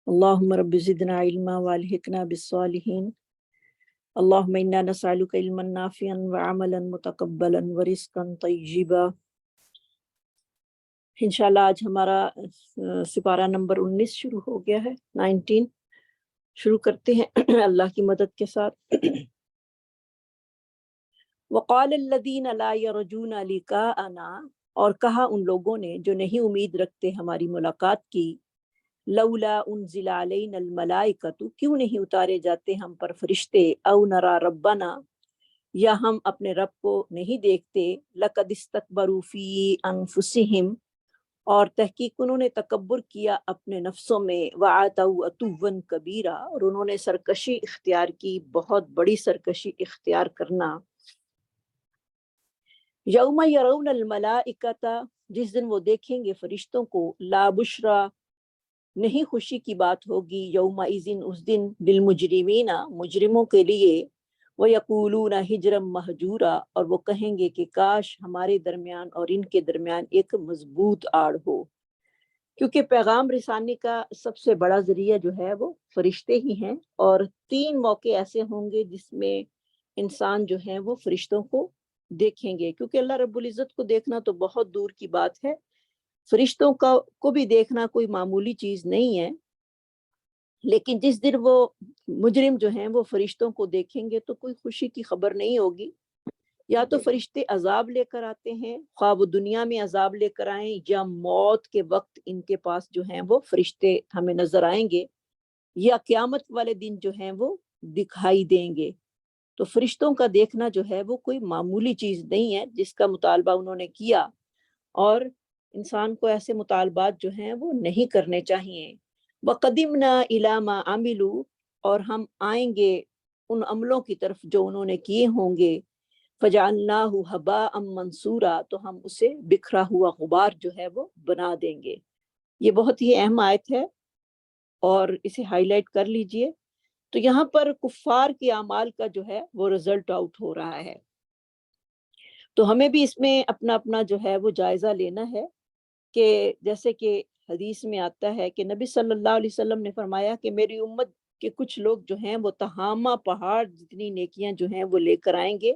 اللهم رب زدنا علما والحقنا بالصالحین اللهم انا نسألك علما نافعا وعملا متقبلا ورزقا طیبا۔ انشاءاللہ آج ہمارا سپارہ نمبر 19 شروع ہو گیا ہے، 19 شروع کرتے ہیں اللہ کی مدد کے ساتھ۔ وقال الذین لا یرجون لقاءنا، اور کہا ان لوگوں نے جو نہیں امید رکھتے ہماری ملاقات کی، لولا انزل علینا الملائکۃ، کیوں نہیں اتارے جاتے ہم پر فرشتے، او نرا ربنا، یا ہم اپنے رب کو نہیں دیکھتے، لقد استکبروا فی انفسہم، اور تحقیق انہوں نے تکبر کیا اپنے نفسوں میں، وعتوا عتوا کبیرا، اور انہوں نے سرکشی اختیار کی، بہت بڑی سرکشی اختیار کرنا۔ یوم یرون الملائکۃ، جس دن وہ دیکھیں گے فرشتوں کو، لا بشرا، نہیں خوشی کی بات ہوگی، یومئذ، اس دن، للمجرمین، مجرموں کے لیے، وَيَقُولُونَ حِجْرًا مَحْجُورًا، اور وہ کہیں گے کہ کاش ہمارے درمیان اور ان کے درمیان ایک مضبوط آڑ ہو، کیونکہ پیغام رسانی کا سب سے بڑا ذریعہ جو ہے وہ فرشتے ہی ہیں، اور 3 موقع ایسے ہوں گے جس میں انسان جو ہیں وہ فرشتوں کو دیکھیں گے، کیونکہ اللہ رب العزت کو دیکھنا تو بہت دور کی بات ہے، فرشتوں کو بھی دیکھنا کوئی معمولی چیز نہیں ہے، لیکن جس دن وہ مجرم جو ہیں وہ فرشتوں کو دیکھیں گے تو کوئی خوشی کی خبر نہیں ہوگی۔ یا تو فرشتے عذاب لے کر آتے ہیں، خواہ وہ دنیا میں عذاب لے کر آئیں، یا موت کے وقت ان کے پاس جو ہیں وہ فرشتے ہمیں نظر آئیں گے، یا قیامت والے دن جو ہیں وہ دکھائی دیں گے۔ تو فرشتوں کا دیکھنا جو ہے وہ کوئی معمولی چیز نہیں ہے جس کا مطالبہ انہوں نے کیا، اور انسان کو ایسے مطالبات جو ہیں وہ نہیں کرنے چاہیے۔ وَقَدِمْنَا إِلَىٰ مَا عَمِلُوا، اور ہم آئیں گے ان عملوں کی طرف جو انہوں نے کیے ہوں گے، فَجَعَلْنَاهُ هَبَاءً مَنْثُورًا، تو ہم اسے بکھرا ہوا غبار جو ہے وہ بنا دیں گے۔ یہ بہت ہی اہم آیت ہے اور اسے ہائی لائٹ کر لیجئے۔ تو یہاں پر کفار کے اعمال کا جو ہے وہ رزلٹ آؤٹ ہو رہا ہے، تو ہمیں بھی اس میں اپنا اپنا جو ہے وہ جائزہ لینا ہے، کہ جیسے کہ حدیث میں آتا ہے کہ نبی صلی اللہ علیہ وسلم نے فرمایا کہ میری امت کے کچھ لوگ جو ہیں وہ تہامہ پہاڑ جتنی نیکیاں جو ہیں وہ لے کر آئیں گے۔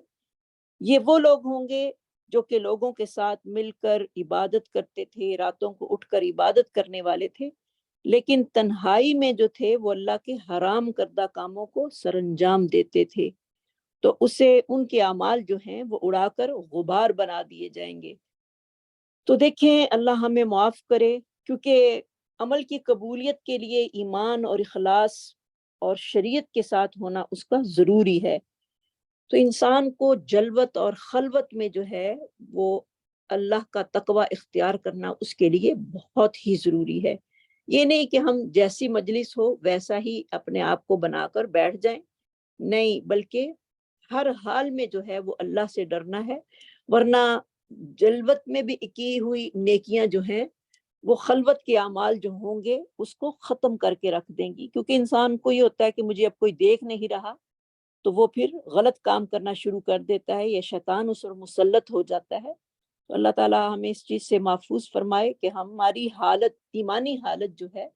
یہ وہ لوگ ہوں گے جو کہ لوگوں کے ساتھ مل کر عبادت کرتے تھے، راتوں کو اٹھ کر عبادت کرنے والے تھے، لیکن تنہائی میں جو تھے وہ اللہ کے حرام کردہ کاموں کو سر انجام دیتے تھے، تو اسے ان کے اعمال جو ہیں وہ اڑا کر غبار بنا دیے جائیں گے۔ تو دیکھیں اللہ ہمیں معاف کرے، کیونکہ عمل کی قبولیت کے لیے ایمان اور اخلاص اور شریعت کے ساتھ ہونا اس کا ضروری ہے۔ تو انسان کو جلوت اور خلوت میں جو ہے وہ اللہ کا تقوی اختیار کرنا اس کے لیے بہت ہی ضروری ہے۔ یہ نہیں کہ ہم جیسی مجلس ہو ویسا ہی اپنے آپ کو بنا کر بیٹھ جائیں، نہیں، بلکہ ہر حال میں جو ہے وہ اللہ سے ڈرنا ہے، ورنہ جلوت میں بھی کی ہوئی نیکیاں جو ہیں وہ خلوت کے اعمال جو ہوں گے اس کو ختم کر کے رکھ دیں گی، کیونکہ انسان کو یہ ہوتا ہے کہ مجھے اب کوئی دیکھ نہیں رہا، تو وہ پھر غلط کام کرنا شروع کر دیتا ہے، یا شیطان اس پر مسلط ہو جاتا ہے۔ تو اللہ تعالیٰ ہمیں اس چیز سے محفوظ فرمائے کہ ہماری حالت، ایمانی حالت جو ہے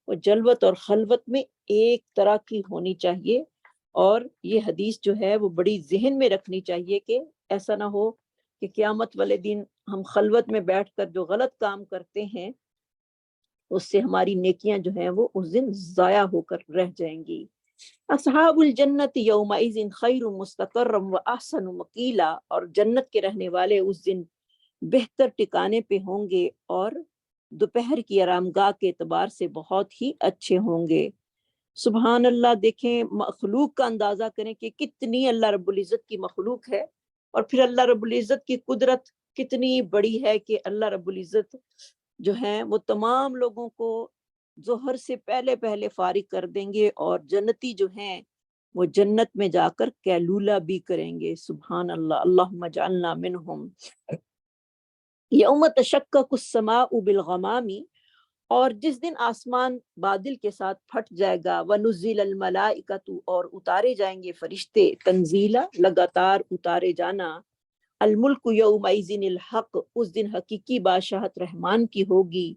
وہ جلوت اور خلوت میں ایک طرح کی ہونی چاہیے، اور یہ حدیث جو ہے وہ بڑی ذہن میں رکھنی چاہیے کہ ایسا نہ ہو کہ قیامت والے دن ہم خلوت میں بیٹھ کر جو غلط کام کرتے ہیں اس سے ہماری نیکیاں جو ہیں وہ اس دن ضائع ہو کر رہ جائیں گی۔ اصحاب الجنت یومئذ خیر مستقرا واحسن مقیلا، اور جنت کے رہنے والے اس دن بہتر ٹھکانے پہ ہوں گے اور دوپہر کی آرامگاہ کے اعتبار سے بہت ہی اچھے ہوں گے۔ سبحان اللہ، دیکھیں مخلوق کا اندازہ کریں کہ کتنی اللہ رب العزت کی مخلوق ہے، اور پھر اللہ رب العزت کی قدرت کتنی بڑی ہے کہ اللہ رب العزت جو ہیں وہ تمام لوگوں کو ظہر سے پہلے پہلے فارغ کر دیں گے، اور جنتی جو ہیں وہ جنت میں جا کر قیلولہ بھی کریں گے۔ سبحان اللہ، اللہم اجعلنا منہم۔ یوم تشقق السماء بالغمام، اور جس دن آسمان بادل کے ساتھ پھٹ جائے گا، وَنُزِّلَ الْمَلَائِكَةُ، اور اتارے جائیں گے فرشتے، تنزیلا، لگاتار اتارے جانا۔ الملک یومئذ الحق، اس دن حقیقی بادشاہت رحمان کی ہوگی۔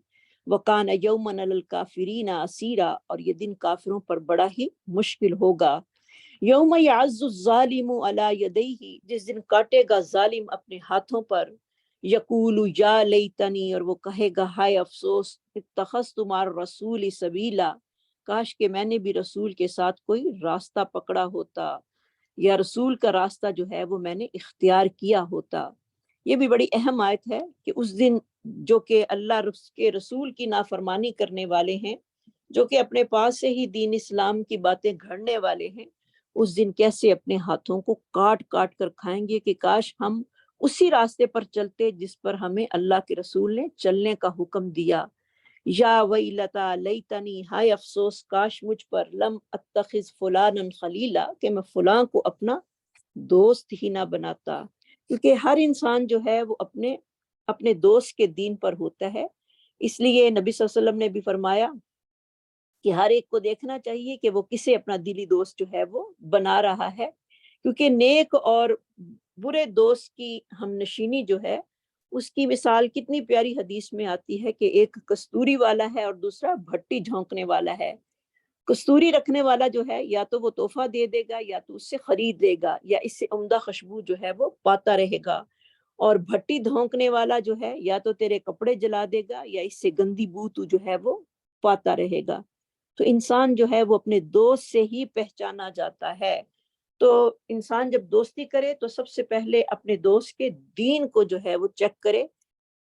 وکان یومن علی الکافرین عسیرا، اور یہ دن کافروں پر بڑا ہی مشکل ہوگا۔ یوم یعز الظالم علی یدیہ، جس دن کاٹے گا ظالم اپنے ہاتھوں پر، یقول یا لیتنی، اور وہ کہے گا ہائے افسوس، اتخذت مع الرسول سبیلا، کاش کہ میں نے بھی رسول کے ساتھ کوئی راستہ پکڑا ہوتا، یا رسول کا راستہ جو ہے وہ میں نے اختیار کیا ہوتا۔ یہ بھی بڑی اہم آیت ہے کہ اس دن جو کہ اللہ کے رسول کی نافرمانی کرنے والے ہیں، جو کہ اپنے پاس سے ہی دین اسلام کی باتیں گھڑنے والے ہیں، اس دن کیسے اپنے ہاتھوں کو کاٹ کاٹ کر کھائیں گے کہ کاش ہم اسی راستے پر چلتے جس پر ہمیں اللہ کے رسول نے چلنے کا حکم دیا۔ یا ویلتا لیتنی، ہائے افسوس کاش مجھ پر، لم اتخذ فلانا خلیلا، کہ میں فلاں کو اپنا دوست ہی نہ بناتا، کیونکہ ہر انسان جو ہے وہ اپنے دوست کے دین پر ہوتا ہے۔ اس لیے نبی صلی اللہ علیہ وسلم نے بھی فرمایا کہ ہر ایک کو دیکھنا چاہیے کہ وہ کسے اپنا دلی دوست جو ہے وہ بنا رہا ہے، کیونکہ نیک اور برے دوست کی ہم نشینی جو ہے اس کی مثال کتنی پیاری حدیث میں آتی ہے کہ ایک کستوری والا ہے اور دوسرا بھٹی جھونکنے والا ہے۔ کستوری رکھنے والا جو ہے یا تو وہ تحفہ دے دے گا، یا تو اس سے خرید لے گا، یا اس سے عمدہ خوشبو جو ہے وہ پاتا رہے گا، اور بھٹی دھونکنے والا جو ہے یا تو تیرے کپڑے جلا دے گا، یا اس سے گندی بو تو جو ہے وہ پاتا رہے گا۔ تو انسان جو ہے وہ اپنے دوست سے ہی پہچانا جاتا ہے۔ تو انسان جب دوستی کرے تو سب سے پہلے اپنے دوست کے دین کو جو ہے وہ چیک کرے،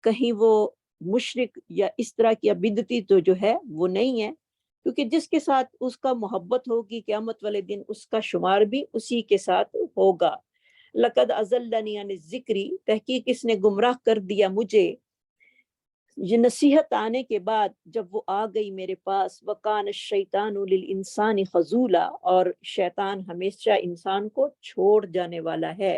کہیں وہ مشرک یا اس طرح کی بدعتی تو جو ہے وہ نہیں ہے، کیونکہ جس کے ساتھ اس کا محبت ہوگی قیامت والے دن اس کا شمار بھی اسی کے ساتھ ہوگا۔ لقد اضلنی عن الذکر، تحقیق اس نے گمراہ کر دیا مجھے، یہ نصیحت آنے کے بعد جب وہ آ گئی میرے پاس، وکان الشیطان للانسان خذولا، اور شیطان ہمیشہ انسان کو چھوڑ جانے والا ہے۔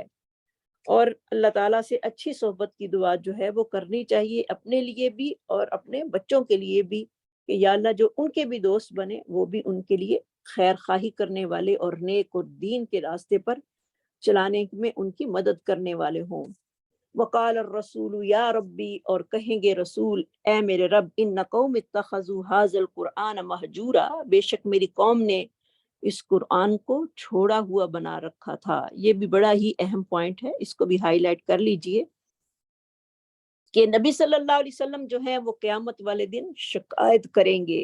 اور اللہ تعالیٰ سے اچھی صحبت کی دعا جو ہے وہ کرنی چاہیے، اپنے لیے بھی اور اپنے بچوں کے لیے بھی، کہ یا اللہ جو ان کے بھی دوست بنے وہ بھی ان کے لیے خیر خواہی کرنے والے اور نیک اور دین کے راستے پر چلانے میں ان کی مدد کرنے والے ہوں۔ وقال الرسول یا ربی، اور کہیں گے رسول اے میرے رب، ان قوم اتخذوا هذا القرآن مہجورا، بے شک میری قوم نے اس قرآن کو چھوڑا ہوا بنا رکھا تھا۔ یہ بھی بڑا ہی اہم پوائنٹ ہے، اس کو بھی ہائی لائٹ کر لیجئے کہ نبی صلی اللہ علیہ وسلم جو ہے وہ قیامت والے دن شکایت کریں گے،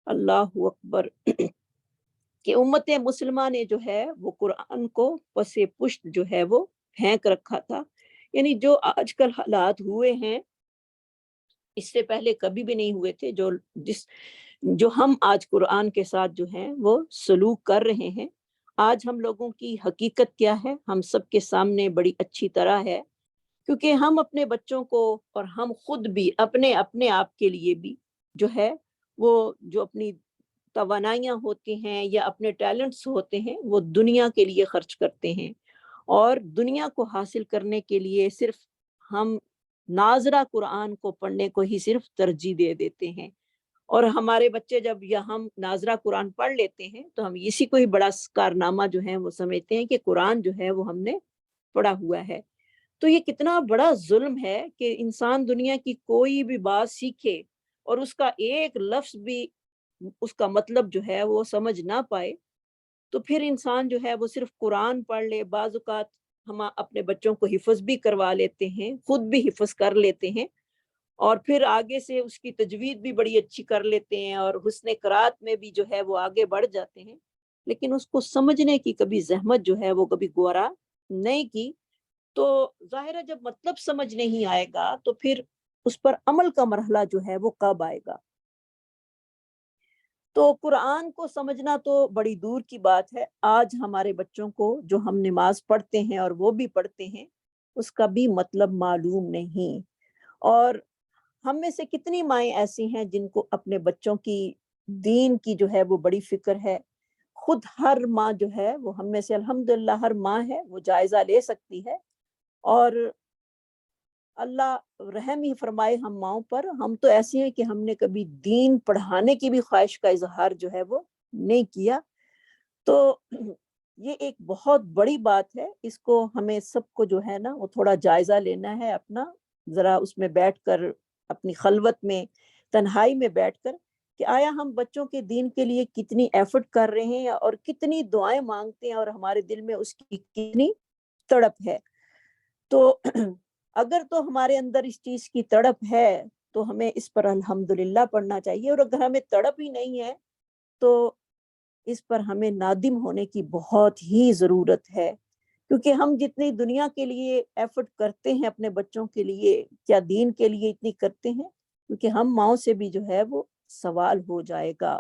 اللہ اکبر، کہ امت مسلمہ نے جو ہے وہ قرآن کو پس پشت جو ہے وہ پھینک رکھا تھا۔ یعنی جو آج کل حالات ہوئے ہیں اس سے پہلے کبھی بھی نہیں ہوئے تھے، جو ہم آج قرآن کے ساتھ جو ہیں وہ سلوک کر رہے ہیں۔ آج ہم لوگوں کی حقیقت کیا ہے ہم سب کے سامنے بڑی اچھی طرح ہے، کیونکہ ہم اپنے بچوں کو اور ہم خود بھی اپنے آپ کے لیے بھی جو ہے وہ جو اپنی توانائیاں ہوتی ہیں یا اپنے ٹیلنٹس ہوتے ہیں وہ دنیا کے لیے خرچ کرتے ہیں، اور دنیا کو حاصل کرنے کے لیے صرف ہم ناظرہ قرآن کو پڑھنے کو ہی صرف ترجیح دے دیتے ہیں، اور ہمارے بچے جب یا ہم ناظرہ قرآن پڑھ لیتے ہیں تو ہم اسی کو ہی بڑا کارنامہ جو ہے وہ سمجھتے ہیں کہ قرآن جو ہے وہ ہم نے پڑھا ہوا ہے۔ تو یہ کتنا بڑا ظلم ہے کہ انسان دنیا کی کوئی بھی بات سیکھے اور اس کا ایک لفظ بھی اس کا مطلب جو ہے وہ سمجھ نہ پائے، تو پھر انسان جو ہے وہ صرف قرآن پڑھ لے، بعض اوقات ہم اپنے بچوں کو حفظ بھی کروا لیتے ہیں، خود بھی حفظ کر لیتے ہیں، اور پھر آگے سے اس کی تجوید بھی بڑی اچھی کر لیتے ہیں اور حسن قرات میں بھی جو ہے وہ آگے بڑھ جاتے ہیں، لیکن اس کو سمجھنے کی کبھی زحمت جو ہے وہ کبھی گوارا نہیں کی، تو ظاہر ہے جب مطلب سمجھ نہیں آئے گا تو پھر اس پر عمل کا مرحلہ جو ہے وہ کب آئے گا۔ تو قرآن کو سمجھنا تو بڑی دور کی بات ہے، آج ہمارے بچوں کو جو ہم نماز پڑھتے ہیں اور وہ بھی پڑھتے ہیں اس کا بھی مطلب معلوم نہیں، اور ہم میں سے کتنی مائیں ایسی ہیں جن کو اپنے بچوں کی دین کی جو ہے وہ بڑی فکر ہے۔ خود ہر ماں جو ہے وہ ہم میں سے الحمدللہ ہر ماں ہے وہ جائزہ لے سکتی ہے، اور اللہ رحم ہی فرمائے ہم ماؤں پر، ہم تو ایسی ہیں کہ ہم نے کبھی دین پڑھانے کی بھی خواہش کا اظہار جو ہے وہ نہیں کیا۔ تو یہ ایک بہت بڑی بات ہے، اس کو ہمیں سب کو جو ہے نا وہ تھوڑا جائزہ لینا ہے اپنا، ذرا اس میں بیٹھ کر اپنی خلوت میں تنہائی میں بیٹھ کر کہ آیا ہم بچوں کے دین کے لیے کتنی ایفرٹ کر رہے ہیں اور کتنی دعائیں مانگتے ہیں اور ہمارے دل میں اس کی کتنی تڑپ ہے. تو اگر تو ہمارے اندر اس چیز کی تڑپ ہے تو ہمیں اس پر الحمدللہ پڑھنا چاہیے، اور اگر ہمیں تڑپ ہی نہیں ہے تو اس پر ہمیں نادم ہونے کی بہت ہی ضرورت ہے. کیونکہ ہم جتنی دنیا کے لیے ایفرٹ کرتے ہیں اپنے بچوں کے لیے، کیا دین کے لیے اتنی کرتے ہیں؟ کیونکہ ہم ماؤں سے بھی جو ہے وہ سوال ہو جائے گا.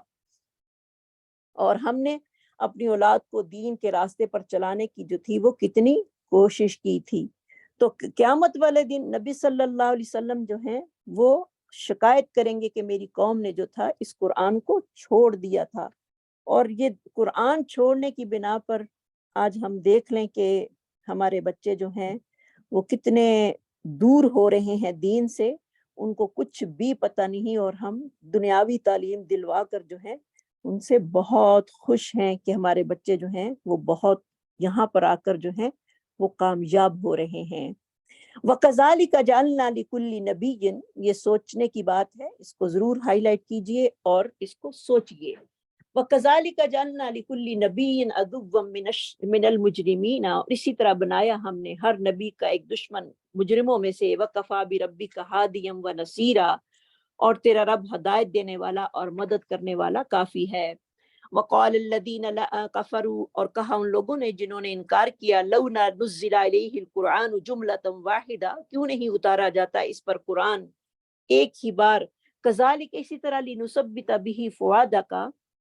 اور ہم نے اپنی اولاد کو دین کے راستے پر چلانے کی جو تھی وہ کتنی کوشش کی تھی. تو قیامت والے دن نبی صلی اللہ علیہ وسلم جو ہیں وہ شکایت کریں گے کہ میری قوم نے جو تھا اس قرآن کو چھوڑ دیا تھا. اور یہ قرآن چھوڑنے کی بنا پر آج ہم دیکھ لیں کہ ہمارے بچے جو ہیں وہ کتنے دور ہو رہے ہیں دین سے، ان کو کچھ بھی پتہ نہیں، اور ہم دنیاوی تعلیم دلوا کر جو ہے ان سے بہت خوش ہیں کہ ہمارے بچے جو ہیں وہ بہت یہاں پر آ کر جو ہیں وہ کامیاب ہو رہے ہیں. وَكَذَلِكَ جَعَلْنَا لِكُلِّ نَبِيٍّ، یہ سوچنے کی بات ہے، اس کو ضرور ہائی لائٹ کیجئے اور اس کو سوچئے. وَكَذَلِكَ جَعَلْنَا لِكُلِّ نَبِيٍّ عَدُوًّا مِنَ الْمُجْرِمِينَ، اور اسی طرح بنایا ہم نے ہر نبی کا ایک دشمن مجرموں میں سے. وَكَفَى بِرَبِّكَ هَادِيًا وَنَصِيرًا، اور تیرا رب ہدایت دینے والا اور مدد کرنے والا کافی ہے. وقال الذين كفروا، اور کہا ان لوگوں نے جنہوں نے انکار کیا، لولا نزل عليه القرآن جملة واحدة، کیوں نہیں اتارا جاتا اس پر قرآن ایک ہی بار. کذالک، اسی طرح، لنثبت به فؤادک،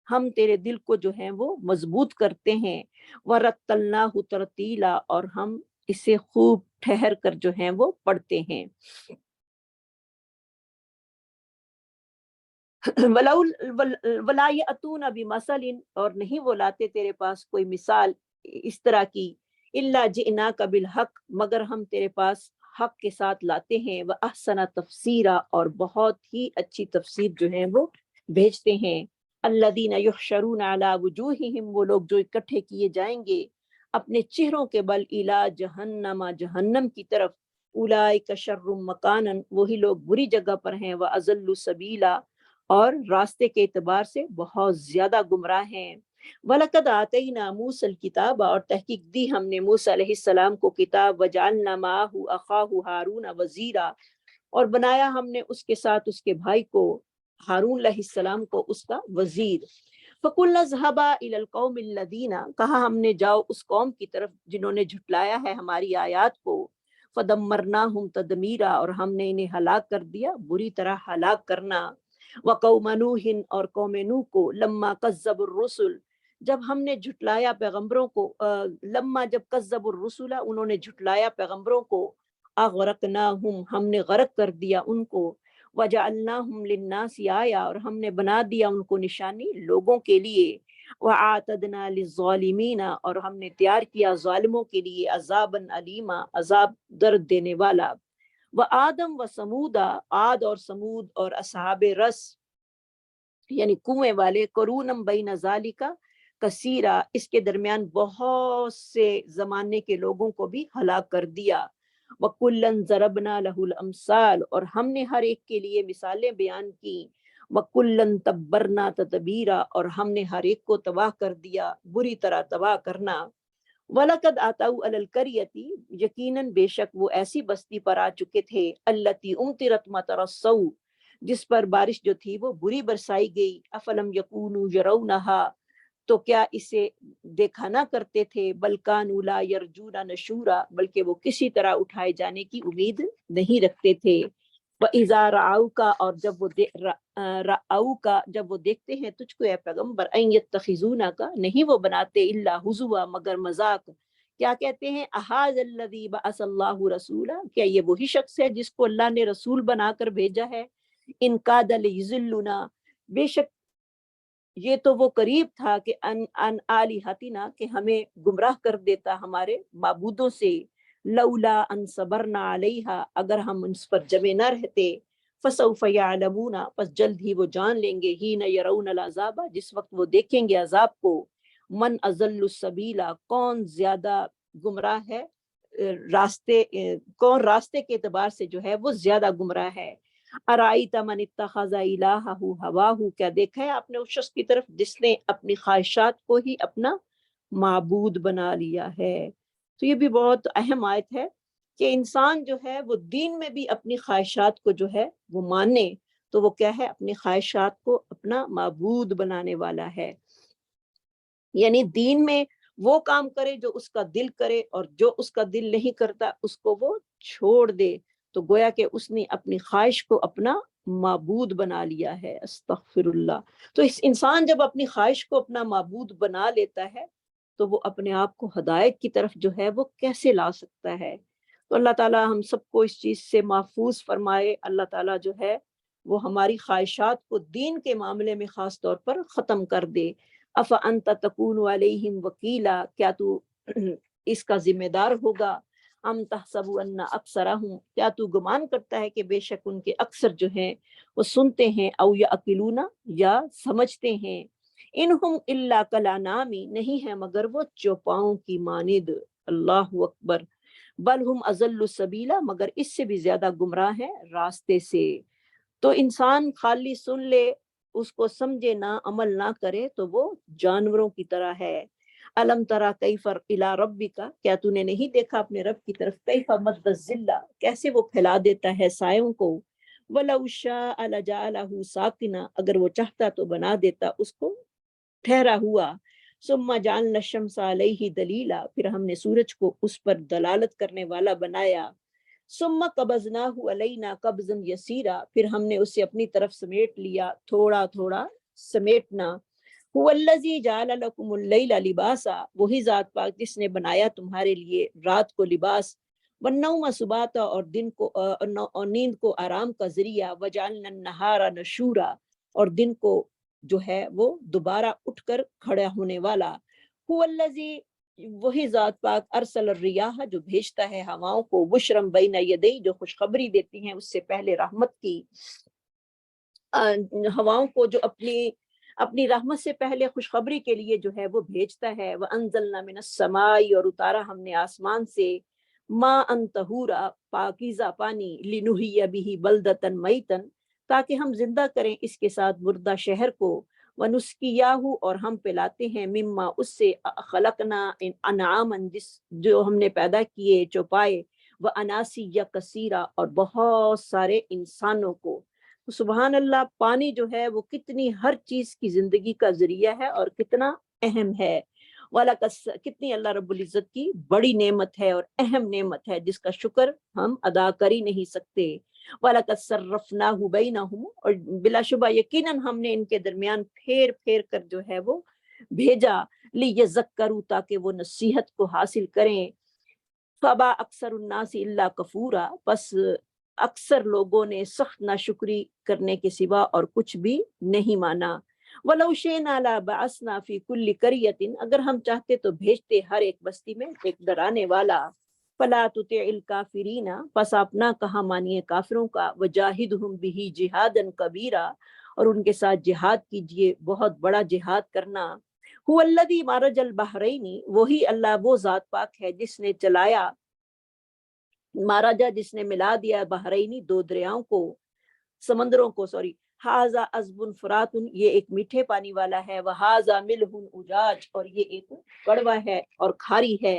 ہم تیرے دل کو جو ہیں وہ مضبوط کرتے ہیں. ورتلناه ترتیلا، اور ہم اسے خوب ٹھہر کر جو ہیں وہ پڑھتے ہیں. ولا یاتون بمثل، اور نہیں وہ لاتے تیرے پاس کوئی مثال اس طرح کی، الا جئناک بالحق، مگر ہم تیرے پاس حق کے ساتھ لاتے ہیں. واحسن تفسیرا، اور بہت ہی اچھی تفسیر جو ہیں وہ بھیجتے ہیں. الذین یحشرون علی وجوہہم، وہ لوگ جو اکٹھے کیے جائیں گے اپنے چہروں کے بل، الی جہنم، جہنم کی طرف. اولئک شر مکانا، وہی لوگ بری جگہ پر ہیں. واضل سبیلا، اور راستے کے اعتبار سے بہت زیادہ گمراہ ہیں. وَلَقَدْ آتَيْنَا مُوسَى الْكِتَابَ، اور تحقیق دی ہم نے موسیٰ علیہ السلام کو کتاب. وَجَعَلْنَا مَعَهُ أَخَاهُ هَارُونَ وَزِيرًا، اور بنایا ہم نے اس کے ساتھ اس کے بھائی کو ہارون علیہ السلام کو اس کا وزیر. فَقُلْنَا اذْهَبَا إِلَى الْقَوْمِ الَّذِينَ، کہا ہم نے جاؤ اس قوم کی طرف جنہوں نے جھٹلایا ہے ہماری آیات کو. فَدَمَّرْنَاهُمْ تَدْمِيرًا، اور ہم نے انہیں ہلاک کر دیا بری طرح ہلاک کرنا. وَقَوْمَ نُوحٍ، اور قوم نوح کو. لَمَّا كَذَّبُوا الرُّسُلَ، جب ہم نے جھٹلایا پیغمبروں کو. لما، جب كَذَّبُوا الرُّسُلَ، انہوں نے جھٹلایا پیغمبروں کو. اغرقناہم، ہم نے غرق کر دیا ان کو. وجعلناہم للناس آیا، اور ہم نے بنا دیا ان کو نشانی لوگوں کے لیے. وَأَعْتَدْنَا لِلظَّالِمِينَ، اور ہم نے تیار کیا ظالموں کے لیے عذابًا علیما، عذاب درد دینے والا. وآدم وثمود، عاد اور سمود اور اصحاب رس یعنی کنویں والے. قرونم بین ذالک کثیرا، اس کے درمیان بہت سے زمانے کے لوگوں کو بھی ہلاک کر دیا. وَكُلًّا ضَرَبْنَا لَهُ الْأَمْثَالَ، اور ہم نے ہر ایک کے لیے مثالیں بیان کی. وَكُلًّا تَبَّرْنَا تَتْبِيرًا، اور ہم نے ہر ایک کو تباہ کر دیا بری طرح تباہ کرنا. وَلَقَدْ آتَوْا عَلَى الْقَرْيَةِ، یقیناً بے شک وہ ایسی بستی پر آ چکے تھے. الَّتِي أُمْطِرَتْ مَطَرَ السَّوْءِ، جس پر بارش جو تھی وہ بری برسائی گئی. افلم یکونوا یرونہا، تو کیا اسے دیکھا نہ کرتے تھے. بل کانوا لا یرجون نشورا، بلکہ وہ کسی طرح اٹھائے جانے کی امید نہیں رکھتے تھے. وَإِذَا رَأَوْكَ، اور جب وہ رَأَوْكَ، جب وہ دیکھتے ہیں تجھ کو اے پیغمبر. أَن يَتَّخِذُونَكَ، نہیں وہ بناتے الا ہزوا، مگر مذاق. کیا کہتے ہیں؟ أَهَٰذَا الَّذِي بَعَثَ اللَّهُ رَسُولًا، کیا یہ وہی شخص ہے جس کو اللہ نے رسول بنا کر بھیجا ہے. ان کاد لیضلنا، بے شک یہ تو وہ قریب تھا کہ ان آلہتنا، کہ ہمیں گمراہ کر دیتا ہمارے معبودوں سے. لولا ان صبرنا علیہا، اگر ہم اس پر جمے نہ رہتے. فسوف یعلمون، پس جلد ہی وہ جان لیں گے. حین یرون العذاب، جس وقت وہ دیکھیں گے عذاب کو. من اضل السبیلا، کون زیادہ گمراہ ہے راستے، کون راستے کے اعتبار سے جو ہے وہ زیادہ گمراہ ہے. ارائیت من اتخذ الہہ ہواہ، کیا دیکھا ہے آپ نے اس شخص کی طرف جس نے اپنی خواہشات کو ہی اپنا معبود بنا لیا ہے۔ تو یہ بھی بہت اہم آیت ہے کہ انسان جو ہے وہ دین میں بھی اپنی خواہشات کو جو ہے وہ مانے، تو وہ کیا ہے، اپنی خواہشات کو اپنا معبود بنانے والا ہے۔ یعنی دین میں وہ کام کرے جو اس کا دل کرے، اور جو اس کا دل نہیں کرتا اس کو وہ چھوڑ دے، تو گویا کہ اس نے اپنی خواہش کو اپنا معبود بنا لیا ہے۔ استغفر اللہ۔ تو اس انسان جب اپنی خواہش کو اپنا معبود بنا لیتا ہے تو وہ اپنے آپ کو ہدایت کی طرف جو ہے وہ کیسے لا سکتا ہے؟ تو اللہ تعالیٰ ہم سب کو اس چیز سے محفوظ فرمائے۔ اللہ تعالیٰ جو ہے وہ ہماری خواہشات کو دین کے معاملے میں خاص طور پر ختم کر دے۔ افانت تکون علیہم وکیلا، کیا تو اس کا ذمہ دار ہوگا؟ ام تحسب ان اکثرہم، کیا تو گمان کرتا ہے کہ بے شک ان کے اکثر جو ہیں وہ سنتے ہیں، او یعقلون، یا سمجھتے ہیں، انہم الا کلانامی، نہیں ہے مگر وہ چوپاؤں کی مانند۔ اللہ اکبر۔ بل ہم اضل سبیلا، مگر اس سے بھی زیادہ گمراہ ہیں راستے سے۔ تو انسان خالی سن لے، اس کو سمجھے نہ، عمل نہ کرے، تو وہ جانوروں کی طرح ہے۔ الم ترا کیف الی ربک، کیا تو نے نہیں دیکھا اپنے رب کی طرف، کیف مد الظل، کیسے وہ پھیلا دیتا ہے سایوں کو، ولو شاء لجعلہ ساکنا، اگر وہ چاہتا تو بنا دیتا اس کو ٹھہرا ہوا۔ ثم جعلنا الشمس علیہ دلیلا، پھر ہم نے سورج کو اس پر دلالت کرنے والا بنایا۔ ثم قبضناہ علینا قبضا یسیرا، پھر ہم نے اسے اپنی طرف سمیٹ لیا تھوڑا تھوڑا سمیٹنا۔ هو الذی جعل لکم اللیل لباسا، وہی ذات پاک جس نے بنایا تمہارے لیے رات کو لباس، والنوم سباتا، اور دن کو اور نیند کو آرام کا ذریعہ، وجعلنا النہار نشورا، اور دن کو جو ہے وہ دوبارہ اٹھ کر کھڑا ہونے والا۔ هو الذی، وہی ذات پاک، ارسل الریاح، جو بھیجتا ہے ہواؤں کو، بشرم بین یدی، جو خوشخبری دیتی ہیں اس سے پہلے رحمت کی، ہواؤں کو جو اپنی رحمت سے پہلے خوشخبری کے لیے جو ہے وہ بھیجتا ہے۔ وَأَنزَلْنَا مِنَ السَّمَاءِ، اور اتارا ہم نے آسمان سے، مَاءً طَہُورًا، پاکیزہ پانی، لِنُحْيِيَ بِهِ بَلْدَةً مَيْتًا، تاکہ ہم زندہ کریں اس کے ساتھ مردہ شہر کو، وَنُسْقِيَاهُ، اور ہم پلاتے ہیں، مما اس سے، خلقنا انعامًا، جو ہم نے پیدا کیے چوپائے، وَأَنَاسِيَّ كَثِيرًا، اور بہت سارے انسانوں کو۔ سبحان اللہ، پانی جو ہے وہ کتنی ہر چیز کی زندگی کا ذریعہ ہے اور کتنا اہم ہے۔ کتنی اللہ رب العزت کی بڑی نعمت ہے اور اہم نعمت ہے، جس کا شکر ہم ادا کر ہی نہیں سکتے۔ وَلَقَدْ صَرَّفْنَاهُ بَيْنَهُمْ، اور بلا شبہ یقیناً ہم نے ان کے درمیان پھیر پھیر کر جو ہے وہ بھیجا، لِيَذَّكَّرُوا، تاکہ وہ نصیحت کو حاصل کریں۔ فَأَبَى أَكْثَرُ النَّاسِ إِلَّا كَفُورًا، بس اکثر لوگوں نے سخت ناشکری کرنے کے سوا اور کچھ بھی نہیں مانا۔ وَلَوْ شِئْنَا لَبَعَثْنَا فِي كُلِّ قَرْيَةٍ، اگر ہم چاہتے تو بھیجتے ہر ایک بستی میں ایک ڈرانے والا۔ فَلَا تُطِعِ الْكَافِرِينَ، پس آپ نہ کہا مانیے کافروں کا، وَجَاهِدْهُمْ بِهِ جِهَادًا كَبِيرًا، اور ان کے ساتھ جہاد کیجئے، بہت بڑا جہاد کرنا۔ هُوَ الَّذِي مَرَجَ الْبَحْرَيْنِ، وہی اللہ وہ ذات پاک ہے جس نے چلایا، ماراجا، جس نے ملا دیا، بحرینی، دو دریاؤں کو، سمندروں کو، سوری، ہاذا عذب فرات، یہ ایک میٹھے پانی والا ہے، وہذا ملح اجاج، اور یہ ایک کڑوا ہے اور کھاری ہے،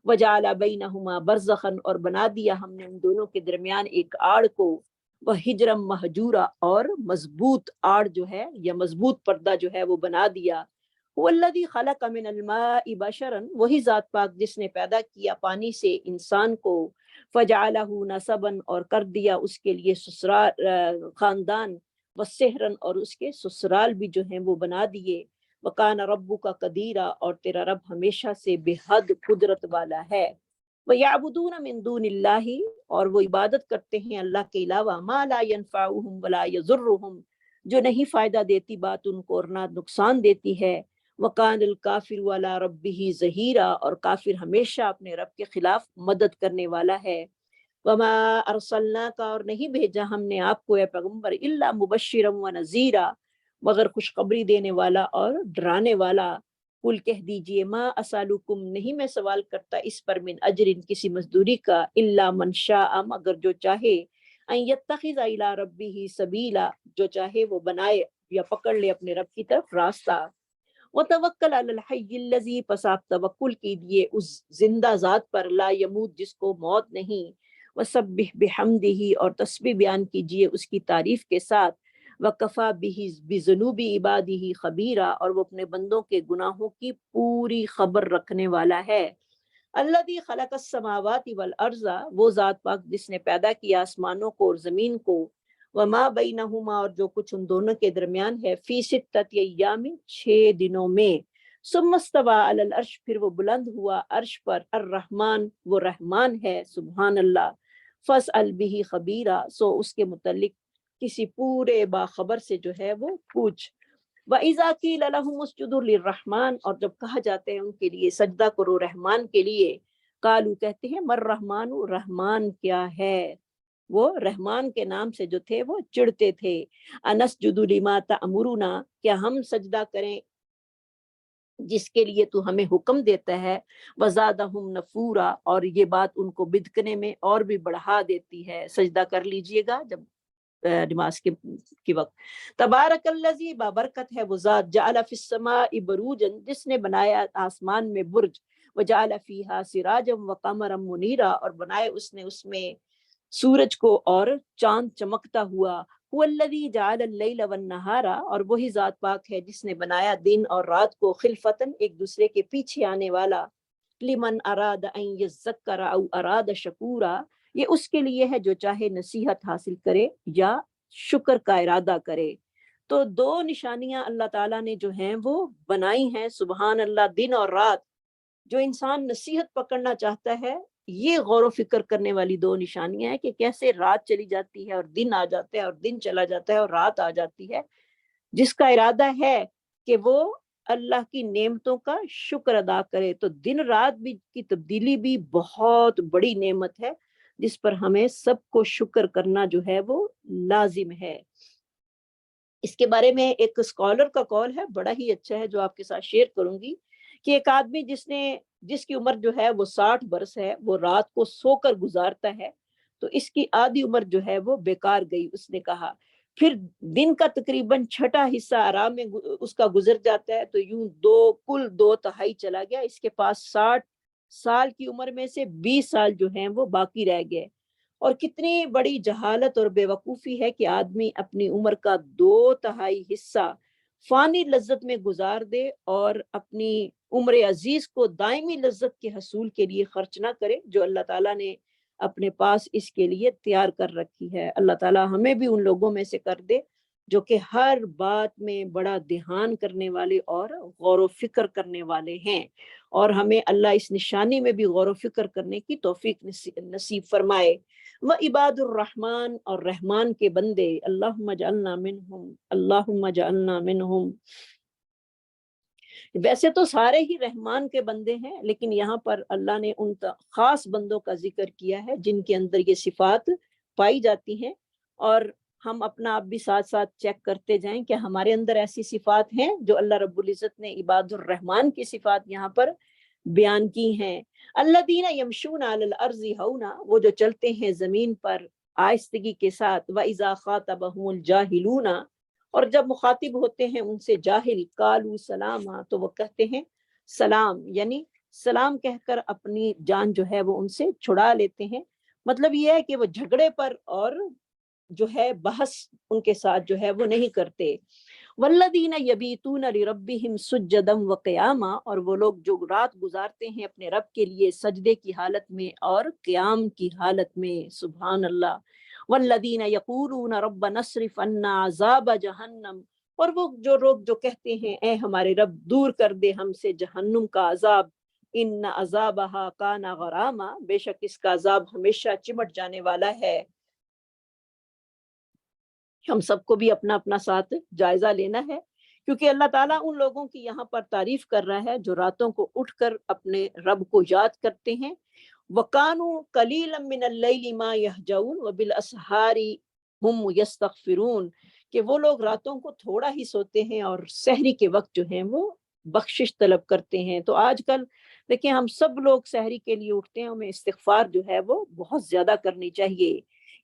وجعل بینہما برزخا، اور بنا دیا ہم نے ان دونوں کے درمیان ایک آڑ کو، وحجرم مہجورا، اور مضبوط آڑ جو ہے یا مضبوط پردہ جو ہے وہ بنا دیا۔ والذی خلق من الماء بشرا، وہی ذات پاک جس نے پیدا کیا پانی سے انسان کو، فجعلہ نسبا، اور کر دیا اس کے لیے سسرال، خاندان، وسحرن، اور اس کے سسرال بھی جو ہیں وہ بنا دیے، وکان ربک قدیرا، اور تیرا رب ہمیشہ سے بے حد قدرت والا ہے۔ وَيَعْبُدُونَ مِن دُونِ اللَّهِ، اور وہ عبادت کرتے ہیں اللہ کے علاوہ، ما لا ينفعهم ولا يضرهم، جو نہیں فائدہ دیتی بات ان کو اور نہ نقصان دیتی ہے۔ وَقَانَ الْكَافِرُ عَلَىٰ رَبِّهِ ظَهِيرًا، اور کافر ہمیشہ اپنے رب کے خلاف مدد کرنے والا ہے۔ وَمَا أَرْسَلْنَاكَ، اور نہیں بھیجا ہم نے آپ کو اے پیغمبر، إِلَّا مُبَشِّرًا وَنَذِيرًا، مگر خوشخبری دینے والا اور ڈرانے والا۔ قل کہہ دیجئے، ما اسالکم، نہیں میں سوال کرتا اس پر، من اجر، کسی مزدوری کا، الا من شاء، مگر جو چاہے، ان یتخذ الی ربہ سبیلا، جو چاہے وہ بنائے یا پکڑ لے اپنے رب کی طرف راستہ، وتوکل علی الحی الذی، پس آپ توکل کیجیے اس زندہ ذات پر، لا یموت، جس کو موت نہیں، وسبح بحمدہ، اور تسبیح بیان کیجیے اس کی تعریف کے ساتھ، وکفا بہ بذنوب عبادہ خبیرا، اور وہ اپنے بندوں کے گناہوں کی پوری خبر رکھنے والا ہے۔ الذی خلق السماوات والارض، وہ ذات پاک جس نے پیدا کیا آسمانوں کو اور زمین کو، وما بینہما، اور جو کچھ ان دونوں کے درمیان ہے، فی ستۃ ایام، 6 دنوں میں، ثم استوی علی العرش، پھر وہ بلند ہوا عرش پر، الرحمن، وہ رحمان ہے، سبحان اللہ، فاسأل بہ خبیرا، سو اس کے متعلق کسی پورے باخبر سے جو ہے وہ پوچھ۔ وَإِذَا قِيلَ لَهُمُ اسْجُدُوا لِلرَّحْمَٰنِ، اور جب کہا جاتے ہیں ان کے لیے سجدہ کرو رحمان کے لیے، قالو، کہتے ہیں، مر رحمان، رحمان کیا ہے، وہ رحمان کے نام سے جو تھے وہ چڑھتے تھے، انسجد لما تأمرنا، کیا ہم سجدہ کریں جس کے لیے تو ہمیں حکم دیتا ہے، وزادہم نفورا، اور یہ بات ان کو بدکنے میں اور بھی بڑھا دیتی ہے، سجدہ کر لیجئے گا جب نماز کی وقت۔ تبارک الذی، بابرکت ہے وہ ذات، جعل فی السماء بروجا، جس نے بنایا آسمان میں برج، وجعل فیہا سراجا وقمرا منیرا، اور بنائے اس نے اس میں سورج کو اور چاند چمکتا ہوا، هو الذی جعل اللیل والنہار، اور وہی ذات پاک ہے جس نے بنایا دن اور رات کو، خلفتن، ایک دوسرے کے پیچھے آنے والا، لمن اراد ان یذکر او اراد شکورا، یہ اس کے لیے ہے جو چاہے نصیحت حاصل کرے یا شکر کا ارادہ کرے۔ تو 2 نشانیاں اللہ تعالیٰ نے جو ہیں وہ بنائی ہیں، سبحان اللہ، دن اور رات۔ جو انسان نصیحت پکڑنا چاہتا ہے، یہ غور و فکر کرنے والی 2 نشانیاں ہیں کہ کیسے رات چلی جاتی ہے اور دن آ جاتا ہے، اور دن چلا جاتا ہے اور رات آ جاتی ہے۔ جس کا ارادہ ہے کہ وہ اللہ کی نعمتوں کا شکر ادا کرے، تو دن رات بھی کی تبدیلی بھی بہت بڑی نعمت ہے، جس پر ہمیں سب کو شکر کرنا جو ہے وہ لازم ہے۔ اس کے بارے میں ایک اسکالر کا قول ہے، بڑا ہی اچھا ہے، جو آپ کے ساتھ شیئر کروں گی، کہ ایک آدمی جس کی عمر جو ہے وہ 60 برس ہے، وہ رات کو سو کر گزارتا ہے، تو اس کی آدھی عمر جو ہے وہ بیکار گئی، اس نے کہا۔ پھر دن کا تقریباً 6واں حصہ آرام میں اس کا گزر جاتا ہے، تو یوں کل 2/3 چلا گیا، اس کے پاس 60 سال کی عمر میں سے 20 سال جو ہیں وہ باقی رہ گئے۔ اور کتنی بڑی جہالت اور بے وقوفی ہے کہ آدمی اپنی عمر کا 2/3 حصہ فانی لذت میں گزار دے، اور اپنی عمر عزیز کو دائمی لذت کے حصول کے لیے خرچ نہ کرے، جو اللہ تعالیٰ نے اپنے پاس اس کے لیے تیار کر رکھی ہے۔ اللہ تعالیٰ ہمیں بھی ان لوگوں میں سے کر دے جو کہ ہر بات میں بڑا دھیان کرنے والے اور غور و فکر کرنے والے ہیں، اور ہمیں اللہ اس نشانی میں بھی غور و فکر کرنے کی توفیق نصیب فرمائے۔ وعباد الرحمن، اور رحمان کے بندے، اللہم اجعلنا منہم، اللہم اجعلنا منہم۔ ویسے تو سارے ہی رحمان کے بندے ہیں، لیکن یہاں پر اللہ نے ان خاص بندوں کا ذکر کیا ہے جن کے اندر یہ صفات پائی جاتی ہیں، اور ہم اپنا آپ بھی ساتھ ساتھ چیک کرتے جائیں کہ ہمارے اندر ایسی صفات ہیں جو اللہ رب العزت نے عباد الرحمن کی صفات یہاں پر بیان کی ہیں۔ الذین یمشون علی الارض ہونا، وہ جو چلتے ہیں زمین پر آہستگی کے ساتھ، وَإِذَا خَاطَبَهُمُ الْجَاهِلُونَ، اور جب مخاطب ہوتے ہیں ان سے جاہل، قالوا سلاما، تو وہ کہتے ہیں سلام، یعنی سلام کہہ کر اپنی جان جو ہے وہ ان سے چھڑا لیتے ہیں۔ مطلب یہ ہے کہ وہ جھگڑے پر اور جو ہے بحث ان کے ساتھ جو ہے وہ نہیں کرتے۔ والذین یبیتون لربہم سجدا وقیاما، اور وہ لوگ جو رات گزارتے ہیں اپنے رب کے لیے سجدے کی حالت میں اور قیام کی حالت میں، سبحان اللہ۔ والذین یقولون ربنا اصرف عنا عذاب جہنم، اور وہ لوگ جو کہتے ہیں اے ہمارے رب دور کر دے ہم سے جہنم کا عذاب، ان عذابہا کان غراما، بے شک اس کا عذاب ہمیشہ چمٹ جانے والا ہے۔ ہم سب کو بھی اپنا اپنا ساتھ جائزہ لینا ہے، کیونکہ اللہ تعالیٰ ان لوگوں کی یہاں پر تعریف کر رہا ہے جو راتوں کو اٹھ کر اپنے رب کو یاد کرتے ہیں۔ وَقَانُوا قَلِيلًا مِّنَ اللَّيْلِ مَا يَهْجَعُونَ وَبِالْأَسْحَارِ هُمْ يَسْتَغْفِرُونَ، کہ وہ لوگ راتوں کو تھوڑا ہی سوتے ہیں اور سحری کے وقت جو ہیں وہ بخشش طلب کرتے ہیں۔ تو آج کل دیکھیں ہم سب لوگ سحری کے لیے اٹھتے ہیں، ہمیں استغفار جو ہے وہ بہت زیادہ کرنی چاہیے۔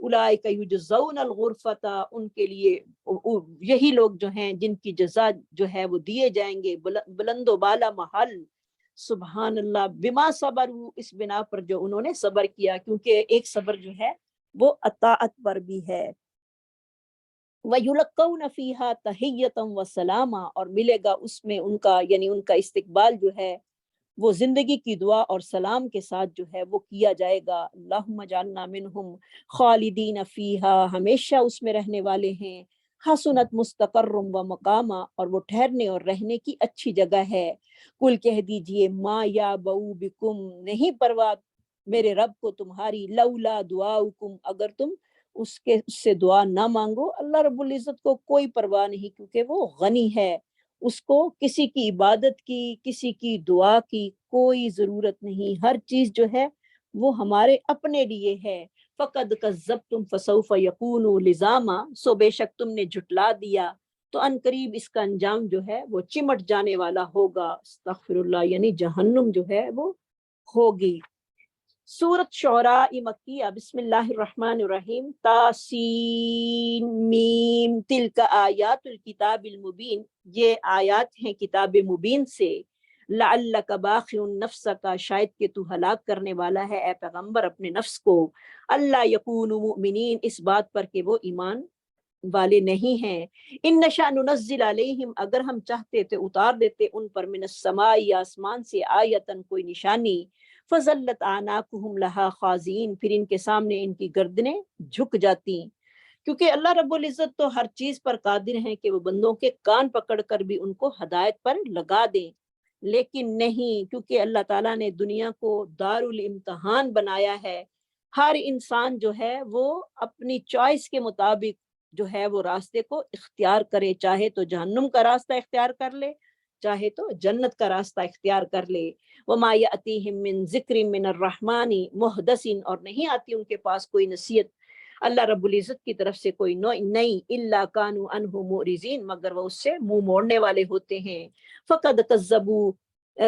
اولئک یجزون الغرفۃ، ان کے لیے یہی لوگ جو ہیں جن کی جزا جو ہے وہ دیے جائیں گے بلند و بالا محل، سبحان اللہ، بما صبروا، اس بنا پر جو انہوں نے صبر کیا، کیونکہ ایک صبر جو ہے وہ اطاعت پر بھی ہے۔ وَيُلَقَّوْنَ فِيهَا تَحِيَّةً وَسَلَامًا، اور ملے گا اس میں ان کا یعنی ان کا استقبال جو ہے وہ زندگی کی دعا اور سلام کے ساتھ جو ہے وہ کیا جائے گا۔ اللہم اجعلنا منہم خالدین فیہا، ہمیشہ اس میں رہنے والے ہیں۔ حسنت مستقرم و مقامہ، اور وہ ٹھہرنے اور رہنے کی اچھی جگہ ہے۔ کل کہہ دیجئے ما یا بؤ بکم، نہیں پرواہ میرے رب کو تمہاری، لولا دعاؤکم، اگر تم اس سے دعا نہ مانگو۔ اللہ رب العزت کو کوئی پرواہ نہیں، کیونکہ وہ غنی ہے، اس کو کسی کی عبادت کی، کسی کی دعا کی کوئی ضرورت نہیں، ہر چیز جو ہے وہ ہمارے اپنے لیے ہے۔ فَقَدْ كَذَّبْتُمْ فَسَوْفَ يَكُونُ لِزَامًا، سو بے شک تم نے جھٹلا دیا تو ان قریب اس کا انجام جو ہے وہ چمٹ جانے والا ہوگا، استغفر اللہ، یعنی جہنم جو ہے وہ ہوگی۔ سورۃ شعراء مکیہ، بسم اللہ الرحمن الرحیم، تاسین میم، تلک آیات الکتاب المبین، یہ آیات ہیں کتاب مبین سے۔ لعلک باخع نفسک، شاید کہ تو ہلاک کرنے والا ہے اے پیغمبر اپنے نفس کو، اللہ یکونوا مؤمنین، اس بات پر کہ وہ ایمان والے نہیں ہیں۔ ان نشاء ننزل علیہم، اگر ہم چاہتے تھے اتار دیتے ان پر، من السماء، آسمان سے، آیتن، کوئی نشانی، فظلت اعناقہم لہا خاضعین، پھر ان کے سامنے ان کی گردنیں جھک جاتی، کیونکہ اللہ رب العزت تو ہر چیز پر قادر ہیں کہ وہ بندوں کے کان پکڑ کر بھی ان کو ہدایت پر لگا دیں، لیکن نہیں، کیونکہ اللہ تعالیٰ نے دنیا کو دار الامتحان بنایا ہے۔ ہر انسان جو ہے وہ اپنی چوائس کے مطابق جو ہے وہ راستے کو اختیار کرے، چاہے تو جہنم کا راستہ اختیار کر لے، چاہے تو جنت کا راستہ اختیار کر لے۔ وما یأتیہم من ذکر من الرحمن محدث، اور نہیں آتی ان کے پاس کوئی نصیحت اللہ رب العزت کی طرف سے کوئی نئی، الا کانوا عنہ معرضین، مگر وہ اس سے منہ موڑنے والے ہوتے ہیں۔ فقد کذبوا،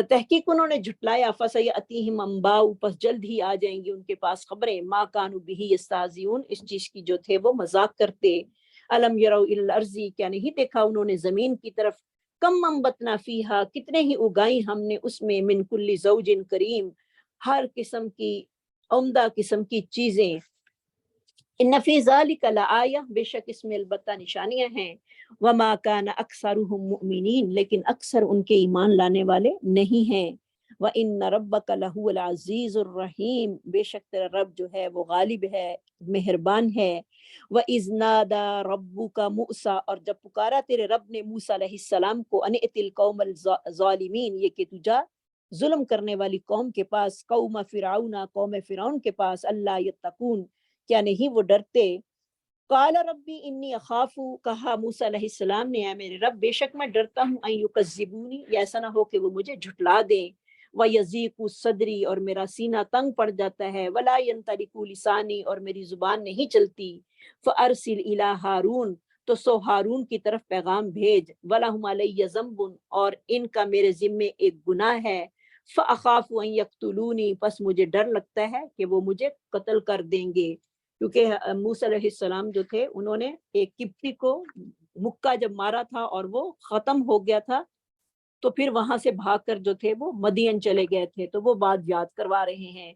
تحقیق انہوں نے جھٹلایا، فسیأتیہم انباء، پس جلد ہی آ جائیں گی ان کے پاس خبریں، ما کانوا بہ یستہزئون، اس چیز کی جو تھے وہ مذاق کرتے۔ الم یروا الی الارض، کیا نہیں دیکھا انہوں نے زمین کی طرف، کم انبتنا فیہا، کتنے ہی اگائی ہم نے اس میں، من کل زوج کریم، ہر قسم کی عمدہ قسم کی چیزیں، ان فی ذلک لآیہ، بے شک اس میں البتہ نشانیاں ہیں، وما کان اکثرهم مؤمنین، لیکن اکثر ان کے ایمان لانے والے نہیں ہیں، وان ربک لہو العزیز الرحیم، بے شک تیرا رب جو ہے وہ غالب ہے، مہربان ہے۔ وَإِذْ نَادَى رَبُّكَ مُوسیٰ، اور جب پکارا تیرے رب نے موسیٰ علیہ السلام کو، ان ائت القوم الظالمین، یہ کہ تو جا ظلم کرنے والی قوم کے پاس، قوم فرعون، قوم فرعون کے پاس، اللہ یتقون، کیا نہیں وہ ڈرتے۔ قال ربی انی اخاف، کہا موسیٰ علیہ السلام نے، اے میرے رب بے شک میں ڈرتا ہوں، ان یکذبونی، یہ ایسا نہ ہو کہ وہ مجھے جھٹلا دیں، ویضیق صدری، اور میرا سینہ تنگ پڑ جاتا ہے، ولا ینطلق لسانی، اور میری زبان نہیں چلتی، فارسل الی ہارون، تو سو ہارون کی طرف پیغام بھیج، ولہم علی ذنب، اور ان کا میرے ذمے ایک گناہ ہے، فاخاف ان یقتلونی، پس مجھے ڈر لگتا ہے کہ وہ مجھے قتل کر دیں گے، کیونکہ موسیٰ علیہ السلام جو تھے انہوں نے ایک قبطی کو مکہ جب مارا تھا اور وہ ختم ہو گیا تھا، تو پھر وہاں سے بھاگ کر جو تھے وہ مدین چلے گئے تھے، تو وہ بات یاد کروا رہے ہیں۔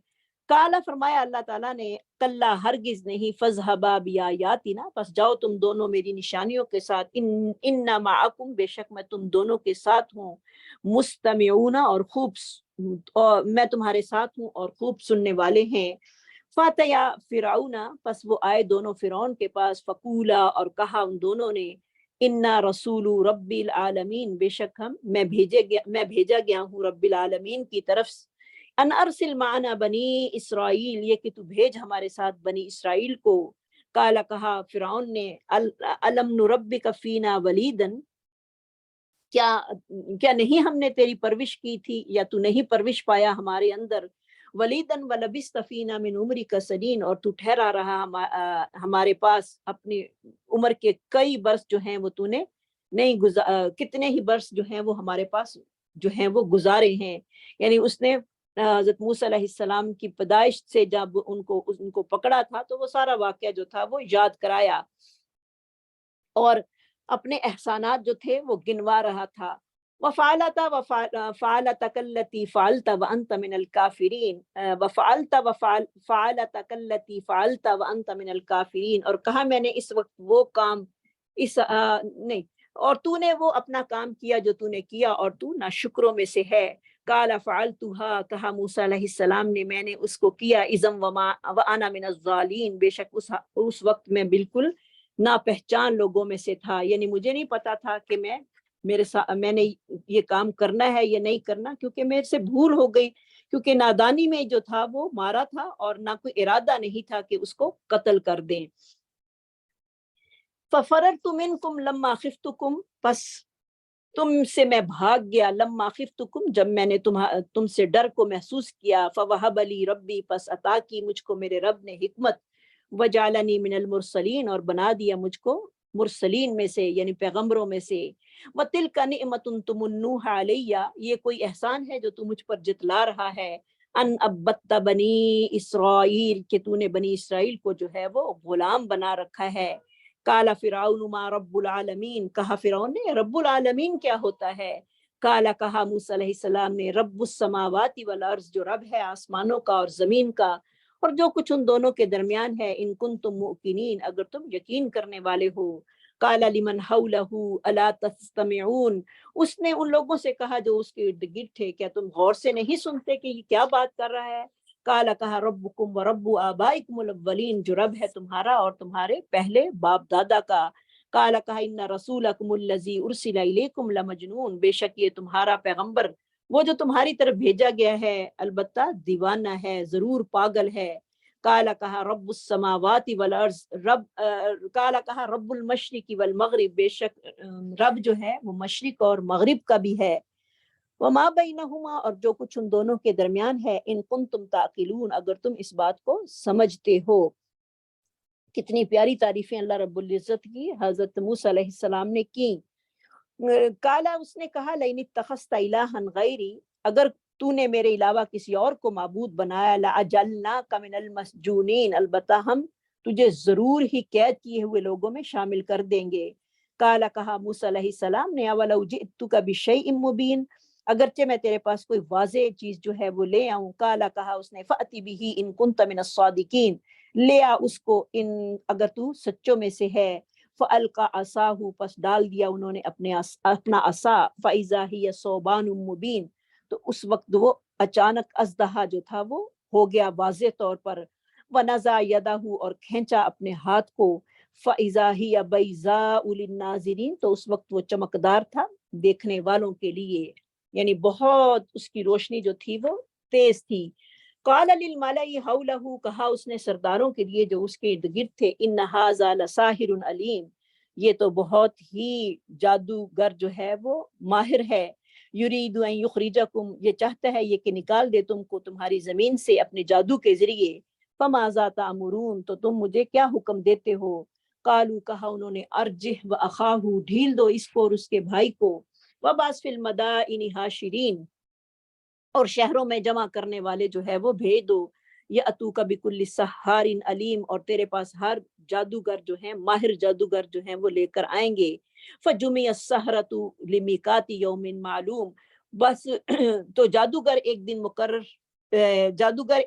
کالا، فرمایا اللہ تعالیٰ نے، کلا، ہرگز نہیں، فذهبا بآیاتنا، پس جاؤ تم دونوں میری نشانیوں کے ساتھ، انا معکم، بے شک میں تم دونوں کے ساتھ ہوں، مستمعون، اور میں تمہارے ساتھ ہوں اور خوب سننے والے ہیں۔ فاتیا فرعون، پس وہ آئے دونوں فرعون کے پاس، فقولا، اور کہا ان دونوں نے، انا رسول رب العالمین، بے شک میں بھیجا گیا ہوں رب العالمین کی طرف، ان ارسل معنا بنی اسرائیل، یہ کہ تو بھیج ہمارے ساتھ بنی اسرائیل کو۔ کالا، کہا فرعون نے، الم نربک فینا ولیدن، کیا نہیں ہم نے تیری پرورش کی تھی، یا تو نہیں پرورش پایا ہمارے اندر، ولیدن ولبست فینا من عمرک سنین، اور تو ٹھہرا رہا ہمارے پاس اپنی عمر کے کئی برس جو ہیں وہ تو نے نہیں کتنے ہی برس جو ہیں وہ ہمارے پاس جو ہیں وہ گزارے ہیں، یعنی اس نے حضرت موسیٰ علیہ السلام کی پیدائش سے جب ان کو پکڑا تھا تو وہ سارا واقعہ جو تھا وہ یاد کرایا اور اپنے احسانات جو تھے وہ گنوا رہا تھا۔ فعلتك التي فعلت وانت من الكافرین فعلتك التي فعلت وانت من الكافرین، اور کہا میں نے اس وقت وہ کام نہیں، اور تو نے وہ اپنا کام کیا جو تو نے کیا اور تو ناشکروں میں سے ہے۔ قال فعلتها، کہا موسیٰ علیہ السلام نے میں نے اس کو کیا، اذن وانا من الضالین، بے شک اس وقت میں بالکل ناپہچان لوگوں میں سے تھا، یعنی مجھے نہیں پتا تھا کہ میں نے یہ کام کرنا ہے یا نہیں کرنا، کیونکہ میرے سے بھول ہو گئی، کیونکہ نادانی میں جو تھا وہ مارا تھا اور نہ کوئی ارادہ نہیں تھا کہ اس کو قتل کر دیں۔ ففررت منکم لما خفتکم، پس تم سے میں بھاگ گیا، لما خفتکم، جب میں نے تم سے ڈر کو محسوس کیا، فوہب لی ربی، پس عطا کی مجھ کو میرے رب نے حکمت، وجعلنی من المرسلین، اور بنا دیا مجھ کو مرسلین میں سے یعنی پیغمبروں میں سے۔ وَتِلْكَ نِعْمَةٌ تُمُنُّوهَا عَلَيَّ، یہ کوئی احسان ہے جو تو مجھ پر جتلا رہا ہے، ان ابت بنی اسرائیل، کہ تو نے بنی اسرائیل کو جو ہے وہ غلام بنا رکھا ہے۔ قال فرعون ما رب العالمین، کہا فرعون نے رب العالمین کیا ہوتا ہے؟ قال، کہا موسیٰ علیہ السلام نے رب السماوات والارض، جو رب ہے آسمانوں کا اور زمین کا اور جو کچھ ان دونوں کے درمیان ہے، ان کنتم موقنین، اگر تم یقین کرنے والے ہو۔ قال لمن حولہ الا تستمعون، اس نے ان لوگوں سے کہا جو اس کے ارد گرد تھے، کیا تم غور سے نہیں سنتے کہ یہ کیا بات کر رہا ہے؟ قال، کہا ربکم ورب آبائکم الاولین، جو رب ہے تمہارا اور تمہارے پہلے باپ دادا کا۔ قال، کہا ان رسولکم الذی ارسل الیکم لمجنون، بے شک یہ تمہارا پیغمبر وہ جو تمہاری طرف بھیجا گیا ہے البتہ دیوانہ ہے، ضرور پاگل ہے۔ قال، کہا رب السماوات والارض، قال، کہا رب المشرق والمغرب، بے شک رب جو ہے وہ مشرق اور مغرب کا بھی ہے۔ وما بینہما، اور جو کچھ ان دونوں کے درمیان ہے، ان کنتم تعقلون، اگر تم اس بات کو سمجھتے ہو۔ کتنی پیاری تعریفیں اللہ رب العزت کی حضرت موسیٰ علیہ السلام نے کی۔ کالا، اس نے کہا لئن اتخذت الہا غیری، اگر تو نے میرے علاوہ کسی اور کو معبود بنایا، لَأَجَلْنَاكَ مِنَ الْمَسْجُونِينَ، البتہ ہم تجھے ضرور ہی قید کیے ہوئے لوگوں میں شامل کر دیں گے۔ کالا، کہا موسیٰ علیہ السلام نے اَوَلَوْ جِئْتُكَ بِشَيْءٍ مُبِينٍ، اگرچہ میں تیرے پاس کوئی واضح چیز جو ہے وہ لے آؤں۔ کالا، کہا اس نے فَأْتِ بِهِ إِن كُنتَ مِنَ الصَّادِقِينَ، لے آ اس کو اگر تو سچوں میں سے ہے۔ فَأَلْقَى عَصَاهُ، پس ڈال دیا انہوں نے اپنا عصا، فَإِذَا هِيَ ثُعْبَانٌ مُبِينٌ، تو اس وقت وہ اچانک اژدہا جو تھا وہ ہو گیا واضح طور پر۔ وَنَزَعَ يَدَهُ، اور کھینچا اپنے ہاتھ کو، فَإِذَا هِيَ بَيْضَاءُ لِلنَّاظِرِينَ، تو اس وقت وہ چمکدار تھا دیکھنے والوں کے لیے، یعنی بہت اس کی روشنی جو تھی وہ تیز تھی۔ قال للملئ حوله، کہا اس نے سرداروں کے لیے جو اس کے ارد گرد تھے، ان ھذا لساحر علیم، یہ تو بہت ہی جادوگر جو ہے وہ ماہر ہے۔ یرید ان یخرجکم، یہ چاہتا ہے یہ کہ نکال دے تم کو تمہاری زمین سے اپنے جادو کے ذریعے۔ فماذا تأمرون، تو تم مجھے کیا حکم دیتے ہو؟ قالوا، کہا انہوں نے ارجہ واخاہ، ڈھیل دو اس کو اور اس کے بھائی کو، وبعث فی المدائن حاشرین، اور شہروں میں جمع کرنے والے جو ہے وہ بھیج دو، یاتوک بکل سحار علیم، اور تیرے پاس ہر جادوگر جو ہیں ماہر جادوگر جو ہیں وہ لے کر آئیں گے۔ فجمع السحرۃ لمیقات یوم معلوم، بس تو جادوگر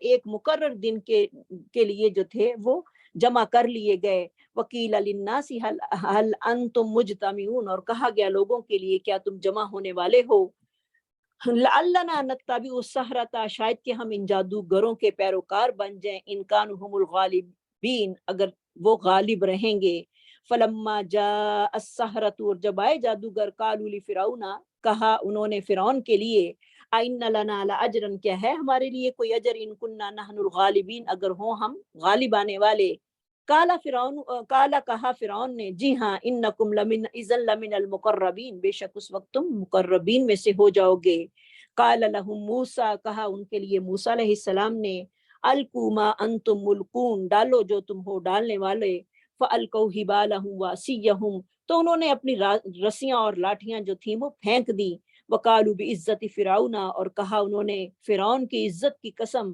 ایک مقرر دن کے لیے جو تھے وہ جمع کر لیے گئے۔ وقیل للناس هل انتم مجتمعون، اور کہا گیا لوگوں کے لیے کیا تم جمع ہونے والے ہو؟ لعلنا نتبع السحرۃ، شاید کہ ہم ان جادوگروں کے پیروکار بن جائیں، ان کانوا هم الغالبین، اگر وہ غالب رہیں گے۔ فلما جاء السحرۃ، اور جب آئے جادوگر، قالوا لفرعون، کہا انہوں نے فرعون کے لیے، ائن لنا لاجرا، کیا ہے ہمارے لیے کوئی اجر، ان کننا نحن الغالبین، اگر ہوں ہم غالب آنے والے۔ کالا، کہا فرعون نے، جی ہاں، انکم اذا لمن المقربین، بے شک اس وقت تم مقربین میں سے ہو جاؤ گے۔ قال لهم موسیٰ، کہا ان کے لیے موسیٰ علیہ السلام نے، القوا ما انتم ملقون، ڈالو جو تم ہو ڈالنے والے۔ فالقوا حبالهم وعصیهم، تو انہوں نے اپنی رسیاں اور لاٹھیاں جو تھیں وہ پھینک دی۔ وقالوا بعزت فرعون، اور کہا انہوں نے فرعون کی عزت کی قسم،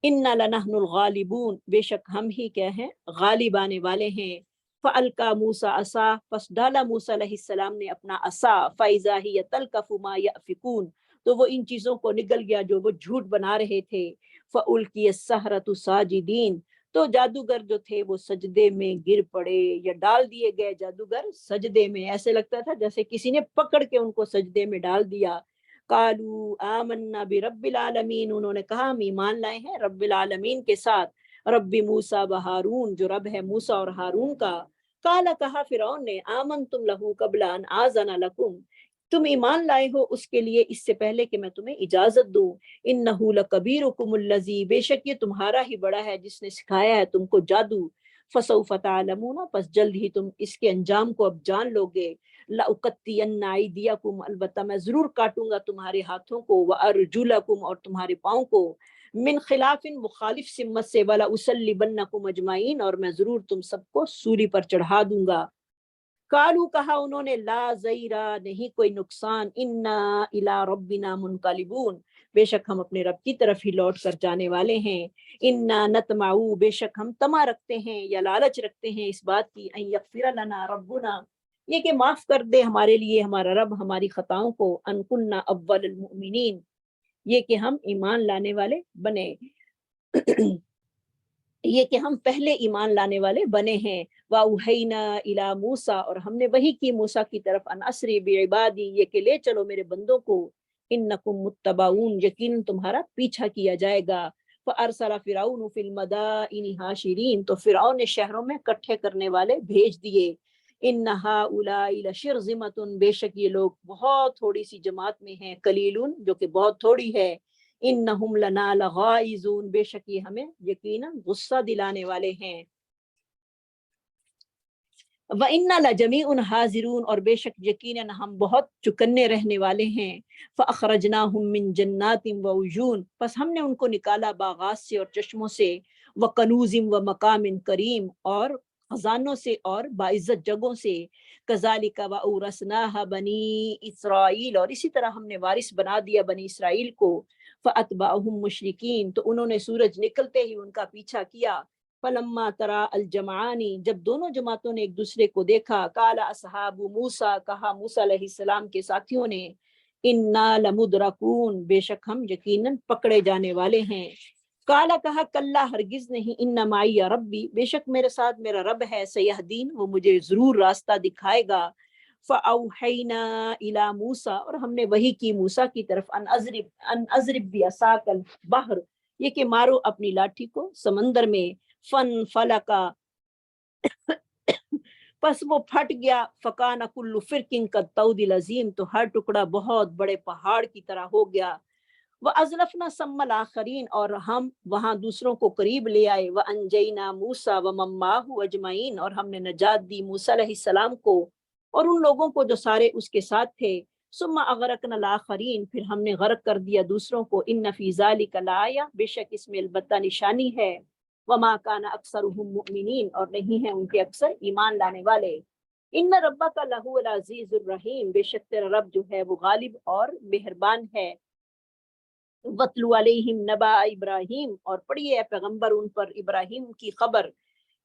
انا لنحن الغالبون، بے شک ہم ہی کیا ہیں، غالب آنے والے ہیں۔ فَأَلْقَى مُوسَىٰ عَصَاهُ، پس ڈالا موسیٰ علیہ السلام نے اپنا عصا، فَإِذَا هِيَ تَلْقَفُ مَا يَأْفِكُونَ، تو وہ ان چیزوں کو نگل گیا جو وہ جھوٹ بنا رہے تھے۔ فَأُلْقِيَ السَّحَرَةُ سَاجِدِينَ، تو جادوگر جو تھے وہ سجدے میں گر پڑے، یا ڈال دیے گئے جادوگر سجدے میں، ایسے لگتا تھا جیسے کسی نے پکڑ کے ان کو سجدے میں ڈال دیا۔ قالوا آمنا برب العالمین، انہوں نے کہا ہم ایمان لائے ہیں رب العالمین کے ساتھ، رب موسیٰ و ہارون، جو رب ہے موسیٰ اور ہارون کا۔ قالا، کہا فرعون نے، آمنتم لہو قبل ان آذن لکم، تم ایمان لائے ہو اس کے لیے اس سے پہلے کہ میں تمہیں اجازت دوں۔ انہ لکبیرکم الذی، بے شک یہ تمہارا ہی بڑا ہے جس نے سکھایا ہے تم کو جادو۔ فسوف تعلمون، پس جلد ہی تم اس کے انجام کو اب جان لو گے۔ لأقطعن ایدیکم، البتہ میں ضرور کاٹوں گا تمہارے ہاتھوں کو، وارجلکم، اور تمہارے پاؤں کو، من خلاف، مخالف سمت سے، ولأصلبنکم اجمعین، اور میں ضرور تم سب کو سولی پر چڑھا دوں گا۔ قالوا، کہا انہوں نے، لا ضیرا، نہیں کوئی نقصان، انا الی ربنا منقلبون، بے شک ہم اپنے رب کی طرف ہی لوٹ کر جانے والے ہیں۔ انا نطمع، بے شک ہم طمع رکھتے ہیں یا لالچ رکھتے ہیں اس بات کی، ان یغفر لنا ربنا، یہ کہ معاف کر دے ہمارے لیے ہمارا رب ہماری خطاؤں کو، ان کننا اول المؤمنین، یہ کہ ہم ایمان لانے والے بنے، یہ کہ ہم پہلے ایمان لانے والے بنے ہیں۔ وَأَوْحَيْنَا إِلَىٰ مُوسَىٰ، اور ہم نے وحی کی موسیٰ کی طرف، ان اسری بعبادی، یہ کہ لے چلو میرے بندوں کو، انکم متبعون، یقین تمہارا پیچھا کیا جائے گا۔ فَأَرْسَلَ فِرْعَوْنُ فِي الْمَدَائِنِ حَاشِرِينَ، تو فرعون نے شہروں میں کٹھے کرنے والے بھیج دیے۔ ان هؤلاء لشرذمة، بے شک یہ لوگ بہت تھوڑی سی جماعت میں ہیں، قلیلون، جو کہ بہت تھوڑی ہے۔ انہم لنا لغائظون، بے شک یہ ہمیں یقیناً غصہ دلانے والے ہیں۔ وَإِنَّا لَجَمِيعٌ حَاذِرُونَ، اور بے شک یقیناً ہم بہت چکنے رہنے والے ہیں۔ فَأَخْرَجْنَاهُم مِّن جَنَّاتٍ وَعُيُونٍ، پس ہم نے ان کو نکالا باغات سے اور چشموں سے، وَكَنُوزٍ وَمَقَامٍ کریم، اور خزانوں سے اور باعزت جگہوں سے۔ كَذَلِكَ وَأَوْرَثْنَاهَا بَنِي إِسرائیل، اور اسی طرح ہم نے وارث بنا دیا بنی اسرائیل کو۔ فَأَتْبَعَهُم مُشْرِكِينَ، تو انہوں نے سورج نکلتے ہی ان کا پیچھا کیا۔ فلما ترى الجمعان، جب دونوں جماعتوں نے ایک دوسرے کو دیکھا، قال اصحاب موسیٰ، کہا موسیٰ علیہ السلام کے ساتھیوں نے، انا لمدرکون، بے شک ہم یقیناً پکڑے جانے والے ہیں۔ قال، کہا، کلا، ہرگز نہیں، ان معی ربی، بے شک میرے ساتھ میرا رب ہے، سیہدین، وہ مجھے ضرور راستہ دکھائے گا۔ فاوحینا الی موسیٰ، اور ہم نے وحی کی موسیٰ کی طرف، ان اضرب بعصاک البحر، یہ کہ مارو اپنی لاٹھی کو سمندر میں۔ فن فلکا، پس وہ پھٹ گیا، فکان کل فرقن کالطود العظیم، تو ہر ٹکڑا بہت بڑے پہاڑ کی طرح ہو گیا۔ وَأَزْلَفْنَا ثَمَّ الْآخَرِينَ، اور ہم وہاں دوسروں کو قریب لے آئے۔ وَأَنْجَيْنَا مُوسَىٰ وَمَن مَّعَهُ أَجْمَعِينَ، اور ہم نے نجات دی موسیٰ علیہ السلام کو اور ان لوگوں کو جو سارے اس کے ساتھ تھے۔ ثُمَّ أَغْرَقْنَا الْآخَرِينَ، پھر ہم نے غرق کر دیا دوسروں کو۔ إِنَّ فِي ذَلِكَ لَآيَةً، بے شک اس میں البتہ نشانی ہے۔ وَمَا كَانَ أَكْثَرُهُم مُؤْمِنِينَ، اور نہیں ہیں ان کے اکثر ایمان لانے والے۔ إِنَّ رَبَّكَ لَهُوَ الْعَزِيزُ الرَّحِيمُ، بے شک تیرا رب جو ہے وہ غالب اور مہربان ہے۔ وَاتْلُ عَلَيْهِمْ نَبَأَ إِبْرَاهِيمَ، اور پڑھیے اے پیغمبر ان پر ابراہیم کی خبر۔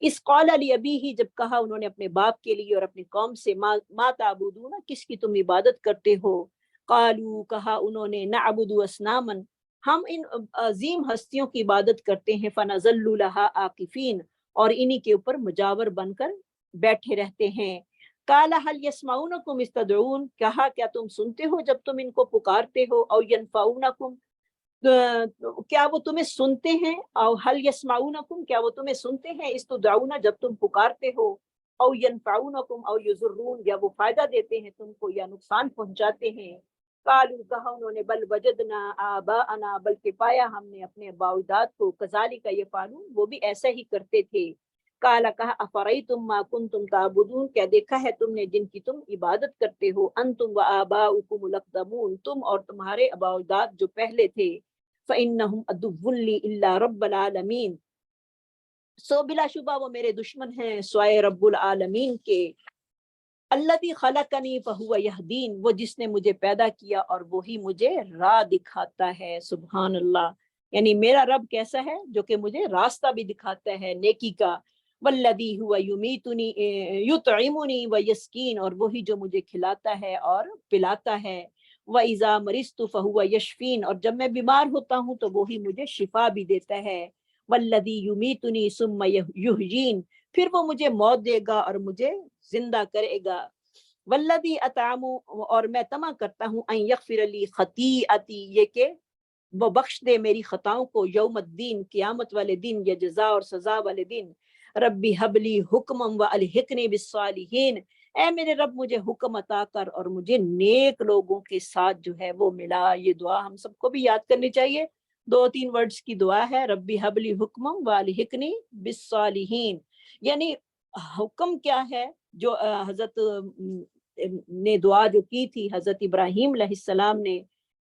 اس قال لأبیہ، جب کہا انہوں نے اپنے باپ کے لیے اور اپنی قوم سے، ما تعبدون، کس کی تم عبادت کرتے ہو؟ قالوا، کہا انہوں نے، نعبد اصناما، ہم ان عظیم ہستیوں کی عبادت کرتے ہیں، فنظل لها عاکفین، اور انہی کے اوپر مجاور بن کر بیٹھے رہتے ہیں۔ قال هل يسمعونكم اذ تدعون، کہا کیا تم سنتے ہو جب تم ان کو پکارتے ہو؟ او ينفعونكم، کیا وہ تمہیں سنتے ہیں؟ او حل یسمعونکم، کیا وہ تمہیں سنتے ہیں؟ استدعون، جب تم پکارتے ہو۔ او ینفعونکم او یضرون، یا وہ فائدہ دیتے ہیں تم کو یا نقصان پہنچاتے ہیں۔ قالوا، کہا انہوں نے، بل وجدنا آباءنا، بلکہ پایا ہم نے اپنے آباء و اجداد کو، کذالک یفعلون، وہ بھی ایسا ہی کرتے تھے۔ قال، کہا، افریتم ما کنتم تعبدون، کیا دیکھا ہے تم نے جن کی تم عبادت کرتے ہو، انتم و آباؤکم الاقدمون، تم اور تمہارے آباء و اجداد جو پہلے تھے۔ فَإِنَّهُمْ عَدُوٌّ لِّي إِلَّا رَبَّ الْعَالَمِينَ، سو بلا شبہ وہ میرے دشمن ہیں سوائے رب العالمین کے۔ الذی خلقنی فہو یہدین، وہ جس نے مجھے پیدا کیا اور وہی مجھے راہ دکھاتا ہے. سبحان اللہ. یعنی میرا رب کیسا ہے؟ جو کہ مجھے راستہ بھی دکھاتا ہے نیکی کا. والذی ہوا یمیتنی یطعمنی ویسکین، اور وہی جو مجھے کھلاتا ہے اور پلاتا ہے. وَإِذَا مَرِضْتُ فَهُوَ يَشْفِينِ، اور جب میں بیمار ہوتا ہوں تو وہی مجھے شفا بھی دیتا ہے. وَالَّذِي يُمِيتُنِي ثُمَّ يُحْيِينِ، پھر وہ مجھے موت دے گا اور مجھے زندہ کرے گا. وَالَّذِي أَطْعَمُ، اور میں طمع کرتا ہوں، أَن يَغْفِرَ لِي خَطِيئَتِي، یہ کہ وہ بخش دے میری خطاؤں کو، یوم الدین، قیامت والے دن، یا جزا اور سزا والے دن. ربی حبلی حکمم والحقنی بالصالحین، اے میرے رب مجھے حکم عطا کر اور مجھے نیک لوگوں کے ساتھ جو ہے وہ ملا. یہ دعا ہم سب کو بھی یاد کرنی چاہیے. 2-3 ورڈز کی دعا ہے. ربی حبلی حکمم والحقنی بالصالحین، یعنی حکم کیا ہے جو حضرت نے دعا جو کی تھی حضرت ابراہیم علیہ السلام نے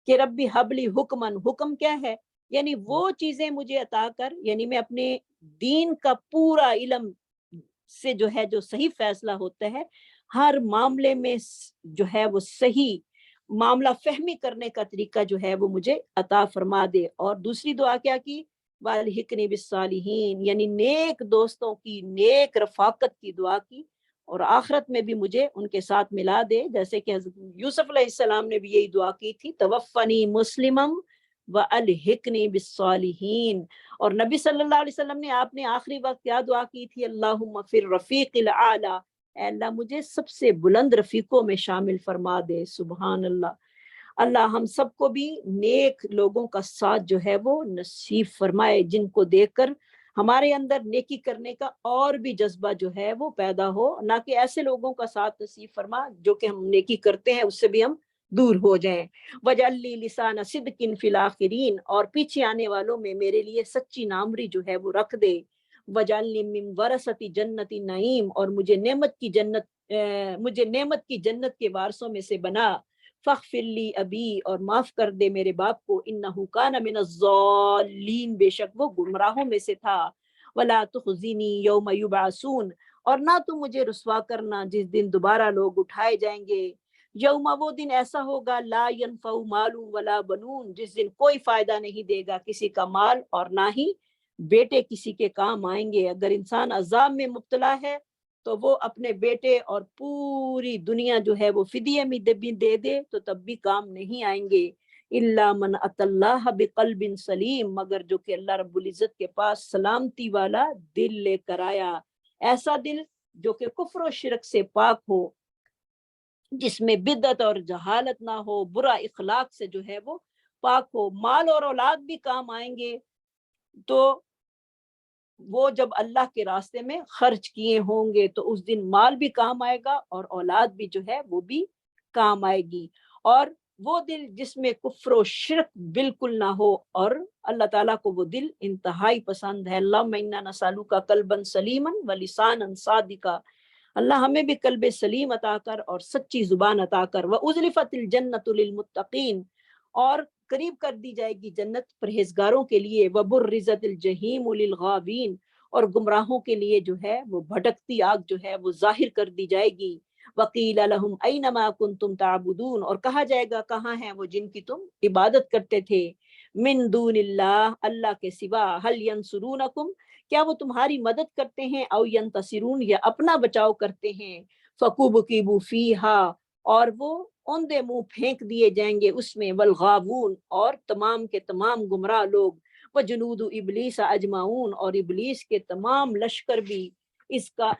کہ ربی حبلی حکمن، حکم کیا ہے؟ یعنی وہ چیزیں مجھے عطا کر، یعنی میں اپنے دین کا پورا علم سے جو ہے جو صحیح فیصلہ ہوتا ہے، ہر معاملے میں جو ہے وہ صحیح معاملہ فہمی کرنے کا طریقہ جو ہے وہ مجھے عطا فرما دے. اور دوسری دعا کیا کی؟ والحقنی بالصالحین، یعنی نیک دوستوں کی، نیک رفاقت کی دعا کی، اور آخرت میں بھی مجھے ان کے ساتھ ملا دے. جیسے کہ حضرت یوسف علیہ السلام نے بھی یہی دعا کی تھی، توفنی مسلمم والحقنی بالصالحین. اور نبی صلی اللہ علیہ وسلم نے، آپ نے آخری وقت کیا دعا کی تھی؟ اللہم فی الرفیق الاعلی، اے اللہ مجھے سب سے بلند رفیقوں میں شامل فرما دے. سبحان اللہ. اللہ ہم سب کو بھی نیک لوگوں کا ساتھ جو ہے وہ نصیب فرمائے، جن کو دیکھ کر ہمارے اندر نیکی کرنے کا اور بھی جذبہ جو ہے وہ پیدا ہو، نہ کہ ایسے لوگوں کا ساتھ نصیب فرما جو کہ ہم نیکی کرتے ہیں اس سے بھی ہم دور ہو جائیں. وَجَعَلْ لِي لِسَانَ صِدْقٍ فِي الْآخِرِينَ، اور پیچھے آنے والوں میں میرے لیے سچی نامری جو ہے وہ رکھ دے. وَجَعَلْنِي مِنْ وَرَثَةِ جَنَّةِ النَّعِيمِ، اور مجھے نعمت کی جنت کے وارثوں میں سے بنا. فَاغْفِرْ لِي أَبِي، اور معاف کر دے میرے باپ کو. إِنَّهُ كَانَ مِنَ الضَّالِّينَ، بے شک وہ گمراہوں میں سے تھا. وَلَا تُخْزِنِي يَوْمَ يُبْعَثُونَ، اور نہ تو مجھے رسوا کرنا جس دن دوبارہ لوگ اٹھائے جائیں گے. یوم، وہ دن ایسا ہوگا، لا ينفع مال ولا بنون، جس دن کوئی فائدہ نہیں دے گا کسی کا مال اور نہ ہی بیٹے کسی کے کام آئیں گے. اگر انسان عذاب میں مبتلا ہے تو وہ اپنے بیٹے اور پوری دنیا جو ہے وہ فدیے میں دے دے تو تب بھی کام نہیں آئیں گے. الا من اتى اللہ بقلب سلیم، مگر جو کہ اللہ رب العزت کے پاس سلامتی والا دل لے کر آیا. ایسا دل جو کہ کفر و شرک سے پاک ہو، جس میں بدعت اور جہالت نہ ہو، برا اخلاق سے جو ہے وہ پاک ہو. مال اور اولاد بھی کام آئیں گے تو وہ جب اللہ کے راستے میں خرچ کیے ہوں گے تو اس دن مال بھی کام آئے گا اور اولاد بھی جو ہے وہ بھی کام آئے گی. اور وہ دل جس میں کفر و شرک بالکل نہ ہو، اور اللہ تعالیٰ کو وہ دل انتہائی پسند ہے. اللہم انا نسألک قلبا سلیما ولسانا صادقا، اللہ ہمیں بھی قلب سلیم عطا کر اور سچی زبان عطا کر. وَأُزْلِفَتِ الْجَنَّةُ لِلْمُتَّقِينَ، اور قریب کر دی جائے گی جنت پرہیزگاروں کے لیے. وَبُرِّزَتِ الْجَحِيمُ لِلْغَاوِينَ، اور گمراہوں کے لیے جو ہے وہ بھٹکتی آگ جو ہے وہ ظاہر کر دی جائے گی. وَقِيلَ لَهُمْ أَيْنَ مَا كُنْتُمْ تَعْبُدُونَ، اور کہا جائے گا کہاں ہیں وہ جن کی تم عبادت کرتے تھے. من دون اللہ، اللہ کے سوا. هَلْ يَنْصُرُونَكُمْ، کیا وہ تمہاری مدد کرتے ہیں؟ او ینتصرون، یا اپنا بچاؤ کرتے ہیں. فَكُبْكِبُوا فِيهَا، اور وہ اوندے منہ پھینک دیے جائیں گے اس میں. والغاوون، اور تمام کے تمام گمراہ لوگ. وجنود ابلیس اجمعون، اور ابلیس کے تمام لشکر بھی اس کا.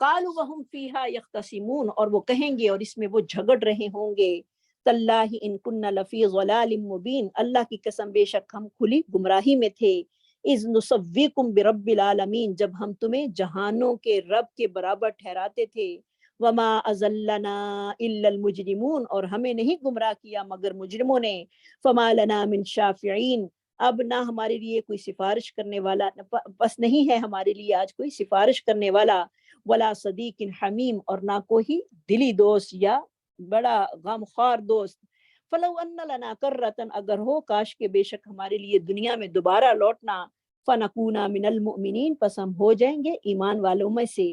قالوا وهم فيها يختصمون، اور وہ کہیں گے اور اس میں وہ جھگڑ رہے ہوں گے. تاللہ ان كنا لفی ضلال مبین، اللہ کی قسم بے شک ہم کھلی گمراہی میں تھے. اذ نسویکم برب العالمین، جب ہم تمہیں جہانوں کے رب کے برابر ٹھہراتے تھے. وما اضلنا الا المجرمون، اور ہمیں نہیں گمراہ کیا مگر مجرموں نے. فما لنا من شافعین، اب نہ ہمارے لیے کوئی سفارش کرنے والا، بس نہیں ہے ہمارے لیے آج کوئی سفارش کرنے والا. ولا صدیق حمیم، اور نہ کوئی دلی دوست یا بڑا غمخوار دوست. فلو ان لنا کرۃ، اگر ہو کاش کے بے شک ہمارے لیے دنیا میں دوبارہ لوٹنا. فنکونا من المؤمنین، پس ہم ہو جائیں گے ایمان والوں میں سے.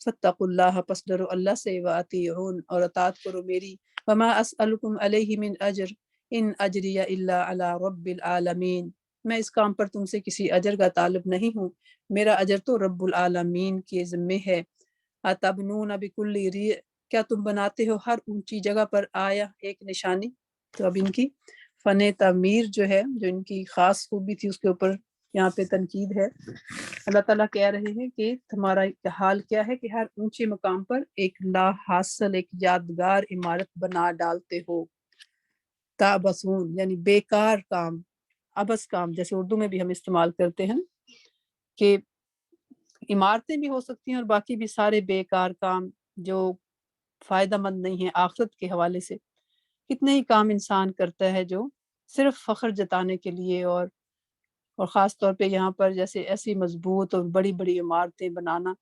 فاتقوا اللہ پس ڈرو اللہ سے، وَأَطِیعُون اور اطاعت کرو میری، وَمَا أَسْأَلُكُمْ عَلَيْهِ مِنْ أَجْرٍ إِنْ أَجْرِيَ إِلَّا عَلَى رَبِّ الْعَالَمِينَ، میں اس کام پر تم سے کسی اجر کا طالب نہیں ہوں، میرا اجر تو رب العالمین کے ذمے ہے۔ أَتَبْنُونَ بِكُلِّ رِيعٍ، کیا تم بناتے ہو ہر اونچی جگہ پر آیا ایک نشانی؟ تو اب ان کی فن تعمیر جو ہے، جو ان کی خاص خوبی تھی، اس کے اوپر یہاں پہ تنقید ہے۔ اللہ تعالیٰ کہہ رہے ہیں کہ تمہارا حال کیا ہے کہ ہر اونچے مقام پر ایک لا حاصل، ایک یادگار عمارت بنا ڈالتے ہو۔ تابسون یعنی بیکار کام، ابس کام، جیسے اردو میں بھی ہم استعمال کرتے ہیں کہ عمارتیں بھی ہو سکتی ہیں اور باقی بھی سارے بیکار کام جو فائدہ مند نہیں ہیں آخرت کے حوالے سے۔ کتنے ہی کام انسان کرتا ہے جو صرف فخر جتانے کے لیے، اور خاص طور پہ یہاں پر جیسے ایسی مضبوط اور بڑی بڑی عمارتیں بنانا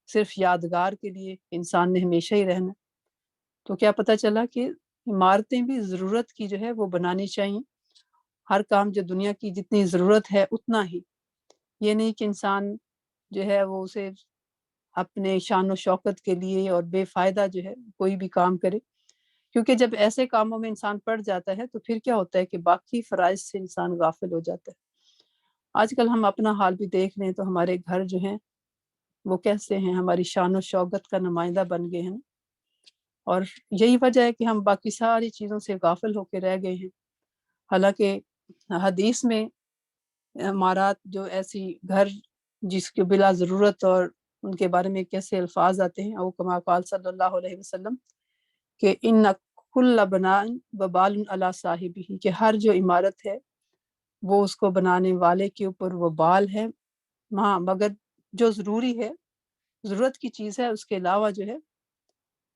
صرف یادگار کے لیے انسان نے ہمیشہ ہی رہنا۔ تو کیا پتہ چلا کہ عمارتیں بھی ضرورت کی جو ہے وہ بنانی چاہیے، ہر کام جو دنیا کی جتنی ضرورت ہے اتنا ہی، یہ نہیں کہ انسان جو ہے وہ اسے اپنے شان و شوکت کے لیے اور بے فائدہ جو ہے کوئی بھی کام کرے، کیونکہ جب ایسے کاموں میں انسان پڑ جاتا ہے تو پھر کیا ہوتا ہے کہ باقی فرائض سے انسان غافل ہو جاتا ہے۔ آج کل ہم اپنا حال بھی دیکھ لیں تو ہمارے گھر جو ہیں وہ کیسے ہیں، ہماری شان و شوکت کا نمائندہ بن گئے ہیں، اور یہی وجہ ہے کہ ہم باقی ساری چیزوں سے غافل ہو کے رہ گئے ہیں۔ حالانکہ حدیث میں عمارات جو ایسی گھر جس کے بلا ضرورت اور ان کے بارے میں کیسے الفاظ آتے ہیں، او کما قال صلی اللہ علیہ وسلم کہ ان کل بناء وبال علی صاحبہ، کہ ہر جو عمارت ہے وہ اس کو بنانے والے کے اوپر وبال ہے، ہاں مگر جو ضروری ہے، ضرورت کی چیز ہے، اس کے علاوہ جو ہے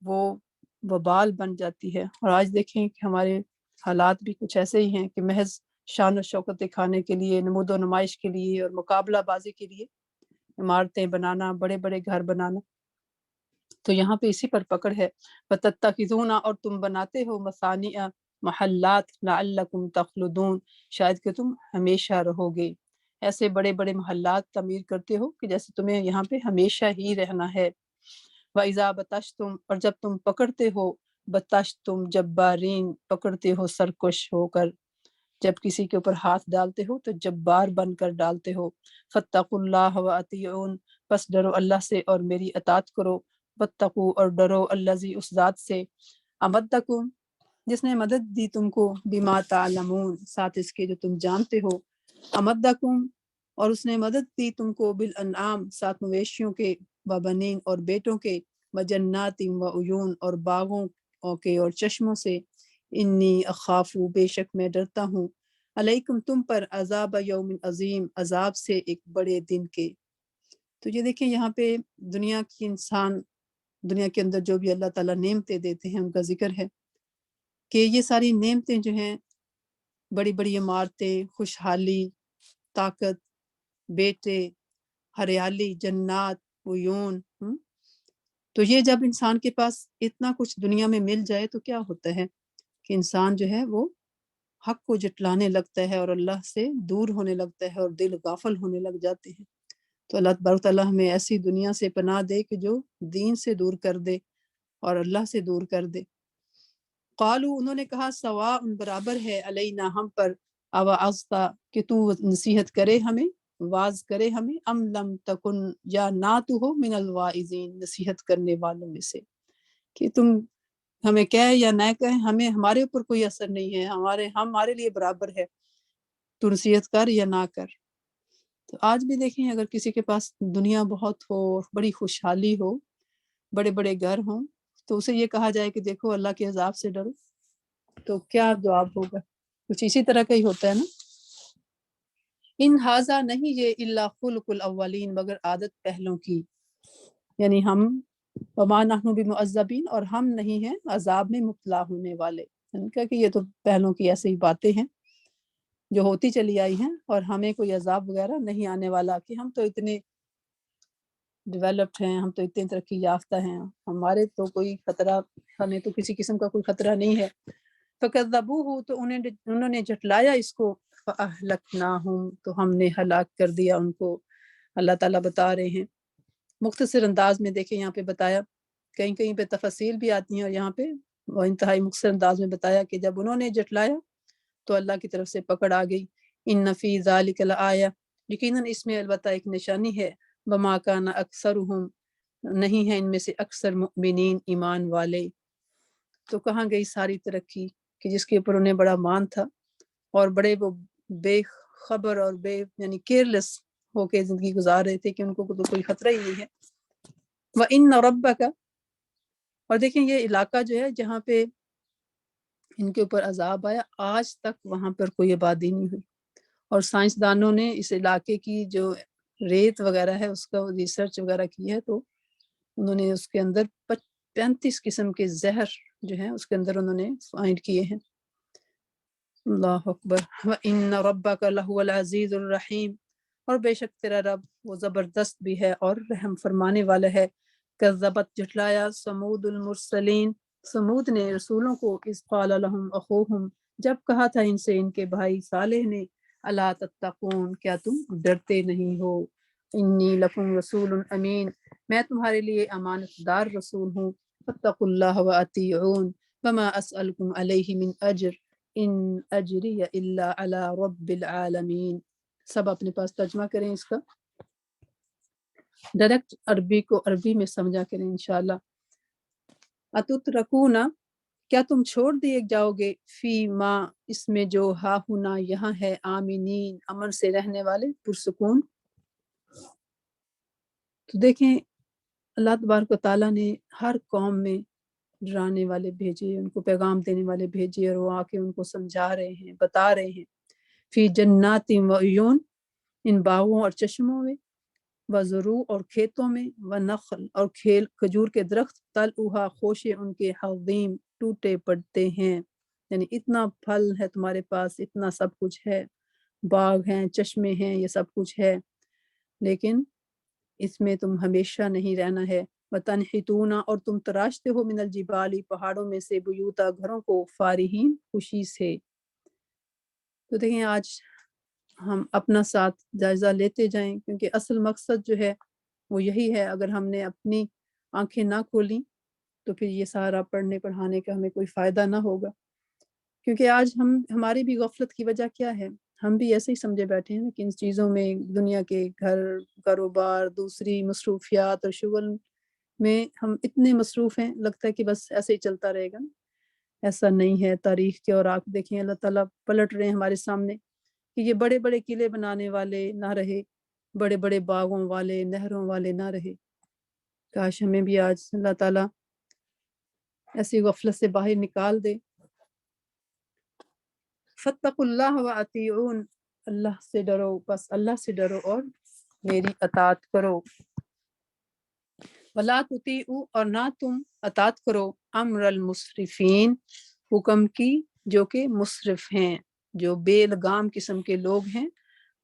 وہ وبال بن جاتی ہے۔ اور آج دیکھیں کہ ہمارے حالات بھی کچھ ایسے ہی ہیں کہ محض شان و شوکت دکھانے کے لیے، نمود و نمائش کے لیے اور مقابلہ بازی کے لیے عمارتیں بنانا، بڑے بڑے گھر بنانا۔ تو یہاں پہ اسی پر پکڑ ہے، وَتَتَّخِذُونَ اور تم بناتے ہو مصانع محلات لعلکم تخلدون، شاید کہ تم ہمیشہ رہو گے۔ ایسے بڑے بڑے محلات تعمیر کرتے ہو کہ جیسے تمہیں یہاں پہ ہمیشہ ہی رہنا ہے۔ وَإِذَا بَطَشْتُمْ اور جب تم پکڑتے ہو، بطشتم جبارین پکڑتے ہو سرکش ہو کر، جب کسی کے اوپر ہاتھ ڈالتے ہو تو جبار بن کر ڈالتے ہو۔ فاتقوا اللہ وَأَطِیعُون پس ڈرو اللہ سے اور میری اطاعت کرو، واتقوا اور ڈرو الذی اس ذات سے، امدکم جس نے مدد دی تم کو، بما تعلمون ساتھ اس کے جو تم جانتے ہو، امدکم اور اس نے مدد دی تم کو، بالانعام ساتھ مویشیوں کے، وبنین اور بیٹوں کے، وجنات وعیون اور باغوں کے اور چشموں سے، انی اخافو بے شک میں ڈرتا ہوں، علیکم تم پر، عذاب یوم عظیم عذاب سے ایک بڑے دن کے۔ تو یہ دیکھیں یہاں پہ دنیا کی انسان، دنیا کے اندر جو بھی اللہ تعالیٰ نعمتیں دیتے ہیں ان کا ذکر ہے کہ یہ ساری نعمتیں جو ہیں، بڑی بڑی عمارتیں، خوشحالی، طاقت، بیٹے، ہریالی، جنات، عیون، تو یہ جب انسان کے پاس اتنا کچھ دنیا میں مل جائے تو کیا ہوتا ہے کہ انسان جو ہے وہ حق کو جٹلانے لگتا ہے اور اللہ سے دور ہونے لگتا ہے اور دل غافل ہونے لگ جاتے ہیں۔ تو اللہ تبارک تعالیٰ ہمیں ایسی دنیا سے پناہ دے کہ جو دین سے دور کر دے اور اللہ سے دور کر دے۔ قالو انہوں نے کہا، سواء برابر ہے، علینا ہم پر، اوعظتا کہ تو نصیحت کرے ہمیں، واز کرے ہمیں، ام لم تکن یا نہ تو ہو من الواعظین نصیحت کرنے والوں میں سے، کہ تم ہمیں کہے یا نہ کہے ہمیں، ہمارے اوپر کوئی اثر نہیں ہے، ہمارے لیے برابر ہے، تو نصیحت کر یا نہ کر۔ تو آج بھی دیکھیں اگر کسی کے پاس دنیا بہت ہو، بڑی خوشحالی ہو، بڑے بڑے گھر ہوں، تو اسے یہ کہا جائے کہ دیکھو اللہ کے عذاب سے ڈرو، تو کیا جواب ہوگا؟ کچھ اسی طرح کا ہی ہوتا ہے نا۔ ان ہاذا نہیں یہ الا خلق الاولین مگر عادت پہلوں کی، یعنی ہم وما نحن بمعذبین اور ہم نہیں ہیں عذاب میں مبتلا ہونے والے، ان کا کہ یہ تو پہلوں کی ایسی ہی باتیں ہیں جو ہوتی چلی آئی ہیں، اور ہمیں کوئی عذاب وغیرہ نہیں آنے والا، کہ ہم تو اتنے ڈیولپڈ ہیں، ہم تو اتنے ترقی یافتہ ہیں، ہمارے تو کوئی خطرہ، ہمیں تو کسی قسم کا کوئی خطرہ نہیں ہے۔ فکذبوہ تو انہوں نے جھٹلایا اس کو، فاہلکناہم تو ہم نے ہلاک کر دیا ان کو۔ اللہ تعالیٰ بتا رہے ہیں مختصر انداز میں دیکھیں یہاں پہ بتایا، کہیں کہیں پہ تفصیل بھی آتی ہیں، اور یہاں پہ وہ انتہائی مختصر انداز میں بتایا کہ جب انہوں نے جھٹلایا تو اللہ کی طرف سے پکڑ آ گئی۔ ان فی ذالک لآیہ، یقیناً اس میں البتہ ایک نشانی ہے، وما کان اکثرہم، نہیں ہے ان میں سے اکثر مؤمنین، ایمان والے۔ تو کہاں گئی ساری ترقی کہ جس کے اوپر انہیں بڑا مان تھا، اور بڑے وہ بے خبر اور بے یعنی کیئرلیس ہو کے زندگی گزار رہے تھے کہ ان کو تو کوئی خطرہ ہی نہیں ہے۔ وَإِنَّ رَبَّكَ، اور دیکھیں یہ علاقہ جو ہے جہاں پہ ان کے اوپر عذاب آیا، آج تک وہاں پر کوئی آبادی نہیں ہوئی، اور سائنسدانوں نے اس علاقے کی جو ریت وغیرہ ہے اس کا ریسرچ وغیرہ کی ہے، تو انہوں نے اس کے اندر 35 قسم کے زہر جو ہیں اس کے اندر انہوں نے فائنڈ کیے ہیں۔ اللہ اکبر۔ وَإِنَّ رَبَّكَ لَهُوَ الْعَزِيزُ الرَّحِيمُ، اور بے شک تیرا رب وہ زبردست بھی ہے اور رحم فرمانے والا ہے۔ کذبت، جھٹلایا، سمود المرسلین، سمود نے رسولوں کو، اذ قال لهم اخوہم، جب کہا تھا ان سے ان کے بھائی صالح نے، الا تتقون، کیا تم ڈرتے نہیں ہو، انی لکم رسول امین، میں تمہارے لیے امانت دار رسول ہوں، فاتقوا اللہ واطیعون، وما اسألکم علیہ من اجر، ان اجری الا علی رب العالمین۔ سب اپنے پاس ترجمہ کریں اس کا، ڈائریکٹ عربی کو عربی میں سمجھا کریں انشاءاللہ۔ اتترکون، کیا تم چھوڑ دیے جاؤ گے، فی ما، اس میں جو ہا ہونا یہاں ہے، آمینین، امن سے رہنے والے، پرسکون۔ تو دیکھیں اللہ تبارک و تعالیٰ نے ہر قوم میں ڈرانے والے بھیجے، ان کو پیغام دینے والے بھیجے، اور وہ آ کے ان کو سمجھا رہے ہیں، بتا رہے ہیں۔ فی جنات و عیون، ان باغوں اور چشموں میں، و زروع، اور کھیتوں میں، و نخل، اور کھجور کے درخت، طلعھا، خوشے ان کے، حظیم، ٹوٹے پڑتے ہیں، یعنی اتنا پھل ہے تمہارے پاس، اتنا سب کچھ ہے، باغ ہیں، چشمے ہیں، یہ سب کچھ ہے، لیکن اس میں تم ہمیشہ نہیں رہنا ہے۔ وَتَنْحِتُونَ، اور تم تراشتے ہو، من الجبال، پہاڑوں میں سے، بیوتا، گھروں کو، فارحین، خوشی سے۔ تو دیکھیں آج ہم اپنا ساتھ جائزہ لیتے جائیں، کیونکہ اصل مقصد جو ہے وہ یہی ہے۔ اگر ہم نے اپنی آنکھیں نہ کھولیں تو پھر یہ سارا پڑھنے پڑھانے کا ہمیں کوئی فائدہ نہ ہوگا، کیونکہ آج ہماری بھی غفلت کی وجہ کیا ہے، ہم بھی ایسے ہی سمجھے بیٹھے ہیں کہ ان چیزوں میں، دنیا کے گھر، کاروبار، دوسری مصروفیات اور شغل میں ہم اتنے مصروف ہیں، لگتا ہے کہ بس ایسے ہی چلتا رہے گا۔ ایسا نہیں ہے۔ تاریخ کے اوراق دیکھیں، اللہ تعالیٰ پلٹ رہے ہیں ہمارے سامنے کہ یہ بڑے بڑے قلعے بنانے والے نہ رہے، بڑے بڑے باغوں والے، نہروں والے نہ رہے۔ کاش ہمیں بھی آج اللہ تعالیٰ ایسی غفلت سے باہر نکال دے۔ فاتقوا اللہ واطیعون، اللہ سے ڈرو، بس اللہ سے ڈرو اور میری اطاعت کرو۔ ولا تطیعوا، اور نہ تم اطاعت کرو، امر المسرفین، حکم کی جو کہ مسرف ہیں، جو بے لگام قسم کے لوگ ہیں،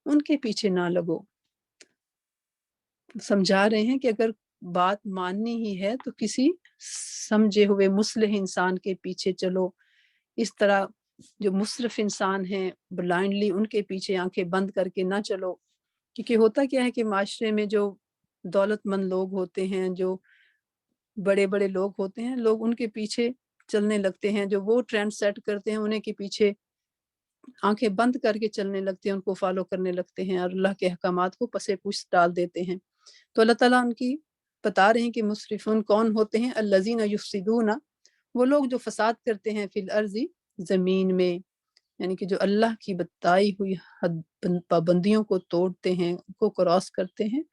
ان کے پیچھے نہ لگو۔ سمجھا رہے ہیں کہ اگر بات ماننی ہی ہے تو کسی سمجھے ہوئے مصلح انسان کے پیچھے چلو، اس طرح جو مصرف انسان ہیں بلائنڈلی ان کے پیچھے آنکھیں بند کر کے نہ چلو۔ کیونکہ ہوتا کیا ہے کہ معاشرے میں جو دولت مند لوگ ہوتے ہیں، جو بڑے بڑے لوگ ہوتے ہیں، لوگ ان کے پیچھے چلنے لگتے ہیں، جو وہ ٹرینڈ سیٹ کرتے ہیں انہیں کے پیچھے آنکھیں بند کر کے چلنے لگتے ہیں، ان کو فالو کرنے لگتے ہیں، اور اللہ کے احکامات کو پسے پوچھ ڈال دیتے ہیں۔ تو اللہ تعالیٰ ان کی بتا رہے ہیں کہ مسرفون کون ہوتے ہیں، الذین یفسدون، وہ لوگ جو فساد کرتے ہیں، فی الارض، زمین میں، یعنی کہ جو اللہ کی بتائی ہوئی حد پابندیوں کو توڑتے ہیں، ان کو کراس کرتے ہیں،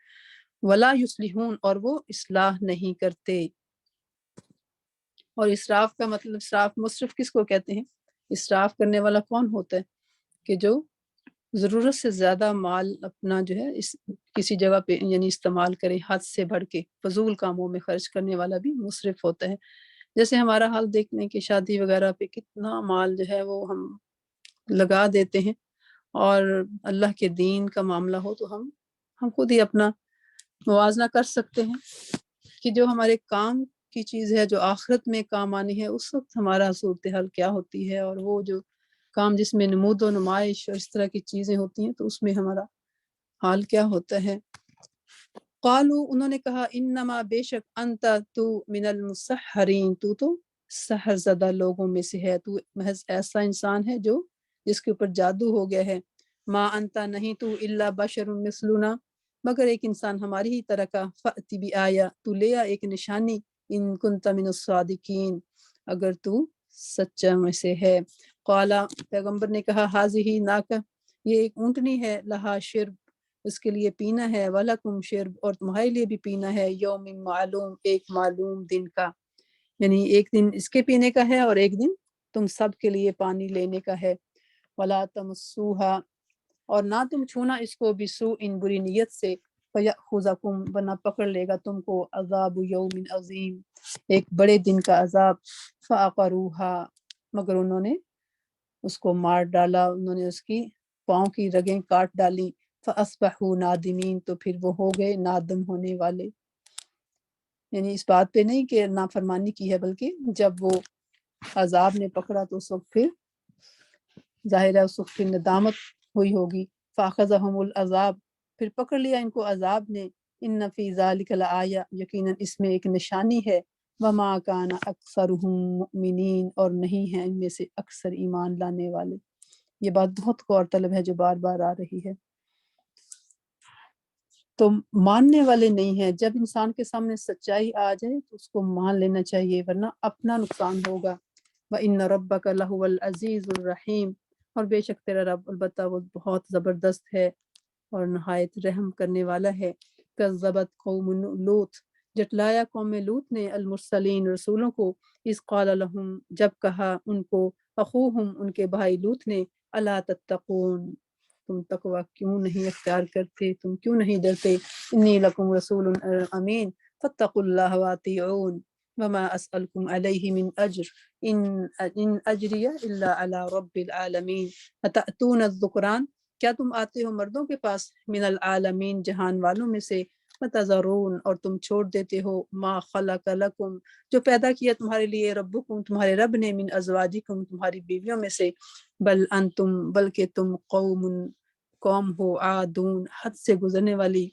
ولا یصلحون، اور وہ اصلاح نہیں کرتے۔ اور اسراف کا مطلب، اسراف مصرف کس کو کہتے ہیں؟ اسراف کرنے والا کون ہوتا ہے کہ جو ضرورت سے زیادہ مال اپنا جو ہے کسی جگہ پہ یعنی استعمال کرے، حد سے بڑھ کے فضول کاموں میں خرچ کرنے والا بھی مصرف ہوتا ہے۔ جیسے ہمارا حال دیکھ لیں کہ شادی وغیرہ پہ کتنا مال جو ہے وہ ہم لگا دیتے ہیں، اور اللہ کے دین کا معاملہ ہو تو ہم خود ہی اپنا موازنہ کر سکتے ہیں کہ جو ہمارے کام کی چیز ہے، جو آخرت میں کام آنی ہے، اس وقت ہمارا صورتحال کیا ہوتی ہے، اور وہ جو کام جس میں نمود و نمائش اور اس طرح کی چیزیں ہوتی ہیں تو اس میں ہمارا حال کیا ہوتا ہے۔ قالوا انہوں نے کہا انما بے شک انت تو من المسحرین، تو سحر زدہ لوگوں میں سے ہے، تو محض ایسا انسان ہے جو جس کے اوپر جادو ہو گیا ہے۔ ما انت نہیں تو الا بشر مثلنا، مگر ایک انسان ہماری ہی طرح کا، فأتی بآیا تو لے آ ایک نشانی، ان کنت من الصادقین اگر تو سچا میں سے ہے۔ قالا پیغمبر نے کہا حاضی ناکہ یہ ایک اونٹنی ہے، لہا شرب اس کے لیے پینا ہے، وَلَكُمْ شرب اور تمہارے لیے بھی پینا ہے، یوم معلوم ایک معلوم دن کا، یعنی ایک دن اس کے پینے کا ہے اور ایک دن تم سب کے لیے پانی لینے کا ہے۔ وَلَا تَمَسُّوهَا اور نہ تم چھونا اس کو بِسُوءٍ بری نیت سے، فَيَأْخُذَكُمْ ورنہ پکڑ لے گا تم کو عذاب یوم عظیم ایک بڑے دن کا عذاب۔ فَعَقَرُوهَا مگر انہوں نے اس کو مار ڈالا، انہوں نے اس کی پاؤں کی رگیں کاٹ ڈالی۔ فَأَصْبَحُوا نَادِمِينَ تو پھر وہ ہو گئے نادم ہونے والے، یعنی اس بات پہ نہیں کہ نافرمانی کی ہے، بلکہ جب وہ عذاب نے پکڑا تو اس وقت پھر ظاہر ہے اس وقت پھر ندامت ہوئی ہوگی۔ فَأَخَذَهُمُ الْعَذَابُ پھر پکڑ لیا ان کو عذاب نے، إِنَّ فِي ذَلِكَ لَآیَةً یقیناً اس میں ایک نشانی ہے، وَمَا كَانَ أَكْثَرُهُم مُؤْمِنِينَ اور نہیں ہیں ان میں سے اکثر ایمان لانے والے۔ یہ بات بہت غور طلب ہے جو بار بار آ رہی ہے، تو ماننے والے نہیں ہیں۔ جب انسان کے سامنے سچائی آ جائے تو اس کو مان لینا چاہیے، ورنہ اپنا نقصان ہوگا۔ وَإِنَّ رَبَّكَ لَهُوَ الْعَزِيزُ الرَّحِيمُ اور بے شک تیرا رب البتہ وہ بہت زبردست ہے اور نہایت رحم کرنے والا ہے۔ کذبت قوم لوط جٹلایا قوم لوط نے المرسلین رسولوں کو، اذ قال لهم جب کہا ان کو، اخوہم ان کے بھائی لوط نے، الا تتقون تم تقوی کیوں نہیں اختیار کرتے، تم کیوں نہیں ڈرتے، انی لکم رسول امین فاتقوا اللہ واطیعون وما اسألکم علیہ من اجر ان اجری الا علی رب العالمین اتأتون الذکران کیا تم آتے ہو مردوں کے پاس، من العالمین جہان والوں میں سے، وتذرون اور تم چھوڑ دیتے ہو، ما خلق لکم جو پیدا کیا تمہارے لیے، ربکم تمہارے رب نے، من ازواجکم تمہاری بیویوں میں سے، بل انتم بلکہ تم قوم ہو، عادون حد سے گزرنے والی۔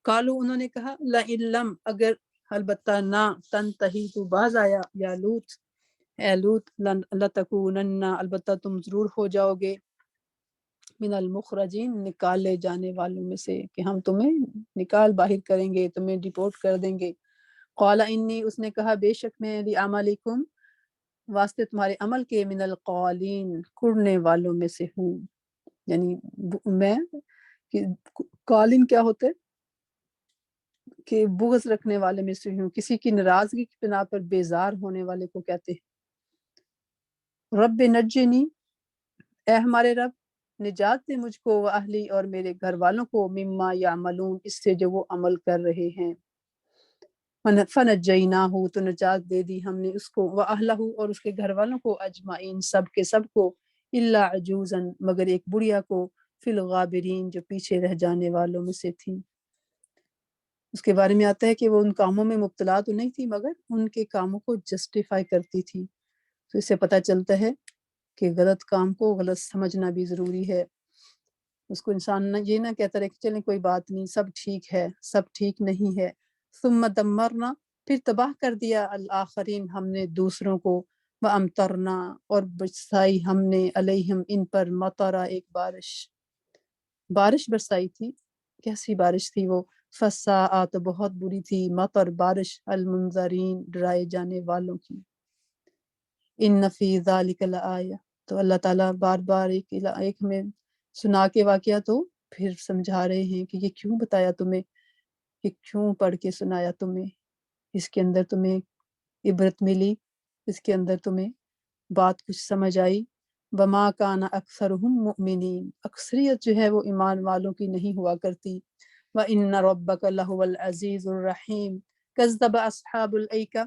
قالو انہوں نے کہا لئن لم اگر البتہ نہ تنتہی تو باز آیا، یا لوط اے لوط، لتکونن البتہ تم ضرور ہو جاؤ گے، من المخرجین نکالے جانے والوں میں سے، کہ ہم تمہیں نکال باہر کریں گے، تمہیں ڈیپورٹ کر دیں گے۔ قال انی اس نے کہا بے شک میں لعملکم واسطے تمہارے عمل کے، من القالین کڑنے والوں میں سے ہوں، یعنی میں قالین کیا ہوتے کہ بغض رکھنے والے میں سے ہوں، کسی کی ناراضگی کی بنا پر بیزار ہونے والے کو کہتے ہیں۔ رب نجنی اے ہمارے رب نجات دے مجھ کو، و اہلی اور میرے گھر والوں کو، مما یعملون اس سے جو وہ عمل کر رہے ہیں، فنجیناہ تو نجات دے دی ہم نے اس کو، و اہلہ اور اس کے گھر والوں کو، اجمعین سب کے سب کو، الا عجوزا مگر ایک بڑھیا کو، فی الغابرین جو پیچھے رہ جانے والوں میں سے تھی۔ اس کے بارے میں آتا ہے کہ وہ ان کاموں میں مبتلا تو نہیں تھی مگر ان کے کاموں کو جسٹیفائی کرتی تھی، تو اس سے پتہ چلتا ہے کہ غلط کام کو غلط سمجھنا بھی ضروری ہے۔ اس کو انسان یہ نہ کہتا رہے کہ چلیں کوئی بات نہیں، سب ٹھیک ہے، سب ٹھیک نہیں ہے۔ ثم دمرنا پھر تباہ کر دیا، الآخرین ہم نے دوسروں کو، وامطرنا اور برسائی ہم نے، علیہم ان پر، مطرا ایک بارش برسائی تھی۔ کیسی بارش تھی وہ، فساء تو بہت بری تھی، مطر بارش، المنظرین ڈرائے جانے والوں کی۔ ان فی ذالک لآیہ تو اللہ تعالیٰ بار بار ایک ہمیں سنا کے واقعہ تو پھر سمجھا رہے ہیں کہ یہ کیوں بتایا تمہیں، یہ کیوں پڑھ کے سنایا تمہیں، اس کے اندر تمہیں عبرت ملی، اس کے اندر تمہیں بات کچھ سمجھ آئی۔ وما کان اکثرهم مؤمنین اکثریت جو ہے وہ ایمان والوں کی نہیں ہوا کرتی۔ وَإِنَّ رَبَّكَ لَهُوَ الْعَزِيزُ الرَّحِيمُ كَذَّبَ أَصْحَابُ الْأَيْكَةِ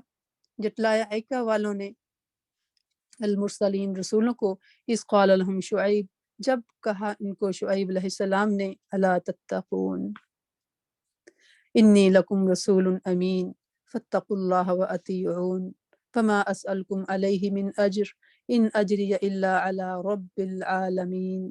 جٹلایا ایکا والوں نے، المرسلین رسولوں کو، اذ قال لهم شعیب جب کہا ان کو شعیب علیہ السلام نے، الا تتقون انی لکم رسول امین فاتقوا اللہ واطیعون فما اسألکم علیہ من اجر ان اجری الا علی رب العالمین۔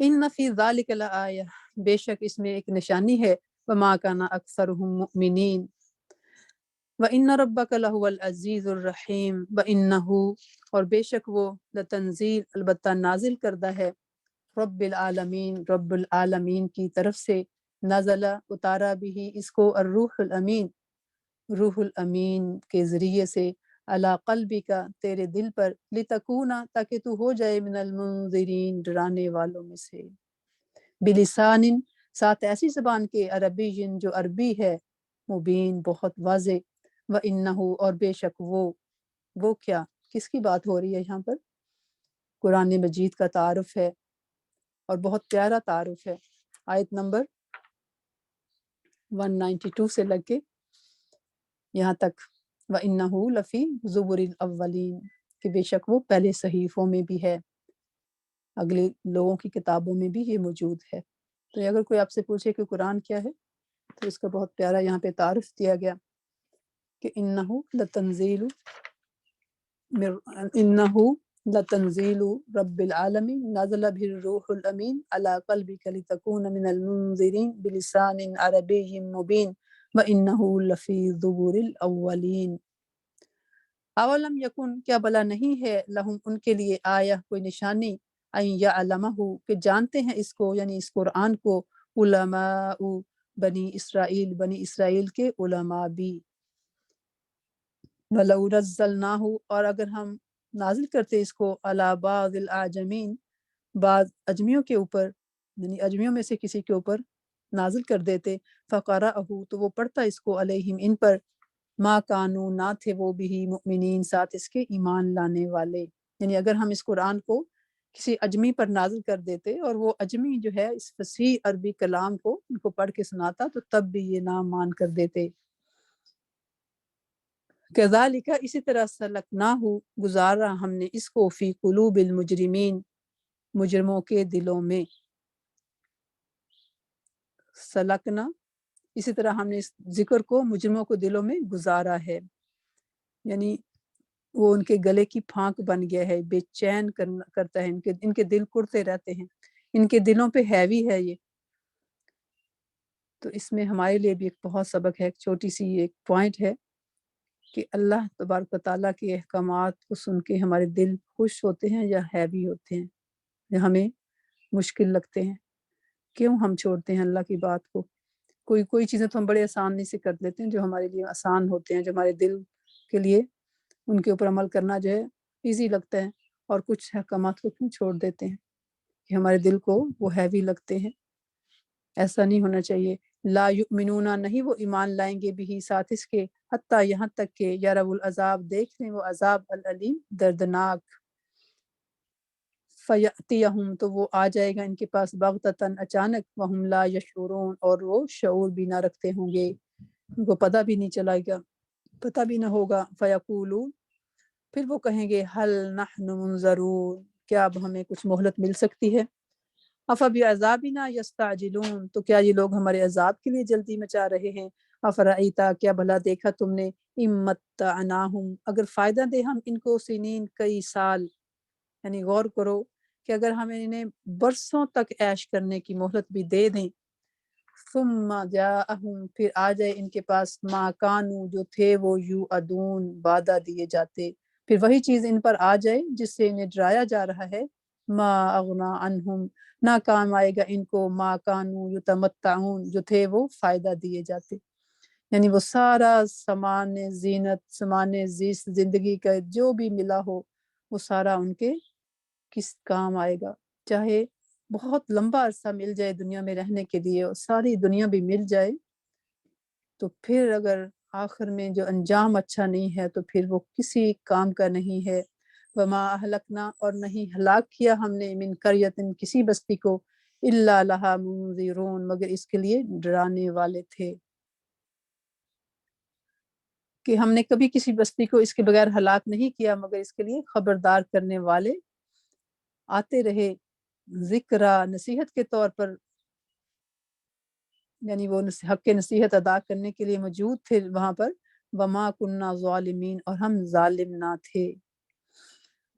ان فی ذالک لآیہ، بے شک اس میں ایک نشانی ہے، وما کان اکثرهم مؤمنین وان ربک لہو العزیز الرحیم وانہ، اور بے شک وہ لتنزیل البتہ نازل کردہ ہے، رب العالمین رب العالمین کی طرف سے، نزل اتارا بھی اس کو الروح الامین، روح الامین کے ذریعے سے، علی قلبی کا تیرے دل پر، لتکونا تاکہ تو ہو جائے من المنذرین ڈرانے والوں میں سے، بلسان ساتھ ایسی زبان کے، عربی جو عربی ہے، مبین بہت واضح، وَإِنَّهُ اور بے شک وہ کیا، کس کی بات ہو رہی ہے یہاں پر؟ قرآن مجید کا تعارف ہے اور بہت پیارا تعارف ہے، آیت نمبر 192 سے لگ کے یہاں تک، وَإِنَّهُ لَفِي زُبُرِ الْأَوَّلِينَ کہ بے شک وہ پہلے صحیفوں میں بھی ہے، اگلے لوگوں کی کتابوں میں بھی یہ موجود ہے۔ تو اگر کوئی آپ سے پوچھے کہ قرآن کیا ہے، تو اس کا بہت پیارا یہاں پہ تعارف دیا گیا کہ انہ لتنزیل لتنزیل رب العالمین نزل به الروح الامین علی قلبک لتکون من المنذرین بلسان عربی مبین وانہ لفی زبور الاولین۔ اولم یکن کیا بلا نہیں ہے، لہم ان کے لیے، آیا کوئی نشانی، ان یعلمہ کہ جانتے ہیں اس کو، یعنی اس قرآن کو، علماء بنی اسرائیل کے علماء بھی، وَلَوْ نَزَّلْنَاهُ اور اگر ہم نازل کرتے اس کو، عَلَى بَعْضِ الْأَعْجَمِينَ بعض اجمیوں کے اوپر، یعنی اجمیوں میں سے کسی کے اوپر نازل کر دیتے، فَقَرَأَهُ تو وہ پڑھتا اس کو، علیہم ان پر، ما کانو نہ تھے وہ بھی مؤمنین ساتھ اس کے ایمان لانے والے، یعنی اگر ہم اس قرآن کو کسی اجمی پر نازل کر دیتے اور وہ اجمی جو ہے اس فصیح عربی کلام کو ان کو پڑھ کے سناتا تو تب بھی یہ نہ مان کر دیتے۔ کذالک اسی طرح سلکناہ گزارا ہم نے اس کو، فی قلوب المجرمین مجرموں کے دلوں میں، سلکنا اسی طرح ہم نے اس ذکر کو مجرموں کو دلوں میں گزارا ہے، یعنی وہ ان کے گلے کی پھانک بن گیا ہے، بے چین کرتا ہے، ان کے دل کڑتے رہتے ہیں، ان کے دلوں پہ ہیوی ہے یہ۔ تو اس میں ہمارے لیے بھی ایک بہت سبق ہے، ایک چھوٹی سی ایک پوائنٹ ہے کہ اللہ تبارک و تعالیٰ کے احکامات کو سن کے ہمارے دل خوش ہوتے ہیں یا ہیوی ہوتے ہیں، یا ہمیں مشکل لگتے ہیں، کیوں ہم چھوڑتے ہیں اللہ کی بات کو؟ کوئی چیزیں تو ہم بڑے آسانی سے کر لیتے ہیں جو ہمارے لیے آسان ہوتے ہیں، جو ہمارے دل کے لیے ان کے اوپر عمل کرنا جو ہے ایزی لگتا ہے، اور کچھ احکامات کو کیوں چھوڑ دیتے ہیں کہ ہمارے دل کو وہ ہیوی لگتے ہیں۔ ایسا نہیں ہونا چاہیے۔ لا یؤمنون نہیں وہ ایمان لائیں گے بھی ساتھ اس کے، حتیٰ یہاں تک کہ یروا العذاب دیکھ لیں وہ عذاب العلیم دردناک، فیأتیہم تو وہ آ جائے گا ان کے پاس، بغتتاً اچانک، وہم لا یشعرون اور وہ شعور بھی نہ رکھتے ہوں گے، ان کو پتہ بھی نہیں چلائے گا، پتہ بھی نہ ہوگا، فیقولون پھر وہ کہیں گے، حل نحن منظرون کیا اب ہمیں کچھ مہلت مل سکتی ہے، افبعذابنا یستعجلون تو کیا یہ لوگ ہمارے عذاب کے لیے جلدی مچا رہے ہیں، افرأیتا کیا بھلا دیکھا تم نے، ان متعناہم اگر فائدہ دے ہم ان کو، سنین کئی سال، یعنی غور کرو کہ اگر ہم انہیں برسوں تک عیش کرنے کی مہلت بھی دے دیں، ثم جاءہم پھر آ جائے ان کے پاس، ما کانوا جو تھے وہ یوعدون وعدہ دیے جاتے، پھر وہی چیز ان پر آ جائے جس سے انہیں ڈرایا جا رہا ہے، ما اغنا عنہم نہ کام آئے گا ان کو، ما کانوا یتمتعون جو تھے وہ فائدہ دیے جاتے، یعنی وہ سارا سامان زینت، سامان زیست زندگی کا جو بھی ملا ہو وہ سارا ان کے کس کام آئے گا، چاہے بہت لمبا عرصہ مل جائے دنیا میں رہنے کے لیے اور ساری دنیا بھی مل جائے، تو پھر اگر آخر میں جو انجام اچھا نہیں ہے تو پھر وہ کسی کام کا نہیں ہے۔ وما اہلکنا اور نہیں ہلاک کیا ہم نے، من قریۃ کسی بستی کو، الا لہا منذرون مگر اس کے لیے ڈرانے والے تھے، کہ ہم نے کبھی کسی بستی کو اس کے بغیر ہلاک نہیں کیا مگر اس کے لیے خبردار کرنے والے آتے رہے، ذکرہ نصیحت کے طور پر، یعنی وہ حق نصیحت ادا کرنے کے لیے موجود تھے وہاں پر، وما کننا ظالمین اور ہم ظالم نہ تھے،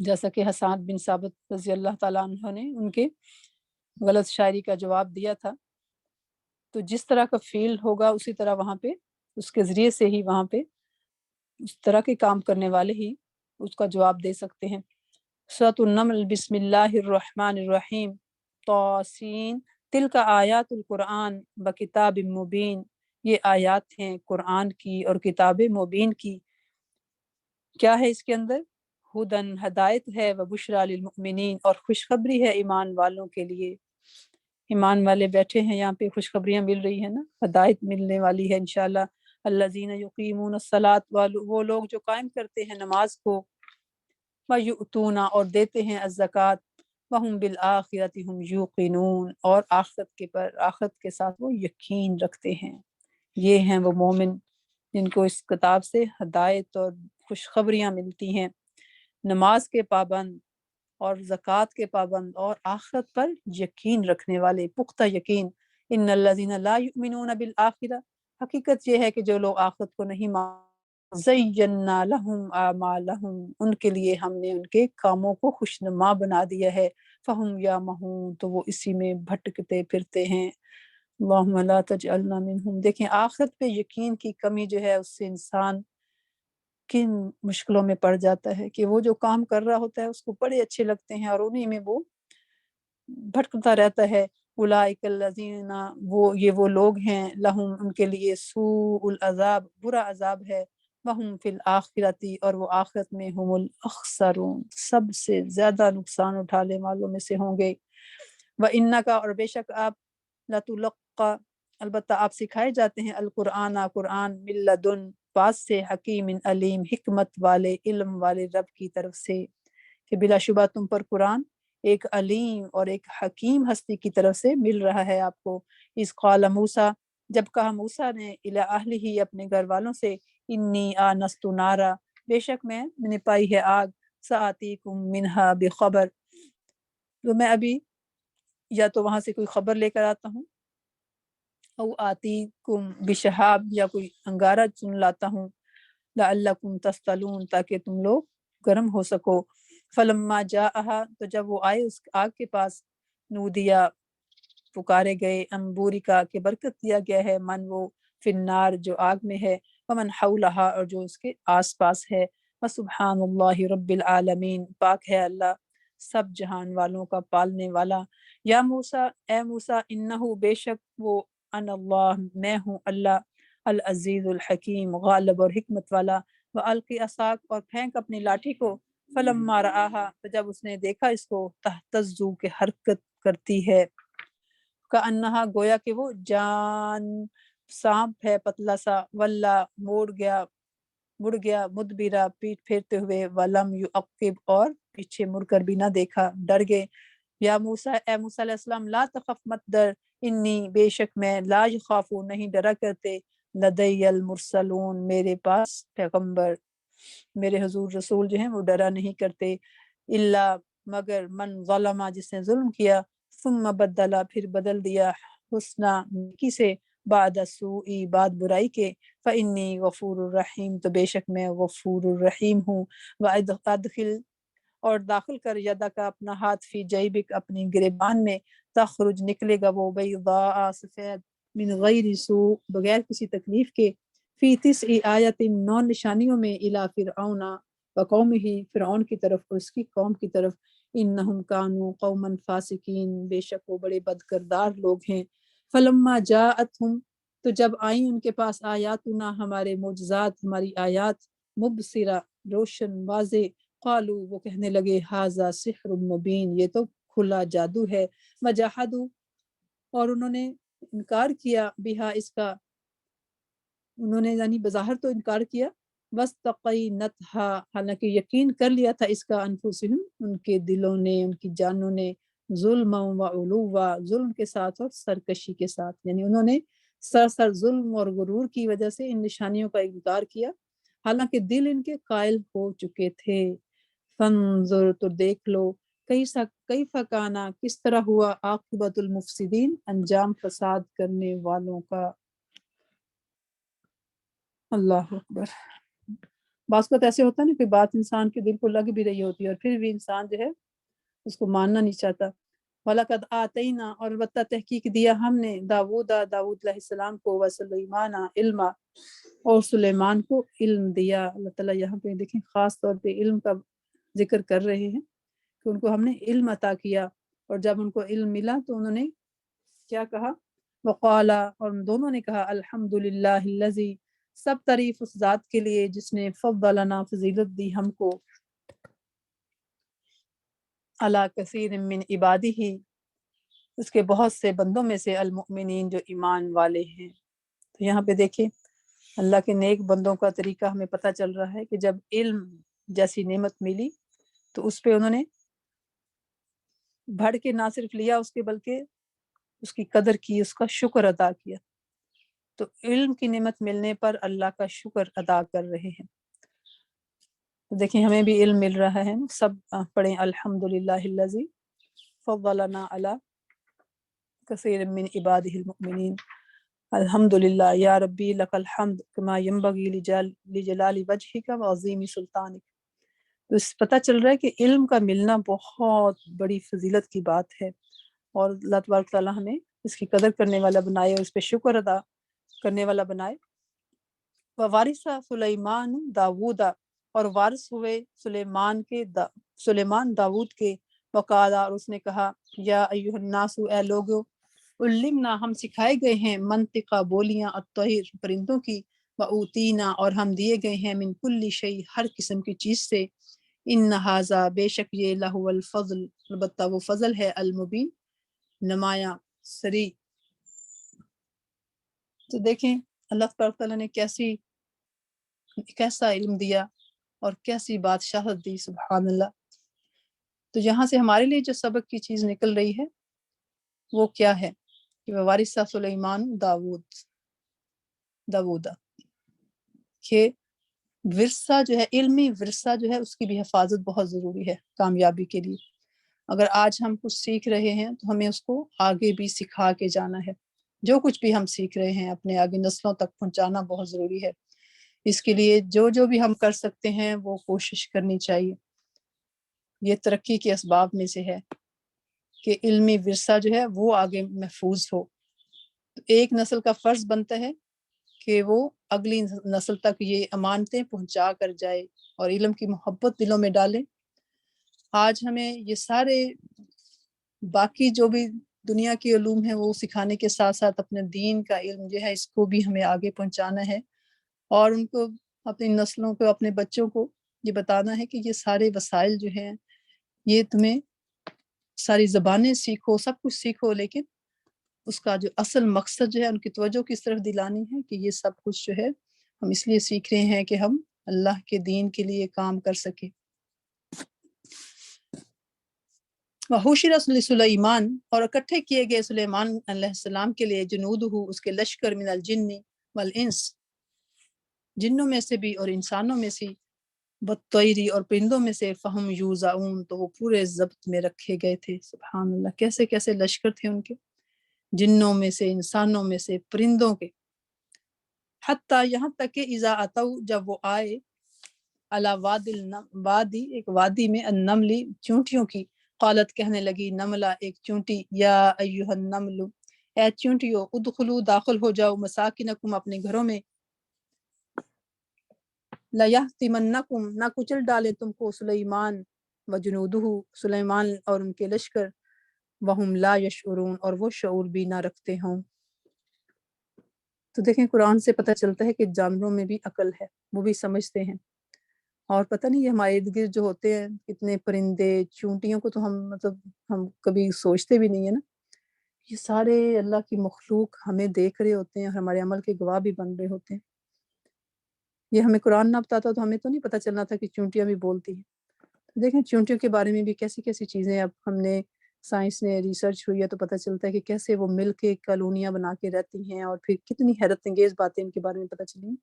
جیسا کہ حسان بن ثابت رضی اللہ تعالیٰ عنہ نے ان کے غلط شاعری کا جواب دیا تھا، تو جس طرح کا فیل ہوگا اسی طرح وہاں پہ اس کے ذریعے سے ہی وہاں پہ اس طرح کے کام کرنے والے ہی اس کا جواب دے سکتے ہیں۔ سورۃ النمل، بسم اللہ الرحمن الرحیم، طاسین، تلک آیات القرآن بکتاب مبین، یہ آیات ہیں قرآن کی اور کتاب مبین کی۔ کیا ہے اس کے اندر؟ ہدن، ہدایت ہے، و بشریٰ للمؤمنین، اور خوشخبری ہے ایمان والوں کے لیے۔ ایمان والے بیٹھے ہیں یہاں پہ، خوشخبریاں مل رہی ہیں نا، ہدایت ملنے والی ہے انشاءاللہ۔ الذین یقیمون الصلاۃ، وہ لوگ جو قائم کرتے ہیں نماز کو، ویؤتون، اور دیتے ہیں الزکوٰۃ، وہم بالآخرۃ ہم یوقنون، اور آخرت کے ساتھ وہ یقین رکھتے ہیں۔ یہ ہیں وہ مومن جن کو اس کتاب سے ہدایت اور خوشخبریاں ملتی ہیں، نماز کے پابند اور زکوٰۃ کے پابند اور آخرت پر یقین رکھنے والے، پختہ یقین۔ ان الذین لا یؤمنون بالآخرہ، حقیقت یہ ہے کہ جو لوگ آخرت کو نہیں مانتے، زینا لہم اعمالہم، ان کے لیے ہم نے ان کے کاموں کو خوشنما بنا دیا ہے، فہم یامہون، تو وہ اسی میں بھٹکتے پھرتے ہیں۔ اللہم لا تجعلنا منہم۔ دیکھیں آخرت پہ یقین کی کمی جو ہے اس سے انسان کن مشکلوں میں پڑ جاتا ہے کہ وہ جو کام کر رہا ہوتا ہے اس کو بڑے اچھے لگتے ہیں اور انہی میں وہ بھٹکتا رہتا ہے۔ اولئک الذین، وہ لوگ ہیں، لہم، ان کے لیے، سوء العذاب، برا عذاب ہے، وہم فی الآخرۃ، اور وہ آخرت میں، ہم الاخسرون، سب سے زیادہ نقصان اٹھانے والوں میں سے ہوں گے۔ وَإِنَّکَ، اور بے شک آپ، لَتُلَقَّى، البتہ آپ سکھائے جاتے ہیں، القرآن، قرآن، من لدن، پاس سے، حکیم علیم، حکمت والے، علم والے رب کی طرف سے، کہ بلا شبہ تم پر قرآن ایک علیم اور ایک حکیم ہستی کی طرف سے مل رہا ہے آپ کو۔ اذ قال موسیٰ، جب کہا موسیٰ نے، الی اہلہ، اپنے گھر والوں سے، انی آنست نارا، بے شک میں نے پائی ہے آگ، سآتیکم منہا بخبر، تو میں ابھی یا تو وہاں سے کوئی خبر لے کر آتا ہوں، او آتیکم بشہاب، یا کوئی انگارہ چن لاتا ہوں، لعلکم تصطلون، تاکہ تم لوگ گرم ہو سکو۔ فلما جاءہا، تو جب وہ آئے اس آگ کے پاس، نودیا، پکارے گئے، انبوری کا، کہ برکت دیا گیا ہے، من وہ، فی النار، جو آگ میں ہے، ومن حولہا، اور جو اس کے آس پاس ہے، وسبحان اللہ رب العالمین، پاک ہے اللہ سب جہان والوں کا پالنے والا۔ یا موسیٰ، اے موسیٰ، انہو، بے شک وہ، ان اللہ، میں ہوں اللہ، العزیز الحکیم، غالب اور حکمت والا۔ وَأَلْقِ عَصَاكَ، اور پھینک اپنی لاٹھی کو، فلما رآہا، تو جب اس نے دیکھا اس کو، تہتزو، کہ حرکت کرتی ہے، کأنہا، گویا کہ وہ جان، سانپ ہے پتلا سا، ولا، مڑ گیا، مدبرا، پیٹ پھیرتے ہوئے، ولم یعقب، اور پیچھے مڑ کر بھی نہ دیکھا، ڈر گئے۔ یا موسیٰ، اے موسیٰ علیہ السلام، لا تخف، مت ڈر، انی، بے شک میں، لا یخافو، نہیں ڈرا کرتے، لدی المرسلون، میرے پاس پیغمبر، میرے حضور رسول جو ہیں وہ ڈرا نہیں کرتے، الا، مگر، من ظلم، جس نے ظلم کیا، ثم بدلا، پھر بدل دیا، حسنا، نیکی سے، بعد سوء، بعد برائی کے، فإنی غفور الرحیم، تو بے شک میں غفور الرحیم ہوں۔ وَأَدْخِلْ، اور داخل کر، یدا کا، اپنا ہاتھ، فی جیبک، اپنی گریبان میں، تخرج، نکلے گا وہ، بیضاء، سفید، من غیر سوء، بغیر کسی تکلیف کے، فی 9 آیت، 9 نشانیوں میں، الی فرعون وقومہ، فرعون کی طرف اور اس کی قوم کی طرف، انہم کانوا قوما فاسقین، بے شک وہ بڑے بد کردار لوگ ہیں۔ فلما جاءتہم، تو جب آئیں ان کے پاس، آیاتنا، ہمارے معجزات، ہماری آیات، مبصرہ، روشن، واضح، قالو، وہ کہنے لگے، ھذا سحر مبین، یہ تو کھلا جادو ہے، وجحدوا، اور انہوں نے انکار کیا، بہا، اس کا، انہوں نے یعنی بظاہر تو انکار کیا، واستقینتھا، حالانکہ یقین کر لیا تھا اس کا، انفسہم، ان کے دلوں نے، ان کی جانوں نے، ظلم و علوا، ظلم کے ساتھ اور سرکشی کے ساتھ، یعنی انہوں نے سراسر ظلم اور غرور کی وجہ سے ان نشانیوں کا انکار کیا، حالانکہ دل ان کے قائل ہو چکے تھے۔ فانظر، تو دیکھ لو، کیف کانا، کس طرح ہوا، عاقبۃ المفسدین، انجام فساد کرنے والوں کا۔ اللہ اکبر۔ بعض وقت ایسے ہوتا ہے نا، کوئی بات انسان کے دل کو لگ بھی رہی ہوتی ہے اور پھر بھی انسان جو ہے اس کو ماننا نہیں چاہتا۔ وَلَقَدْ آتَيْنَا، اور البتہ تحقیق دیا ہم نے داود علیہ السلام کو، وسلیمان علما، اور سلیمان کو علم دیا۔ اللہ تعالیٰ یہاں پہ دیکھیں خاص طور پہ علم کا ذکر کر رہے ہیں کہ ان کو ہم نے علم عطا کیا، اور جب ان کو علم ملا تو انہوں نے کیا کہا؟ وقالا، اور دونوں نے کہا الحمدللہ الذی، سب تعریف اس ذات کے لیے جس نے فضلنا، فضیلت دی ہم کو، علی کثیر من عبادہ، اس کے بہت سے بندوں میں سے، المؤمنین، جو ایمان والے ہیں۔ تو یہاں پہ دیکھیں اللہ کے نیک بندوں کا طریقہ ہمیں پتہ چل رہا ہے کہ جب علم جیسی نعمت ملی تو اس پہ انہوں نے بڑھ کے نہ صرف لیا اس کے، بلکہ اس کی قدر کی، اس کا شکر ادا کیا۔ تو علم کی نعمت ملنے پر اللہ کا شکر ادا کر رہے ہیں۔ دیکھیں ہمیں بھی علم مل رہا ہے، سب پڑھیں الحمدللہ الذی فضلنا علی کثیر من عبادہ المؤمنین۔ الحمدللہ یا ربی لک الحمد کما ینبغی لجلال وجہک وعظیم سلطانک۔ تو اس پتہ چل رہا ہے کہ علم کا ملنا بہت بڑی فضیلت کی بات ہے، اور اللہ تبارک تعالیٰ ہمیں اس کی قدر کرنے والا بنائے اور اس پہ شکر ادا کرنے والا بنائے۔ ووارث سلیمان داود، اور وارث ہوئے سلیمان داود کے، وقالا، اور اس نے کہا یا ایھا الناس، اے لوگو، علمنا، ہم سکھائے گئے ہیں، منطقہ، بولیاں، الطیر، پرندوں کی، واوتینا، اور ہم دیے گئے ہیں، من کل شیء، ہر قسم کی چیز سے، ان ھذا، بے شک یہ، لہو الفضل، البتہ وہ فضل ہے، المبین، نمایاں سری۔ تو دیکھیں اللہ تبارک تعالیٰ نے کیسا علم دیا اور کیسی بادشاہت دی، سبحان اللہ۔ تو یہاں سے ہمارے لیے جو سبق کی چیز نکل رہی ہے وہ کیا ہے کہ وارث سلیمان داود، کہ ورثہ جو ہے، علمی ورثہ جو ہے، اس کی بھی حفاظت بہت ضروری ہے کامیابی کے لیے۔ اگر آج ہم کچھ سیکھ رہے ہیں تو ہمیں اس کو آگے بھی سکھا کے جانا ہے، جو کچھ بھی ہم سیکھ رہے ہیں اپنے آگے نسلوں تک پہنچانا بہت ضروری ہے۔ اس کے لیے جو بھی ہم کر سکتے ہیں وہ کوشش کرنی چاہیے۔ یہ ترقی کے اسباب میں سے ہے کہ علمی ورثہ جو ہے وہ آگے محفوظ ہو۔ تو ایک نسل کا فرض بنتا ہے کہ وہ اگلی نسل تک یہ امانتیں پہنچا کر جائے اور علم کی محبت دلوں میں ڈالے۔ آج ہمیں یہ سارے باقی جو بھی دنیا کے علوم ہیں وہ سکھانے کے ساتھ ساتھ اپنے دین کا علم جو ہے اس کو بھی ہمیں آگے پہنچانا ہے، اور ان کو، اپنی نسلوں کو، اپنے بچوں کو یہ بتانا ہے کہ یہ سارے وسائل جو ہیں، یہ تمہیں ساری زبانیں سیکھو، سب کچھ سیکھو، لیکن اس کا جو اصل مقصد جو ہے ان کی توجہ کس طرف دلانی ہے کہ یہ سب کچھ جو ہے ہم اس لیے سیکھ رہے ہیں کہ ہم اللہ کے دین کے لیے کام کر سکیں۔ وحشر سلیمان، اور اکٹھے کیے گئے سلیمان علیہ السلام کے لیے، جنودہ، اس کے لشکر، من الجن والانس، جنوں میں سے بھی اور انسانوں میں سے، والطیری، اور پرندوں میں سے، فہم یوزعون، تو وہ پورے ضبط میں رکھے گئے تھے۔ سبحان اللہ، کیسے کیسے لشکر تھے ان کے، جنوں میں سے، انسانوں میں سے، پرندوں کے۔ حتیٰ، یہاں تک کہ اذا اتوا، جب وہ آئے، علی وادی، ایک وادی میں، النملی، چونٹیوں کی، قالت، کہنے لگی، نملہ، ایک چونٹی، یا ایھا النمل، اے چونٹیوں، ادخلوا، داخل ہو جاؤ، مساکنکم، اپنے گھروں میں، لیحطمنکم، نہ کچل ڈالے تم کو، سلیمان وجنودہ، سلیمان اور ان کے لشکر، وہم لا یشعرون، اور وہ شعور بھی نہ رکھتے ہوں۔ تو دیکھیں قرآن سے پتہ چلتا ہے کہ جانوروں میں بھی عقل ہے، وہ بھی سمجھتے ہیں، اور پتہ نہیں یہ ہمارے ارد گرد جو ہوتے ہیں کتنے پرندے، چونٹیوں کو تو ہم کبھی سوچتے بھی نہیں ہے نا، یہ سارے اللہ کی مخلوق ہمیں دیکھ رہے ہوتے ہیں اور ہمارے عمل کے گواہ بھی بن رہے ہوتے ہیں۔ یہ ہمیں قرآن نہ بتاتا تو ہمیں تو نہیں پتہ چلنا تھا کہ چونٹیاں بھی بولتی ہیں۔ دیکھیں چونٹیوں کے بارے میں بھی کیسی کیسی چیزیں اب ہم نے، سائنس نے ریسرچ ہوئی ہے تو پتہ چلتا ہے کہ کیسے وہ مل کے کالونیاں بنا کے رہتی ہیں، اور پھر کتنی حیرت انگیز باتیں ان کے بارے میں پتہ چلی،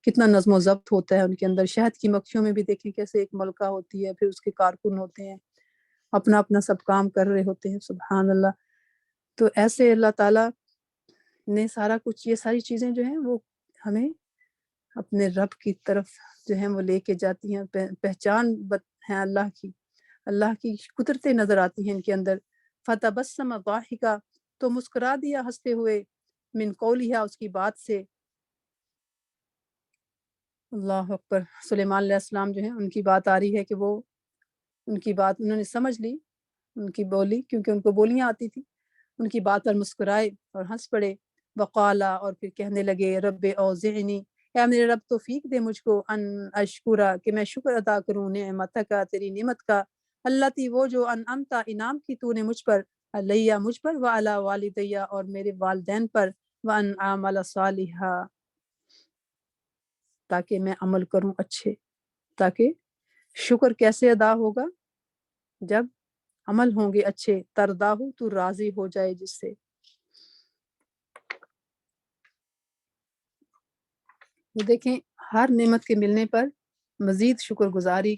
کتنا نظم و ضبط ہوتا ہے ان کے اندر۔ شہد کی مکھیوں میں بھی دیکھیں کیسے ایک ملکہ ہوتی ہے، پھر اس کے کارکن ہوتے ہیں، اپنا اپنا سب کام کر رہے ہوتے ہیں، سبحان اللہ۔ تو ایسے اللہ تعالیٰ نے سارا کچھ، یہ ساری چیزیں جو ہیں وہ ہمیں اپنے رب کی طرف جو ہیں وہ لے کے جاتی ہیں، پہچان ہیں اللہ کی قدرتیں نظر آتی ہیں ان کے اندر۔ فتبسم ضاحکا، تو مسکرا دیا ہنستے ہوئے، من قولہا، اس کی بات سے۔ اللہ اکبر۔ سلیمان علیہ السلام جو ہیں ان کی بات آ رہی ہے کہ وہ ان کی بات انہوں نے سمجھ لی، ان کی بولی، کیونکہ ان کو بولیاں آتی تھی، ان کی بات پر مسکرائے اور ہنس پڑے۔ وقالا، اور پھر کہنے لگے، رب اوزعنی، اے میرے رب توفیق دے مجھ کو، ان اشکرا، کہ میں شکر ادا کروں، نعمتک کا، تیری نعمت کا، اللتی، وہ جو، انعمت، انعام کی تو نے مجھ پر، علیہ، مجھ پر، وعلی والدیہ، اور میرے والدین پر، وان اعمل صالحا، تاکہ میں عمل کروں اچھے۔ تاکہ شکر کیسے ادا ہوگا؟ جب عمل ہوں گے اچھے، ترداہ، تو راضی ہو جائے جس سے۔ دیکھیں ہر نعمت کے ملنے پر مزید شکر گزاری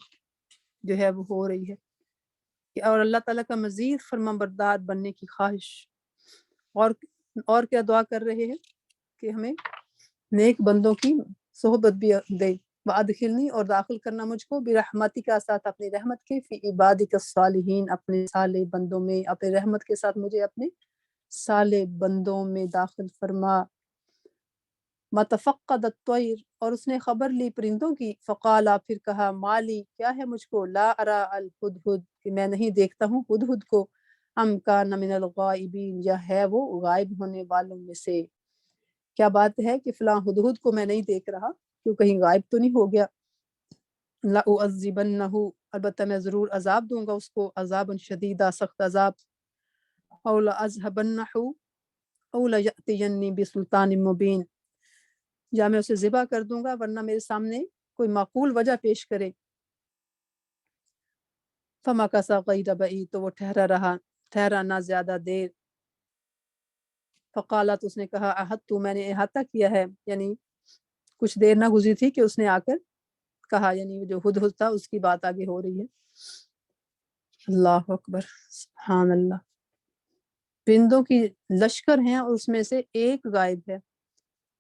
جو ہے وہ ہو رہی ہے، اور اللہ تعالیٰ کا مزید فرما بردار بننے کی خواہش، اور کیا دعا کر رہے ہیں کہ ہمیں نیک بندوں کی صحبت بھی دے، وادخلنی، اور داخل کرنا مجھ کو، برحمتی کا، ساتھ اپنی رحمت کے، فی عبادک الصالحین، اپنے صالح بندوں میں، اپنے رحمت کے ساتھ مجھے اپنے صالح بندوں میں داخل فرما۔ متفقد الطیر، اور اس نے خبر لی پرندوں کی، فقالا، پھر کہا، مالی، کیا ہے مجھ کو، لا ارا الہدہد، کہ میں نہیں دیکھتا ہوں ہدہد کو، ام کان من الغائبین، یا ہے وہ غائب ہونے والوں میں سے۔ کیا بات ہے کہ فلاں ہدہد کو میں نہیں دیکھ رہا، کیوں کہیں غائب تو نہیں ہو گیا۔ لأعذبنہ، البتہ میں ضرور عذاب دوں گا اس کو، عذاب شدیدہ، سخت عذاب، او لأذہبنہ، او لیأتینی بسلطان مبین، یا میں اسے ذبح کر دوں گا ورنہ میرے سامنے کوئی معقول وجہ پیش کرے۔ فمکث غیر بعید، تو وہ ٹھہرا نہ زیادہ دیر۔ فقالت، اس نے کہا، احطت، میں نے احاطہ کیا ہے، یعنی کچھ دیر نہ گزری تھی کہ اس نے آ کر کہا، یعنی جو ہدہد تھا اس کی بات آگے ہو رہی ہے۔ اللہ اکبر، سبحان اللہ۔ پرندوں کی لشکر ہیں اور اس میں سے ایک غائب ہے،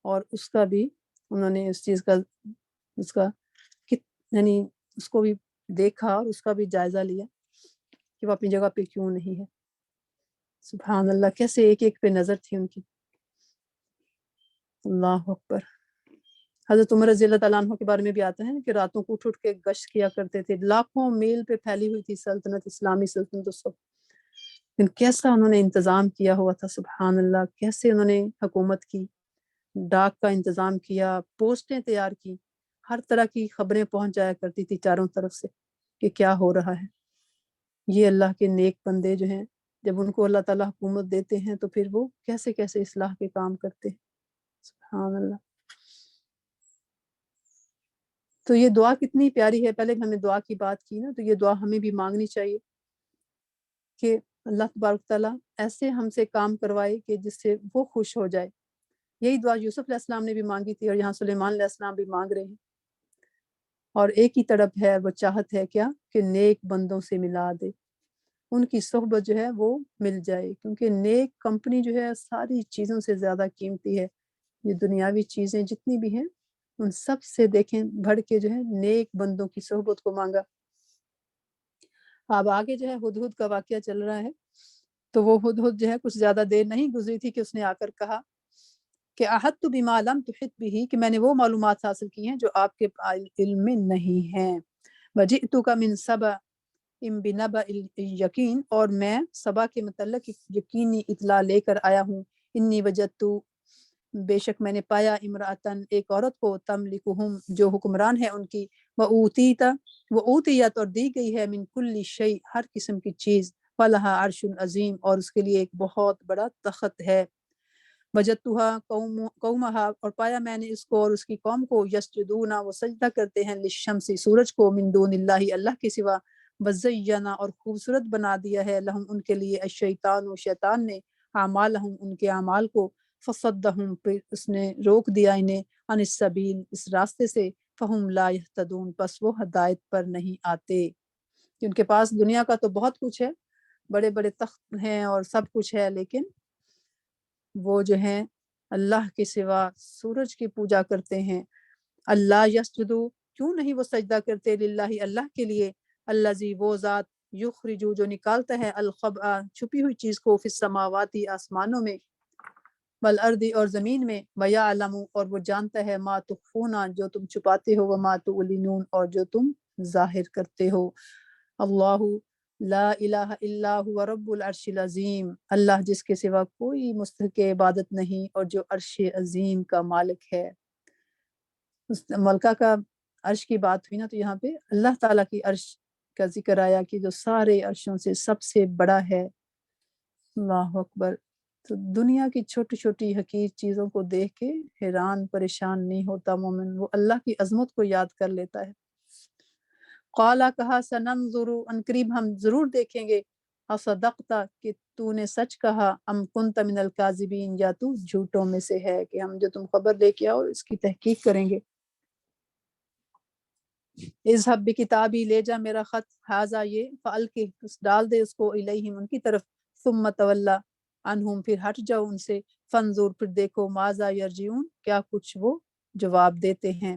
اور اس کا بھی انہوں نے اس چیز کا یعنی اس کو بھی دیکھا اور اس کا بھی جائزہ لیا کہ وہ اپنی جگہ پہ کیوں نہیں ہے۔ سبحان اللہ، کیسے ایک ایک پہ نظر تھی ان کی۔ اللہ اکبر۔ حضرت عمر رضی اللہ تعالیٰ عنہ کے بارے میں بھی آتا ہے کہ راتوں کو اٹھ کے گشت کیا کرتے تھے، لاکھوں میل پہ پھیلی ہوئی تھی سلطنت، اسلامی سلطنت اس وقت، لیکن کیسا انہوں نے انتظام کیا ہوا تھا، سبحان اللہ، کیسے انہوں نے حکومت کی، ڈاک کا انتظام کیا، پوسٹیں تیار کی، ہر طرح کی خبریں پہنچ جایا کرتی تھی چاروں طرف سے کہ کیا ہو رہا ہے۔ یہ اللہ کے نیک بندے جو ہیں، جب ان کو اللہ تعالیٰ حکومت دیتے ہیں تو پھر وہ کیسے کیسے اصلاح کے کام کرتے ہیں، سبحان اللہ۔ تو یہ دعا کتنی پیاری ہے، پہلے ہم نے دعا کی بات کی نا، تو یہ دعا ہمیں بھی مانگنی چاہیے کہ اللہ تبارک تعالیٰ ایسے ہم سے کام کروائے کہ جس سے وہ خوش ہو جائے۔ یہی دعا یوسف علیہ السلام نے بھی مانگی تھی، اور یہاں سلیمان علیہ السلام بھی مانگ رہے ہیں، اور ایک ہی تڑپ ہے، وہ چاہت ہے کیا، کہ نیک بندوں سے ملا دے، ان کی صحبت جو ہے وہ مل جائے، کیونکہ نیک کمپنی جو ہے ساری چیزوں سے زیادہ قیمتی ہے۔ یہ دنیاوی چیزیں جتنی بھی ہیں ان سب سے دیکھیں بڑھ کے جو ہے نیک بندوں کی صحبت کو مانگا۔ اب آگے جو ہے ہدہد کا واقعہ چل رہا ہے، تو وہ ہدہد جو ہے کچھ زیادہ دیر نہیں گزری تھی کہ اس نے آ کر کہا کہ احطت بما لم تحط به، کہ میں نے وہ معلومات حاصل کی ہیں جو آپ کے علم میں نہیں ہیں۔ وجئتک من سبأ بنبأ یقین، اور میں سبا کے متعلق یقینی اطلاع لے کر آیا ہوں۔ انی وجدت، بے شک میں نے پایا، امرأتن، ایک عورت کو، تملکہم، جو حکمران ہے ان کی، وأوتیت، اور دی گئی ہے، من کل شیء، ہر قسم کی چیز، فلہا عرش عظیم، اور اس کے لیے ایک بہت بڑا تخت ہے۔ وجدتها قومها، اور پایا میں نے اس کو اور اس کی قوم کو، یسجدون، وہ سجدہ کرتے ہیں، للشمس، سورج کو، من دون اللہ، اللہ کے سوا، وزینا، اور خوبصورت بنا دیا ہے، لہم، ان کے لیے، الشیطان، شیطان نے، اعمالہم، ان کے اعمال کو، فصدہم، پھر اس نے روک دیا انہیں، عن السبیل، اس راستے سے، فہم لا یہتدون، پس وہ ہدایت پر نہیں آتے۔ ان کے پاس دنیا کا تو بہت کچھ ہے، بڑے بڑے تخت ہیں اور سب کچھ ہے، لیکن وہ جو ہیں اللہ کے سوا سورج کی پوجا کرتے ہیں، اللہ یسجدو کیوں نہیں وہ سجدہ کرتے للہ اللہ کے لیے الذی وہ ذات یخرجو جو نکالتا ہے الخبأ چھپی ہوئی چیز کو فی السماواتی آسمانوں میں والارض اور زمین میں ویعلم اور وہ جانتا ہے ما تخفون جو تم چھپاتے ہو وما تعلنون اور جو تم ظاہر کرتے ہو اللہ لا الہ الا هو رب العرش العظیم اللہ جس کے سوا کوئی مستحق عبادت نہیں اور جو عرش عظیم کا مالک ہے۔ اس ملکہ کا عرش کی بات ہوئی نا تو یہاں پہ اللہ تعالیٰ کی عرش کا ذکر آیا کہ جو سارے عرشوں سے سب سے بڑا ہے۔ اللہ اکبر۔ تو دنیا کی چھوٹی چھوٹی حقیر چیزوں کو دیکھ کے حیران پریشان نہیں ہوتا مومن، وہ اللہ کی عظمت کو یاد کر لیتا ہے۔ قالا کہا سننظر ان قریب ہم ضرور دیکھیں گے اصدقتا کہ تو نے سچ کہا ام کنت من الکاذبین یا تو جھوٹوں میں سے ہے، کہ ہم جو تم خبر لے کے آؤ اس کی تحقیق کریں گے۔ اذهب بکتابی لے جا میرا خط حاضا یہ فالقہ ڈال دے اس کو الیہم ان کی طرف ثم تولا عنہم پھر ہٹ جاؤ ان سے فانظر پھر دیکھو ماذا یرجعون کیا کچھ وہ جواب دیتے ہیں۔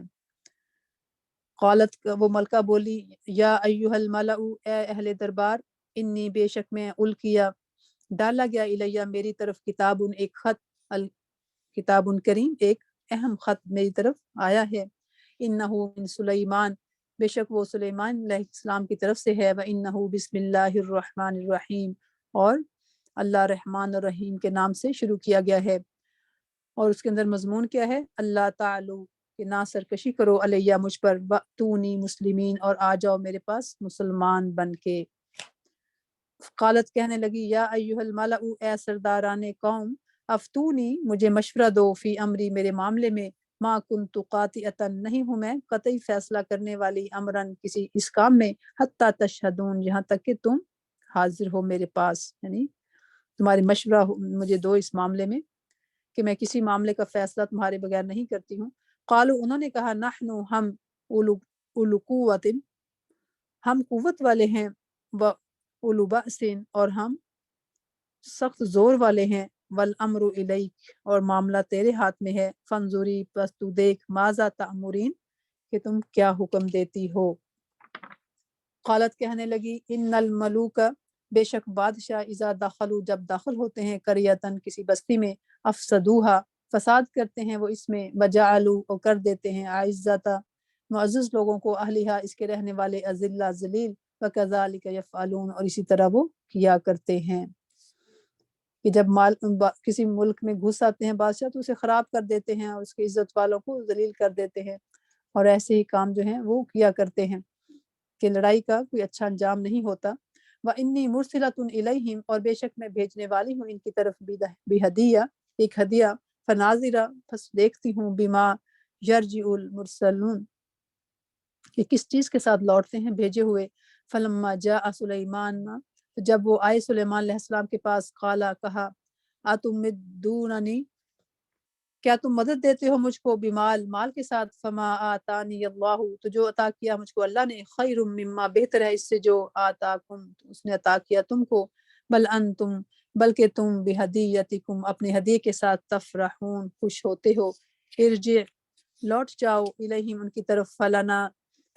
قالت وہ ملکہ بولی یا ایہا الملأ اے اہل دربار انی بے شک میں الکیا ڈالا گیا الیہ میری طرف کتاب ایک خط کتاب کریم ایک اہم خط میری طرف آیا ہے انہ من سلیمان بے شک وہ سلیمان علیہ السلام کی طرف سے ہے وانہ بسم اللہ الرحمن الرحیم اور اللہ رحمان الرحیم کے نام سے شروع کیا گیا ہے۔ اور اس کے اندر مضمون کیا ہے؟ اللہ تعالی کہ نہ سرکشی کرو علیہ مجھ پر واتونی مسلمین اور آ جاؤ میرے پاس مسلمان بن کے۔ قالت کہنے لگی یا ایہا الملأ اے سرداران قوم افتونی مجھے مشورہ دو فی امری میرے معاملے میں ما کنت قاطعتا نہیں ہوں میں قطعی فیصلہ کرنے والی امرن کسی اس کام میں حتی تشہدون یہاں تک کہ تم حاضر ہو میرے پاس، یعنی تمہاری مشورہ مجھے دو اس معاملے میں کہ میں کسی معاملے کا فیصلہ تمہارے بغیر نہیں کرتی ہوں۔ قالو انہوں نے کہا نحن ہم اولو قوت ہم قوت والے ہیں و اولو بأس اور ہم سخت زور والے ہیں والامر الیک اور معاملہ تیرے ہاتھ میں ہے فانظری پس تو دیکھ ماذا تأمرین کہ تم کیا حکم دیتی ہو۔ قالت کہنے لگی ان الملوک بے شک بادشاہ اذا دخلوا جب داخل ہوتے ہیں قریتن کسی بستی میں افسدوها فساد کرتے ہیں وہ اس میں وجعلوا اور کر دیتے ہیں عزت معزز لوگوں کو اہلیہ اس کے رہنے والے اذلہ ذلیل وکذالک یفعلون اور اسی طرح وہ کیا کرتے ہیں کہ جب کسی ملک میں گھس آتے ہیں بادشاہ تو اسے خراب کر دیتے ہیں اور اس کے عزت والوں کو ذلیل کر دیتے ہیں، اور ایسے ہی کام جو ہیں وہ کیا کرتے ہیں کہ لڑائی کا کوئی اچھا انجام نہیں ہوتا۔ وَإِنِّي مُرْسِلَةٌ إِلَيْهِمْ اور بے شک میں بھیجنے والی ہوں ان کی طرف بہدیہ ایک ہدیہ فناظرہ پس دیکھتی ہوں بما یرجع المرسلون کہ کس چیز کے ساتھ لوٹتے ہیں بھیجے ہوئے۔ فلما جاء سلیمان جب وہ آئے سلیمان علیہ السلام کے پاس قالا کہا اتمدوننی کیا تم مدد دیتے ہو مجھ کو بمال مال کے ساتھ فما آتانی اللہ تو جو عطا کیا مجھ کو اللہ نے خیر مما بہتر ہے اس سے جو آتاکم اس نے عطا کیا تم کو بل انتم بلکہ تم بہدیتکم اپنے ہدیے کے ساتھ تفرحون خوش ہوتے ہو۔ ارجع لوٹ جاؤ الیہم ان کی طرف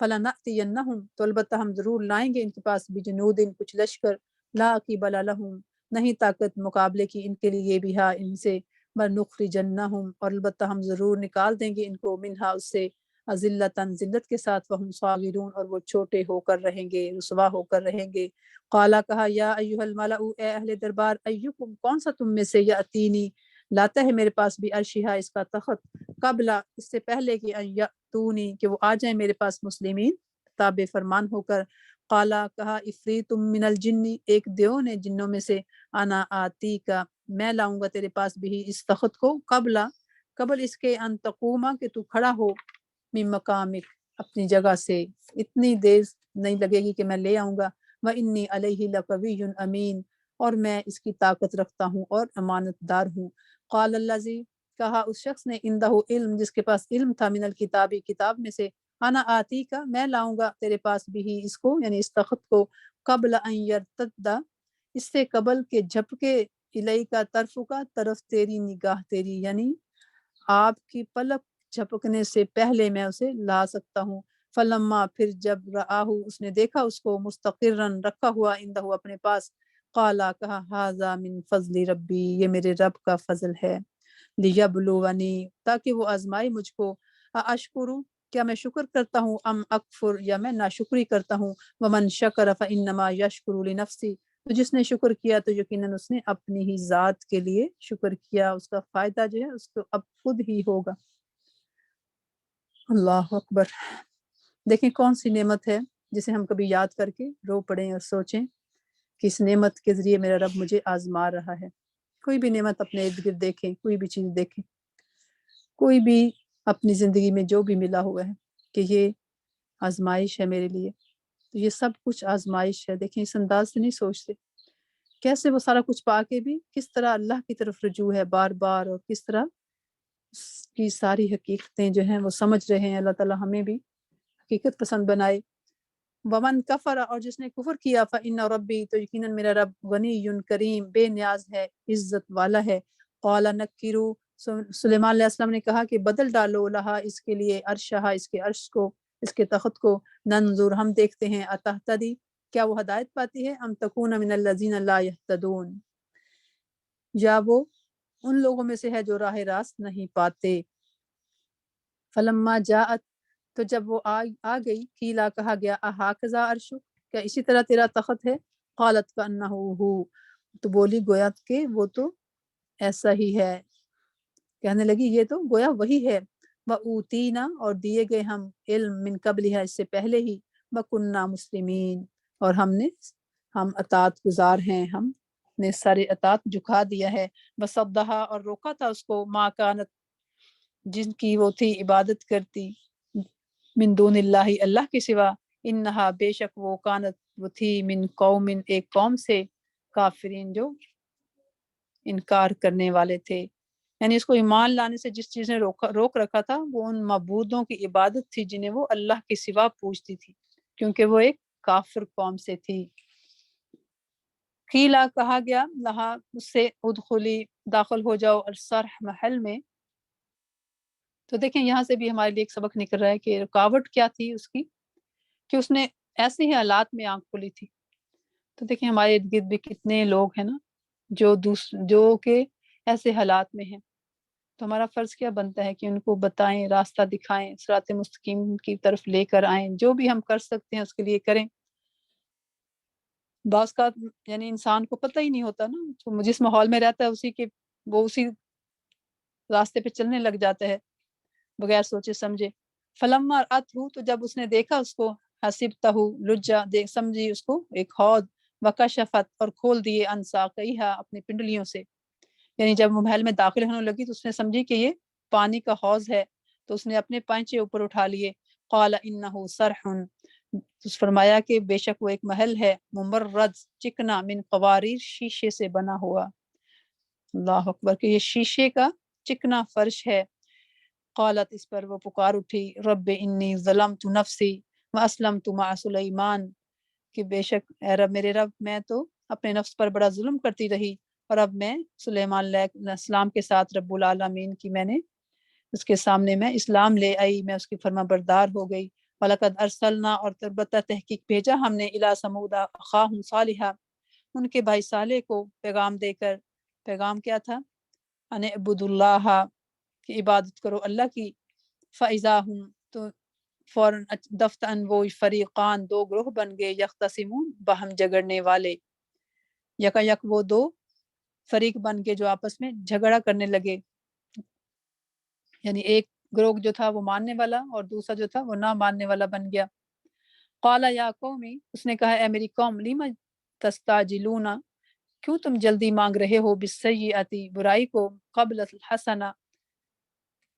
فلنأتینہم تو البتہ ہم ضرور لائیں گے ان کے پاس بجنود کچھ لشکر لا قبل لہم نہیں طاقت مقابلے کی ان کے لیے بہا ان سے بنخرجنہم اور البتہ ہم ضرور نکال دیں گے ان کو منہا اس سے اذلتاً ذلت کے ساتھ وہم صاغرون اور وہ چھوٹے ہو کر رہیں گے رسوا ہو کر رہیں گے۔ قالا کہا یا ایہا الملأ اے اہل دربار ایکم کون سا تم میں سے یاتینی لاتا ہے میرے پاس بھی عرشہا اس کا تخت قبل اس سے پہلے کہ ان یاتونی کہ وہ آ جائیں میرے پاس مسلمین تابع فرمان ہو کر۔ قالا کہا افریت من الجن ایک دیو نے جنوں میں سے انا آتی کا میں لاؤں گا تیرے پاس بھی اس تخت کو قبل اس کے ان تقوما کہ تو کھڑا ہو من مقامک اپنی جگہ سے اتنی دیر نہیں لگے گی کہ میں لے آؤں گا۔ وانی علیہ لقوی امین اور میں اس کی طاقت رکھتا ہوں اور امانت دار ہوں۔ قال الذی کہا اس شخص نے عندہ علم جس کے پاس علم تھا من الکتابی کتاب میں سے انا آتی کا میں لاؤں گا تیرے پاس بھی اس کو یعنی اس تخت کو قبل ان یرتد اس سے قبل کے جھپکے الی کا طرف کا طرف تیری نگاہ تیری یعنی آپ کی پلک جھپکنے سے پہلے میں اسے لا سکتا ہوں۔ فلما پھر جب رآہو اس نے دیکھا اس کو مستقرن رکھا ہوا عندہ اپنے پاس، قالا کہا ھذا من فضل ربی، یہ میرے رب کا فضل ہے، لیبلونی تاکہ وہ آزمائے مجھ کو، اشکر کیا میں شکر کرتا ہوں، ام اکفر یا میں ناشکری کرتا ہوں، ومن شکر فانما یشکر لنفسی، تو جس نے شکر کیا تو یقیناً اس نے اپنی ہی ذات کے لیے شکر کیا، اس کا فائدہ جو ہے اس کو اب خود ہی ہوگا۔ اللہ اکبر۔ دیکھیں کون سی نعمت ہے جسے ہم کبھی یاد کر کے رو پڑیں اور سوچیں کہ اس نعمت کے ذریعے میرا رب مجھے آزما رہا ہے۔ کوئی بھی نعمت اپنے ارد گرد دیکھیں، کوئی بھی چیز دیکھیں، کوئی بھی اپنی زندگی میں جو بھی ملا ہوا ہے کہ یہ آزمائش ہے میرے لیے، تو یہ سب کچھ آزمائش ہے۔ دیکھیں اس انداز سے نہیں سوچتے کیسے وہ سارا کچھ پا کے بھی کس طرح اللہ کی طرف رجوع ہے بار بار، اور کس طرح اس کی ساری حقیقتیں جو ہیں وہ سمجھ رہے ہیں۔ اللہ تعالیٰ ہمیں بھی حقیقت پسند بنائے۔ ومن کفر اور جس نے کفر کیا فإن ربی تو یقیناً میرا رب غنی کریم بے نیاز ہے، عزت والا ہے۔ قال نکروا سلیمان علیہ السلام نے کہا کہ بدل ڈالو لہا اس کے لیے عرشہا اس کے عرش کو، اس کے تخت کو، ننظر ہم دیکھتے ہیں اتہتدی کیا وہ ہدایت پاتی ہے، ام تکون من الذین لا یہتدون یا وہ ان لوگوں میں سے ہے جو راہ راست نہیں پاتے۔ فلما جاءت تو جب وہ آ گئی، قیلا کہا گیا اہاکذا عرشک کیا اسی طرح تیرا تخت ہے، قالت کأنہ ہو تو بولی گویا کہ وہ تو ایسا ہی ہے، کہنے لگی یہ تو گویا وہی ہے۔ وَأُوتِینَا اور دیے گئے ہم علم من قبلہا اس سے پہلے ہی، وَكُنَّا مُسْلِمِین اور ہم اطاعت گزار ہیں، ہم نے سارے اطاعت جھکا دیا ہے۔ وَصَدَّہا اور روکا تھا اس کو، مَا كَانَتْ جن کی وہ تھی عبادت کرتی، من دون اللہ اللہ کے سوا، انہا بے شک وہ کانت وہ تھی من قوم ایک قوم سے، کافرین جو انکار کرنے والے تھے، یعنی اس کو ایمان لانے سے جس چیز نے روک رکھا تھا وہ ان معبودوں کی عبادت تھی جنہیں وہ اللہ کے سوا پوجتی تھی، کیونکہ وہ ایک کافر قوم سے تھی۔ قیلا کہا گیا لہا اس سے ادخلی داخل ہو جاؤ الصرح محل میں۔ تو دیکھیں یہاں سے بھی ہمارے لیے ایک سبق نکل رہا ہے کہ رکاوٹ کیا تھی اس کی، کہ اس نے ایسے ہی حالات میں آنکھ کھولی تھی۔ تو دیکھیں ہمارے ارد گرد بھی کتنے لوگ ہیں نا جو کہ ایسے حالات میں ہیں، تو ہمارا فرض کیا بنتا ہے کہ ان کو بتائیں، راستہ دکھائیں، صراط مستقیم کی طرف لے کر آئیں، جو بھی ہم کر سکتے ہیں اس کے لیے کریں۔ بعض کا یعنی انسان کو پتہ ہی نہیں ہوتا نا، تو جس ماحول میں رہتا ہے وہ اسی راستے پہ چلنے لگ جاتا ہے بغیر سوچے سمجھے۔ فلما رأتہ تو جب اس نے دیکھا اس کو، حسبتہ لجا دیکھ سمجھی اس کو ایک حوض، وکشفت اور کھول دیے عن ساقیہا اپنی پنڈلیوں سے، یعنی جب وہ محل میں داخل ہونے لگی تو اس نے سمجھی کہ یہ پانی کا حوض ہے، تو اس نے اپنے پائنچے اوپر اٹھا لیے۔ قال انہ صرح فرمایا کہ بے شک وہ ایک محل ہے، ممرد چکنا، من قواریر شیشے سے بنا ہوا، اللہ اکبر کہ یہ شیشے کا چکنا فرش ہے۔ قالت اس پر وہ پکار اٹھی، رب انی ظلمت نفسی واسلمت مع سلیمان کہ بے شک اے رب میرے رب میں تو اپنے نفس پر بڑا ظلم کرتی رہی، اور اب میں سلیمان علیہ السلام کے ساتھ رب العالمین کی میں نے اس کے سامنے میں اسلام لے آئی، میں اس کی فرما بردار ہو گئی۔ وَلَقَدْ أَرْسَلْنَا اور البتہ تحقیق بھیجا ہم نے إِلَىٰ ثَمُودَ أَخَاهُمْ صَالِحًا ان کے بھائی صالح کو پیغام دے کر، پیغام کیا تھا، ان اعبدوا اللہ کہ عبادت کرو اللہ کی، فَإِذَا هُمْ تو فوراً دفتن وہ فریقان دو گروہ بن گئے، یختصمون باہم جگڑنے والے، یکا یک وہ دو فریق بن کے جو آپس میں جھگڑا کرنے لگے، یعنی ایک گروہ جو تھا وہ ماننے والا اور دوسرا جو تھا وہ نہ ماننے والا بن گیا۔ قال یا قومی اس نے کہا اے میری قوم، لم تستعجلون کیوں تم جلدی مانگ رہے ہو، بالسیئۃ برائی کو، قبل الحسنہ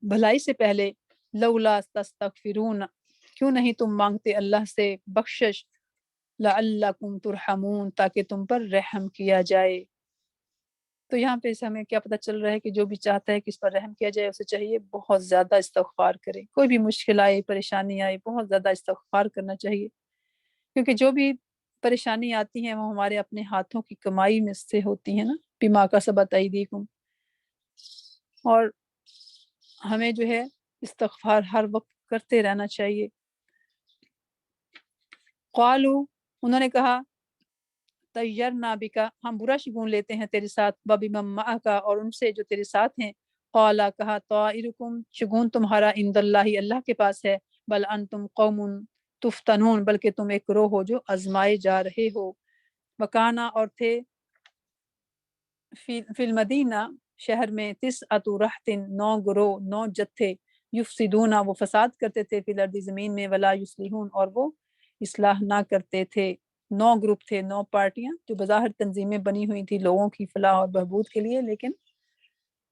بھلائی سے پہلے، لولا تستغفرون کیوں نہیں تم مانگتے اللہ سے بخشش، لعلکم ترحمون تاکہ تم پر رحم کیا جائے۔ تو یہاں پہ سے ہمیں کیا پتہ چل رہا ہے کہ جو بھی چاہتا ہے کہ اس پر رحم کیا جائے اسے چاہیے بہت زیادہ استغفار کرے، کوئی بھی مشکل آئے، پریشانی آئے، بہت زیادہ استغفار کرنا چاہیے، کیونکہ جو بھی پریشانی آتی ہیں وہ ہمارے اپنے ہاتھوں کی کمائی میں سے ہوتی ہیں نا، بما کسبت ایدیکم، اور ہمیں جو ہے استغفار ہر وقت کرتے رہنا چاہیے۔ قالو انہوں نے کہا طیرنا بکا ہم برا شگون لیتے ہیں تیرے ساتھ، وبمن معک اور ان سے جو تیرے ساتھ ہیں، قالا کہا طائرکم شگون تمہارا عند اللہ اللہ کے پاس ہے، بل انتم قوم تفتنون بلکہ تم ایک گروہ ہو جو آزمائے جا رہے ہو۔ وکانا اور تھے فی المدینہ شہر میں تسعۃ رہط 9 گروہ 9 جتھے، یفسدون وہ فساد کرتے تھے، فی الارض زمین میں، ولا یصلحون اور وہ اصلاح نہ کرتے تھے۔ 9 گروپ تھے، 9 پارٹیاں جو بظاہر تنظیمیں بنی ہوئی تھی لوگوں کی فلاح اور بہبود کے لیے، لیکن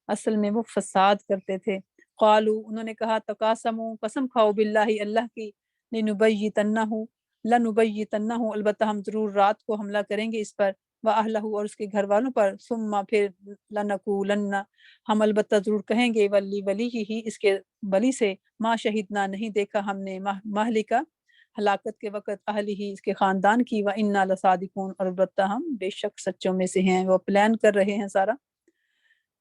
اصل میں وہ فساد کرتے تھے۔ قالو انہوں نے کہا تقاسموا قسم کھاؤ باللہ اللہ کی، لنبیتنہ البتہ ہم ضرور رات کو حملہ کریں گے اس پر، وَأَهْلَهُ اور اس کے گھر والوں پر، ثم پھر لنقولن ہم البتہ ضرور کہیں گے، ولی ہی اس کے ولی سے، ما شہدنا نہیں دیکھا ہم نے، مہلکہ ہلاکت کے وقت، اہلی ہی اس کے خاندان کی، وَإِنَّا لَصَادِقُونَ اور البتہ ہم بے شک سچوں میں سے ہیں۔ وہ پلان کر رہے ہیں سارا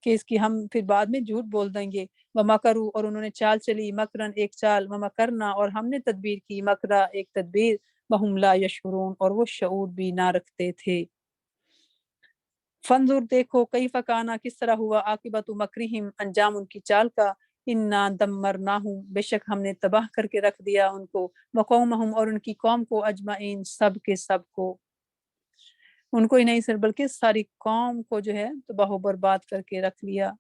کہ اس کی ہم پھر بعد میں جھوٹ بول دیں گے۔ وَمَكَرُوا اور انہوں نے چال چلی، مکرن ایک چال، وَمَكَرْنَا اور ہم نے تدبیر کی، مکرا ایک تدبیر، وَهُمْ لَا يَشْعُرُونَ اور وہ شعور بھی نہ رکھتے تھے۔ فنظر دیکھو کیف کانا کس طرح ہوا، عاقبت مکرہم انجام ان کی چال کا، انا دمرناہم بے شک ہم نے تباہ کر کے رکھ دیا ان کو، وقومہم اور ان کی قوم کو، اجمعین سب کے سب کو، ان کو ہی نہیں صرف بلکہ ساری قوم کو جو ہے تباہ و برباد کر کے رکھ لیا،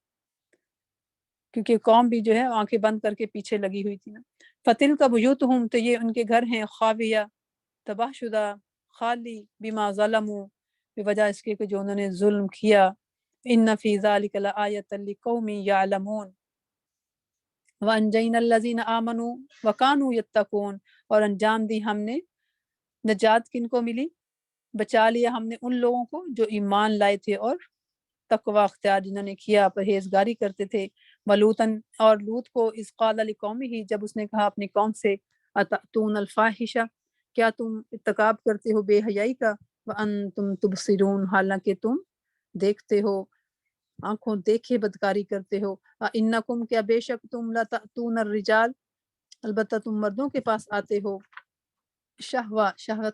کیونکہ قوم بھی جو ہے آنکھیں بند کر کے پیچھے لگی ہوئی تھی نا۔ فتل کا بیوتہم تو یہ ان کے گھر ہیں، خاویہ تباہ شدہ، خالی، بما ظلموا بوجہ اس کے کہ جو انہوں نے ظلم کیا، ان فی ذلک لآیۃ لقوم یعلمون وانجینا الذین آمنوا وکانوا یتقون اور انجام دی ہم نے، نجات کن کو ملی، بچا لیا ہم نے ان لوگوں کو جو ایمان لائے تھے اور تقوی اختیار جنہوں نے کیا، پرہیزگاری کرتے تھے، ولوطن اور لوط کو، اذ قال لقومہ جب اس نے کہا اپنی قوم سے، اتأتون الفاحشہ کیا تم ارتکاب کرتے ہو بے حیائی کا، وانتم تبصرون حالانکہ تم دیکھتے ہو، آنکھوں دیکھے بدکاری کرتے ہو، انکم کیا بے شک تم لتأتون الرجال البتہ تم مردوں کے پاس آتے ہو، شہوت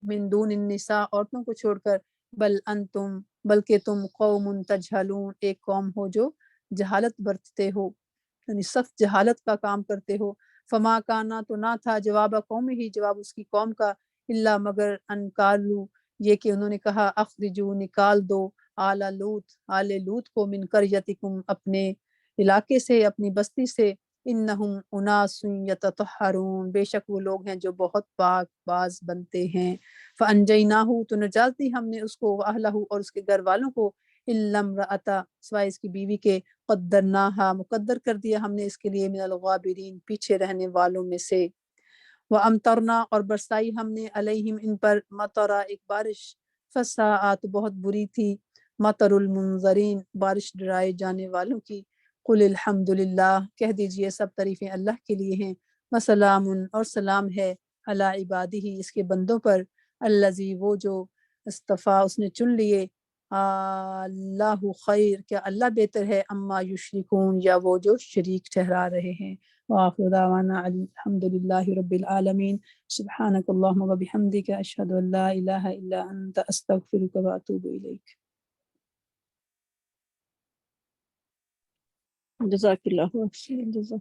من دون النساء عورتوں کو چھوڑ کر، بل انتم بلکہ تم قوم تجہلون ایک قوم ہو جو جہالت برتتے ہو، یعنی سخت جہالت کا کام کرتے ہو۔ فما کانا تو نہ تھا جواب قوم ہی جواب اس کی قوم کا، الا مگر ان قالوا یہ کہ انہوں نے کہا، اخرجو نکال دو آل لوط کو، من قریتکم اپنے علاقے سے، اپنی بستی سے، انہم اناس یتطہرون بے شک وہ لوگ ہیں جو بہت پاک باز بنتے ہیں۔ فانجیناہ تو نجات دی ہم نے اس کو، واہلہ اور اس کے گھر والوں کو، الا امرأتہ سوائے اس کی بیوی کے، قدرناہا مقدر کر دیا ہم نے اس کے لیے، من الغابرین پیچھے رہنے والوں میں سے۔ وَأَمْطَرْنَا اور برسائی ہم نے، علیہم ان پر، مطرا ایک بارش، فساء تو بہت بری تھی، مطر المنذرین بارش ڈرائے جانے والوں کی۔ قل الحمدللہ کہہ دیجئے سب تعریفیں اللہ کے لیے ہیں، وسلام اور سلام ہے، علی عبادہ اس کے بندوں پر، الذی وہ جو، اصطفیٰ اس نے چن لیے، اللہ خیر کیا اللہ بہتر ہے، اما یشرکون یا وہ جو شریک ٹھہرا رہے ہیں۔ وآخر دعوانا الحمدللہ رب العالمین، سبحانک اللہم وبحمدک، اشہد ان لا الہ الا انت، استغفرک واتوب الیک۔ جزاک اللہ خیر، جزاک